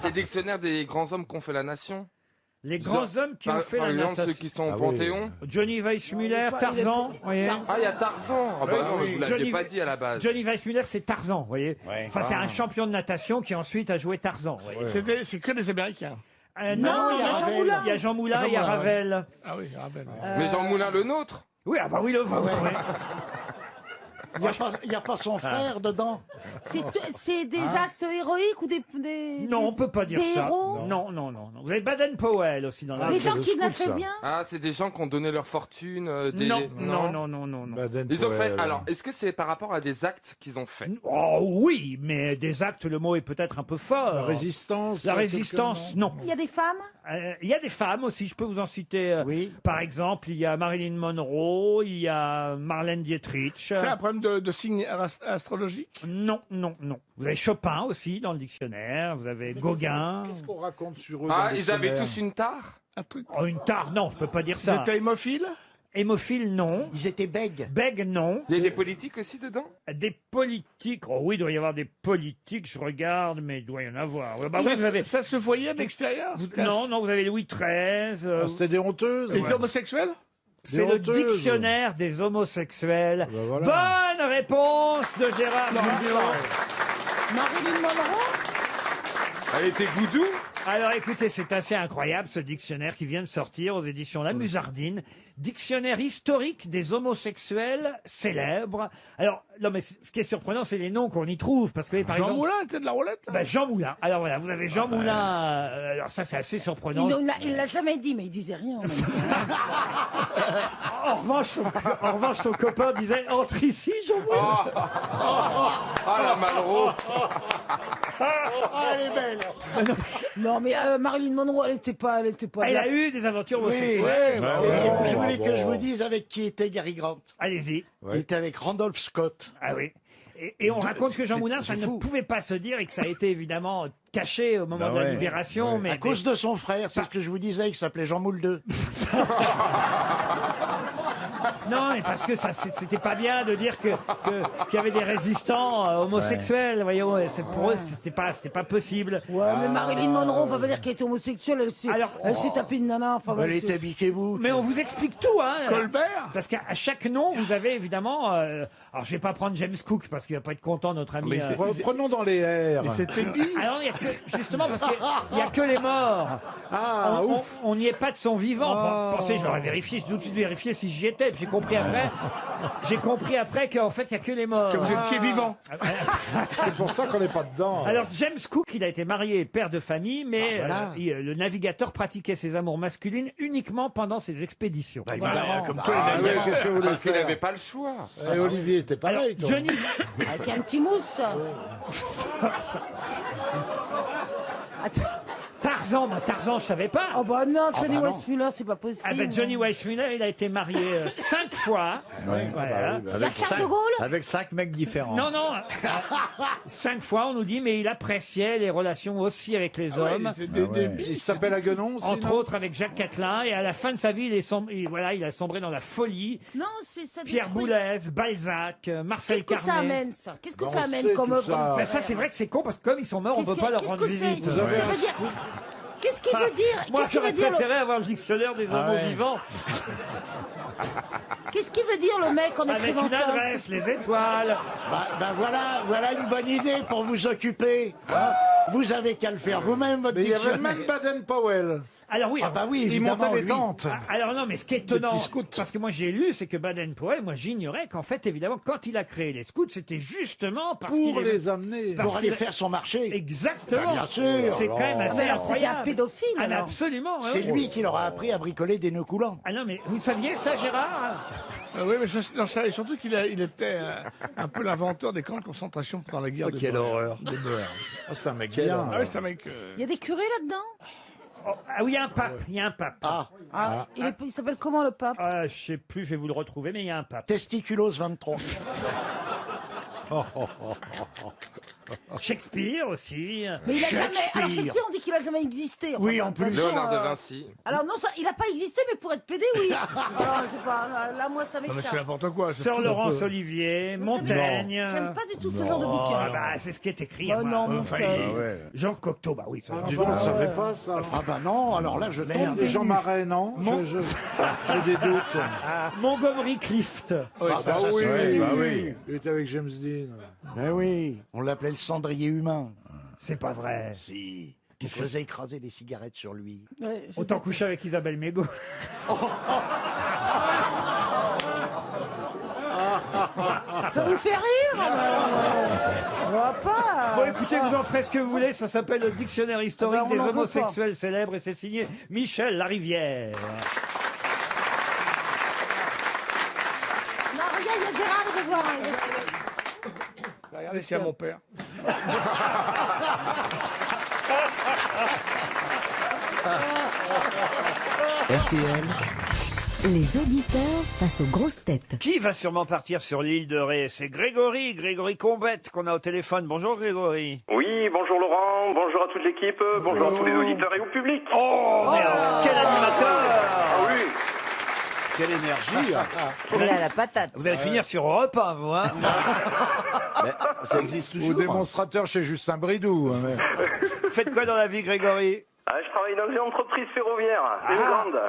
C'est le dictionnaire des grands hommes qui ont fait la nation. Les grands hommes qui ont fait la Par exemple, natation. ceux qui sont au Panthéon. Johnny Weissmuller, Tarzan, vous voyez. Ah, il y a Tarzan. Ah bah non, oui. vous l'aviez Johnny- pas dit à la base. Johnny Weissmuller, c'est Tarzan, vous voyez. Enfin, c'est un champion de natation qui ensuite a joué Tarzan. vous voyez. C'est que des Américains. Non, il y a Jean Moulin. Il y a Jean Moulin, il y a Ravel. Ah oui, Ravel. Mais Jean Moulin, le nôtre. Oui, ah bah oui, le vôtre. oui. Il n'y a pas son frère dedans? C'est des actes héroïques ou des Non, on peut pas dire ça. héros Non. Vous avez Baden-Powell aussi dans la Les liste. gens qui nageaient bien? Ah, c'est des gens qui ont donné leur fortune. Non. Ils ont fait. Alors, est-ce que c'est par rapport à des actes qu'ils ont fait? Oh oui, mais des actes, le mot est peut-être un peu fort. La résistance. La résistance, non. Il y a des femmes? Il y a des femmes aussi, je peux vous en citer. Par exemple, il y a Marilyn Monroe, il y a Marlène Dietrich. C'est un problème de signes astrologiques? Non. Vous avez Chopin aussi dans le dictionnaire, vous avez Gauguin. Qu'est-ce qu'on raconte sur eux? Ah, dans le ils avaient dictionnaire tous une tare? Un truc. Oh, une tare, non, je peux pas dire Ils ça. étaient hémophiles? Hémophile, non. Ils étaient bègues. Bègue, non. Il y a des politiques aussi dedans? Des politiques. Oh oui, il doit y avoir des politiques, je regarde, mais il doit y en avoir. Bah oui, vous avez... Ça se voyait de l'extérieur? Non, vous avez Louis XIII. C'était des honteuses. Les homosexuels? C'est le honteuses. dictionnaire des homosexuels. Ben voilà. Bonne réponse de Gérard Junior. Marilyn Monroe? Elle était goudou? Alors écoutez, c'est assez incroyable ce dictionnaire qui vient de sortir aux éditions La Musardine. Dictionnaire historique des homosexuels célèbres. Alors, non mais ce qui est surprenant, c'est les noms qu'on y trouve. Parce que, par Jean exemple, Moulin était de la roulette là bah, Jean Moulin. Alors voilà, vous avez Jean Moulin. Alors ça, c'est assez surprenant. Il l'a jamais dit, mais il disait rien. En revanche, son copain disait « Entre ici, Jean Moulin ». Ah, la Malraux. Elle est belle. Non, mais Marilyn Monroe, elle était pas. Elle a eu des aventures Oui. homosexuelles. Et vous voulez que je vous dise avec qui était Gary Grant? Allez-y. Il était avec Randolph Scott. Ah oui. Et on raconte que Jean Moulin, ça ne pouvait pas se dire et que ça a été évidemment caché au moment de la libération. Mais à cause de son frère, c'est ce que je vous disais, il s'appelait Jean Moule II. Non, mais parce que ça, c'était pas bien de dire qu'il y avait des résistants homosexuels, voyons. Et pour eux, c'était pas possible. Ouais, mais Marilyn Monroe, on peut pas dire qu'elle était homosexuelle, elle s'est tapée une nana. Enfin, Elle était biquez-vous. Mais on vous explique tout, hein. Colbert. Parce qu'à chaque nom, vous avez évidemment. Alors, je vais pas prendre James Cook parce qu'il va pas être content, notre ami. Prenons dans les airs. Alors, justement, parce qu'il n'y a que les morts. On n'y est pas de son vivant. Pensez, je l'aurais vérifié, j'ai tout de suite vérifié si j'y étais. Puis j'ai compris après qu'en fait, il n'y a que les morts. Que vous étiez vivant. C'est pour ça qu'on n'est pas dedans. Alors, James Cook, il a été marié et père de famille, mais le navigateur pratiquait ses amours masculines uniquement pendant ses expéditions. Évidemment. Comme tous les navigateurs. Qu'est-ce que vous voulez faire? Il n'avait pas le choix. Et Olivier, c'était pareil. Alors, Johnny... Avec un petit mousse. Tarzan, je savais pas. Oh bah non, Johnny Weissmuller, c'est pas possible. Ah ben Johnny Weissmuller, il a été marié 5 fois. Voilà. Avec 5 mecs différents. Non, 5 fois, on nous dit, mais il appréciait les relations aussi avec les hommes. Il s'appelle Aguenon, entre autres avec Jacques Catelin. Et à la fin de sa vie, il a sombré dans la folie. Non, c'est ça. Pierre Boulez, Balzac, Marcel Carnet. Qu'est-ce que ça amène, ça? Qu'est-ce que ça amène comme œuvre? Ça, c'est vrai que c'est con, parce que comme ils sont morts, on ne peut pas leur rendre visite. Qu'est-ce qu'il veut dire? Moi, j'aurais préféré avoir le dictionnaire des homos vivants. Qu'est-ce qu'il veut dire, le mec, en écrivant ça? Avec une adresse, les étoiles. Voilà une bonne idée pour vous occuper. Vous avez qu'à le faire vous-même, votre dictionnaire. Il y avait même Baden-Powell. Alors oui, il montait les tentes. Alors non, mais ce qui est étonnant, parce que moi j'ai lu, c'est que Baden-Powell, moi j'ignorais qu'en fait, évidemment, quand il a créé les scouts, c'était justement parce qu'il pour les amener, pour aller faire son marché. Exactement. Bien sûr. C'est quand même assez incroyable. C'est un pédophile. Ah, absolument. C'est lui qui leur a appris à bricoler des nœuds coulants. Ah non, mais vous saviez ça, Gérard? Oui, mais je savais surtout qu'il était un peu l'inventeur des camps de concentration pendant la guerre de quelle horreur. C'est un mec bien. Ah oui, c'est un mec. Il y a des curés là-dedans? Ah oui, il y a un pape. Il s'appelle comment, le pape? Je sais plus, je vais vous le retrouver, mais il y a un pape. Testiculos 23. Shakespeare aussi. Mais il a jamais. Alors Shakespeare, on dit qu'il a jamais existé. Oui, en plus. Léonard de Vinci. Alors non, il a pas existé, mais pour être pédé, oui. Alors je sais pas. Là, moi, ça m'échappe. C'est n'importe quoi. Sir Laurence Olivier, Montaigne. J'aime pas du tout ce genre de bouquin. C'est ce qui est écrit. Non, Montaigne. Jean Cocteau, oui. Ça, dis donc, on ne savait pas ça. Non, alors là, je tombe. Et Jean Marais, non? J'ai des doutes. Montgomery Clift. Oui. Il était avec James Dean. Mais oui, on l'appelait le cendrier humain. C'est pas vrai. Si. Il se faisait écraser des cigarettes sur lui. Autant coucher avec Isabelle Mégo. Ça vous fait rire, alors? On va pas. Bon, écoutez, vous en ferez ce que vous voulez. Ça s'appelle le Dictionnaire historique des homosexuels célèbres et c'est signé Michel Larivière. Non, regarde, il y a Gérard, de voir. Regardez s'il y a mon père. RTL, les auditeurs face aux grosses têtes. Qui va sûrement partir sur l'île de Ré? C'est Grégory Combette qu'on a au téléphone. Bonjour Grégory. Oui, bonjour Laurent, bonjour à toute l'équipe, bonjour à tous les auditeurs et au public. Oh, mais quel animateur! Ah oui. Quelle énergie! Il a la patate. Vous allez finir sur Europe 1, vous, hein? Ça existe toujours. Ou démonstrateur chez Justin Bridou. Faites quoi dans la vie, Grégory? Je travaille dans une entreprise ferroviaire,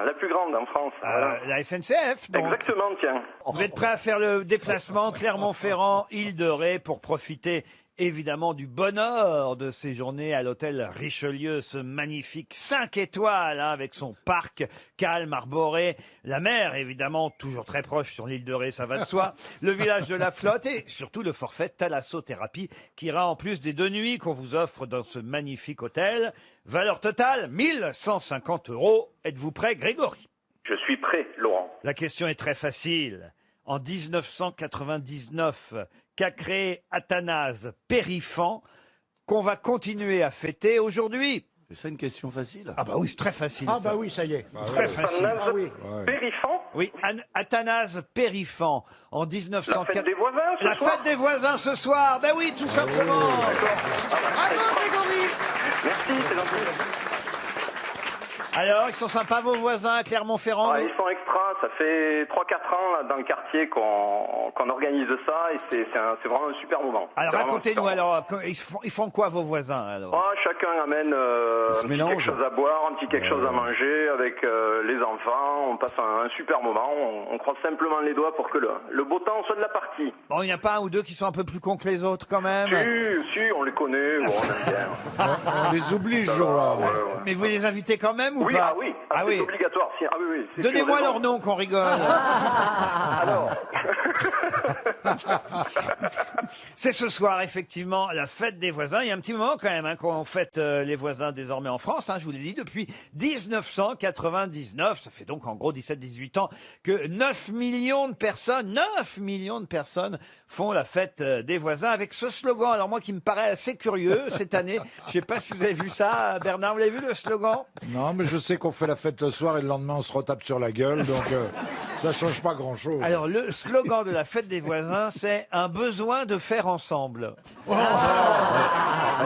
la plus grande en France. Voilà. La SNCF, donc. Exactement, tiens. Vous êtes prêt à faire le déplacement Clermont-Ferrand, Île de Ré, pour profiter évidemment du bonheur de séjourner à l'hôtel Richelieu, ce magnifique 5 étoiles hein, avec son parc calme, arboré, la mer évidemment toujours très proche sur l'île de Ré, ça va de soi, le village de la flotte et surtout le forfait thalassothérapie qui ira en plus des 2 nuits qu'on vous offre dans ce magnifique hôtel. Valeur totale 1150 €. Êtes-vous prêt, Grégory? Je suis prêt, Laurent. La question est très facile. En 1999, qu'a créé Athanase Périfan, qu'on va continuer à fêter aujourd'hui? C'est ça une question facile? Ah bah oui, c'est très facile. Ah ça. bah oui, ça y est. Très facile. Ah oui. Périfan? Oui, Athanase Périfan, en 1904. La fête des voisins ce La soir fête des voisins ce soir. Ben oui, tout simplement. Bravo, Grégory. Merci, c'est gentil. Alors, ils sont sympas vos voisins à Clermont-Ferrand? Ils sont extra, ça fait 3-4 ans là, dans le quartier qu'on organise ça et c'est vraiment un super moment. Alors C'est vraiment racontez-nous, super alors, ils font quoi vos voisins alors? Chacun amène quelque chose à boire, un petit quelque chose à manger avec les enfants, on passe un super moment, on croise simplement les doigts pour que le beau temps soit de la partie. Bon, il n'y a pas un ou deux qui sont un peu plus cons que les autres quand même? Si, on les connaît, on aime bien. On les oublie ce jour-là. Ouais. Mais vous les invitez quand même ou Oui, pas? c'est obligatoire. Si. Ah oui, c'est Donnez-moi sûr, leur nom qu'on rigole. Alors. C'est ce soir, effectivement, la fête des voisins. Il y a un petit moment quand même hein, qu'on fête les voisins désormais en France. Hein, je vous l'ai dit, depuis 1999. Ça fait donc en gros 17-18 ans que 9 millions de personnes font la fête des voisins avec ce slogan. Alors moi qui me paraît assez curieux cette année. Je sais pas si vous avez vu ça. Bernard, vous l'avez vu le slogan? Non, mais je sais qu'on fait la fête le soir et le lendemain on se retape sur la gueule, donc ça change pas grand-chose. Alors le slogan de la fête des voisins, c'est un besoin de faire ensemble.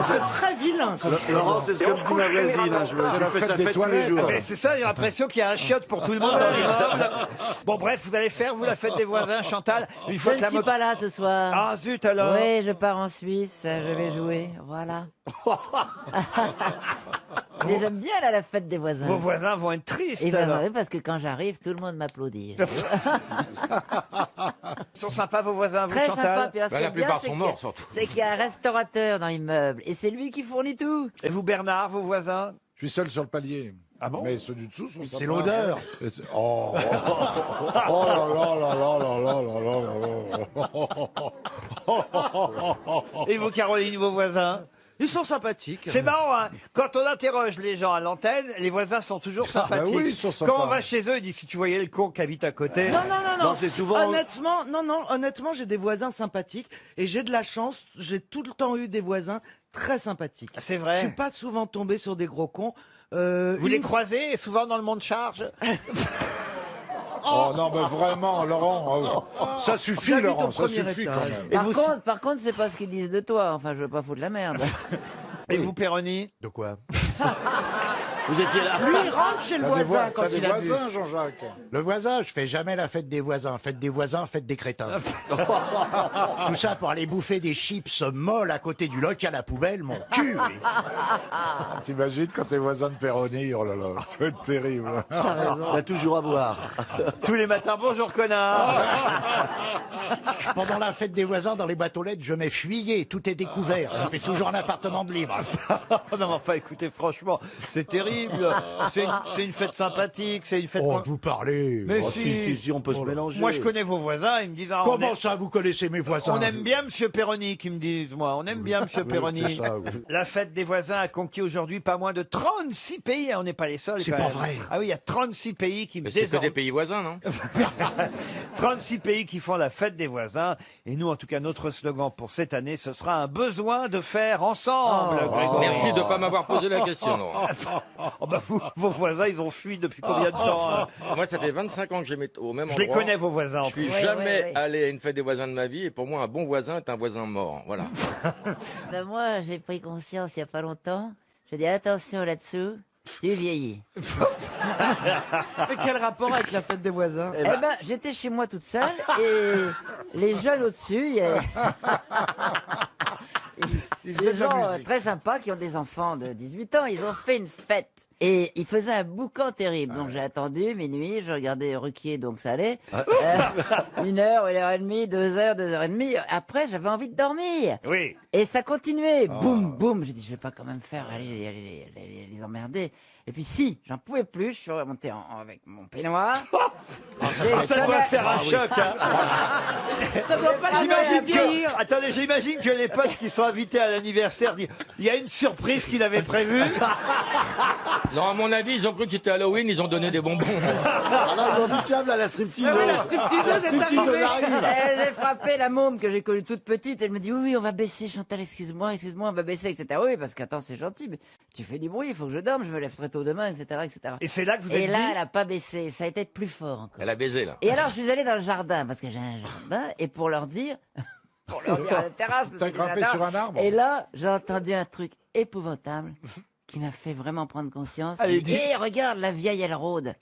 C'est très vilain. Laurent, c'est ce que me dit ma voisine. Je fais sa fête tous les jours. Mais c'est ça, j'ai l'impression qu'il y a un chiotte pour tout le monde dans l'immeuble. Bon bref, vous allez faire vous la fête des voisins, Chantal. Je ne suis pas là ce soir. Ah zut alors. Oui, je pars en Suisse, je vais jouer, voilà. Mais j'aime bien là, la fête des voisins. Vos voisins vont être tristes. Et alors. oui, parce que quand j'arrive, tout le monde m'applaudit. Ils sont sympas vos voisins, vous Très Chantal? sympa. Puis alors, ce qui La est bien, plupart c'est sont qu'il y a- morts, surtout. c'est qu'il y a un restaurateur dans l'immeuble et c'est lui qui fournit tout. Et vous Bernard, vos voisins? Je suis seul sur le palier. Ah bon? Mais ceux du dessous sont C'est sympas. l'odeur. Oh là là là là là là là là. Et vous Caroline, vos voisins? Ils sont sympathiques. C'est marrant, hein. Quand on interroge les gens à l'antenne, les voisins sont toujours sympathiques. oui, ils sont sympas. Quand on va chez eux, ils disent si tu voyais le con qui habite à côté. Non. Non, c'est souvent- Honnêtement, j'ai des voisins sympathiques et j'ai de la chance. J'ai tout le temps eu des voisins très sympathiques. C'est vrai. Je suis pas souvent tombé sur des gros cons. Vous les croisez souvent dans le monde charge? Oh non, mais vraiment, Laurent, ça suffit, J'habite Laurent, au ça premier suffit étage. quand même. Par contre, c'est pas ce qu'ils disent de toi. Enfin, je veux pas foutre la merde. Et vous, Péroni? De quoi? Vous étiez là. Lui, il rentre chez le voisin quand T'as des il a bu. voisins, Jean-Jacques? Le voisin, je fais jamais la fête des voisins. Fête des voisins, fête des crétins. Tout ça pour aller bouffer des chips molles à côté du local à poubelle, mon cul. Oui. T'imagines quand t'es voisin de Péroni, oh là là, ça va être terrible. T'as toujours à boire. Tous les matins, bonjour connard. Pendant la fête des voisins, dans les boîtes aux lettres, je mets fuyé. Tout est découvert. Ça fait toujours un appartement de libre. Non, mais enfin, écoutez, franchement, c'est terrible. C'est une fête sympathique, c'est une fête. Oh, vous parlez. Mais Oh, si. si, on peut se mélanger. Moi, je connais vos voisins, ils me disent. Ah, Comment ça, vous connaissez mes voisins? On aime bien Monsieur Péroni, qui me disent, moi. On aime bien Monsieur Péroni. c'est ça, oui. La fête des voisins a conquis aujourd'hui pas moins de 36 pays. On n'est pas les seuls. C'est quand pas même. vrai. Ah oui, il y a 36 pays qui Mais c'est que des pays voisins, non? 36 pays qui font la fête des voisins. Et nous, en tout cas, notre slogan pour cette année, ce sera un besoin de faire ensemble. Grégory. Merci de ne pas m'avoir posé la question, Laurent. Oh bah, vos voisins, ils ont fui depuis combien de temps hein? Moi, ça fait 25 ans que j'aimais au même Je endroit. les connais, vos voisins. En Je suis plus. jamais allé à une fête des voisins de ma vie, et pour moi, un bon voisin est un voisin mort. Voilà. Ben moi, j'ai pris conscience il y a pas longtemps. Je dis attention là-dessous, tu vieillis. Mais quel rapport avec la fête des voisins? Eh ben, j'étais chez moi toute seule et les jeunes au-dessus, Il Des faisait de la gens musique. très sympas qui ont des enfants de 18 ans. Ils ont fait une fête. Et ils faisaient un boucan terrible. Donc j'ai attendu minuit, je regardais Ruquier, donc ça allait. 1h, 1h30, 2h, 2h30. Après, j'avais envie de dormir. Oui. Et ça continuait. Boum, boum. J'ai dit, je vais pas quand même faire les emmerder. Et puis si, j'en pouvais plus. Je suis remonté avec mon peignoir. Ça doit faire un choc. Hein. Ça doit pas la J'imagine vieillir. que, attendez, j'imagine que les potes qui sont invités à l'anniversaire disent, il y a une surprise qu'il avait prévue. Non, à mon avis, ils ont cru que c'était Halloween, ils ont donné des bonbons. Alors, ils ont dit, tiens, là, la stripteaseuse. Ah oui, la stripteaseuse est arrivée. J'ai frappé la môme que j'ai connue toute petite. Elle me dit, oui, on va baisser, Chantal, excuse-moi, on va baisser, etc. Oui, parce qu'attends, c'est gentil, mais tu fais du bruit, il faut que je dorme, je me lève très tôt demain, etc., etc. Et c'est là que vous Et êtes là, dit... elle a pas baissé, ça a été plus fort encore. Elle a baisé, là. Et alors, je suis allé dans le jardin, parce que j'ai un jardin, et pour leur dire à la terrasse. parce T'as que grimpé j'adore. sur un arbre. Et là, j'ai entendu un truc épouvantable qui m'a fait vraiment prendre conscience. Allez, Et dites. regarde, la vieille, elle rôde.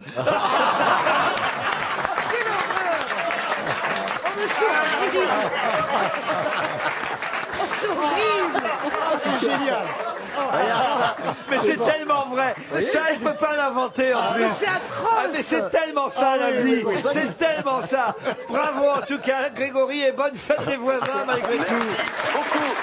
C'est génial. Mais c'est tellement vrai. Ça, elle peut pas l'inventer en plus. Mais c'est atroce. Ah, mais c'est tellement ça la vie. C'est tellement ça. Bravo en tout cas, Grégory, et bonne fête des voisins malgré tout. Beaucoup.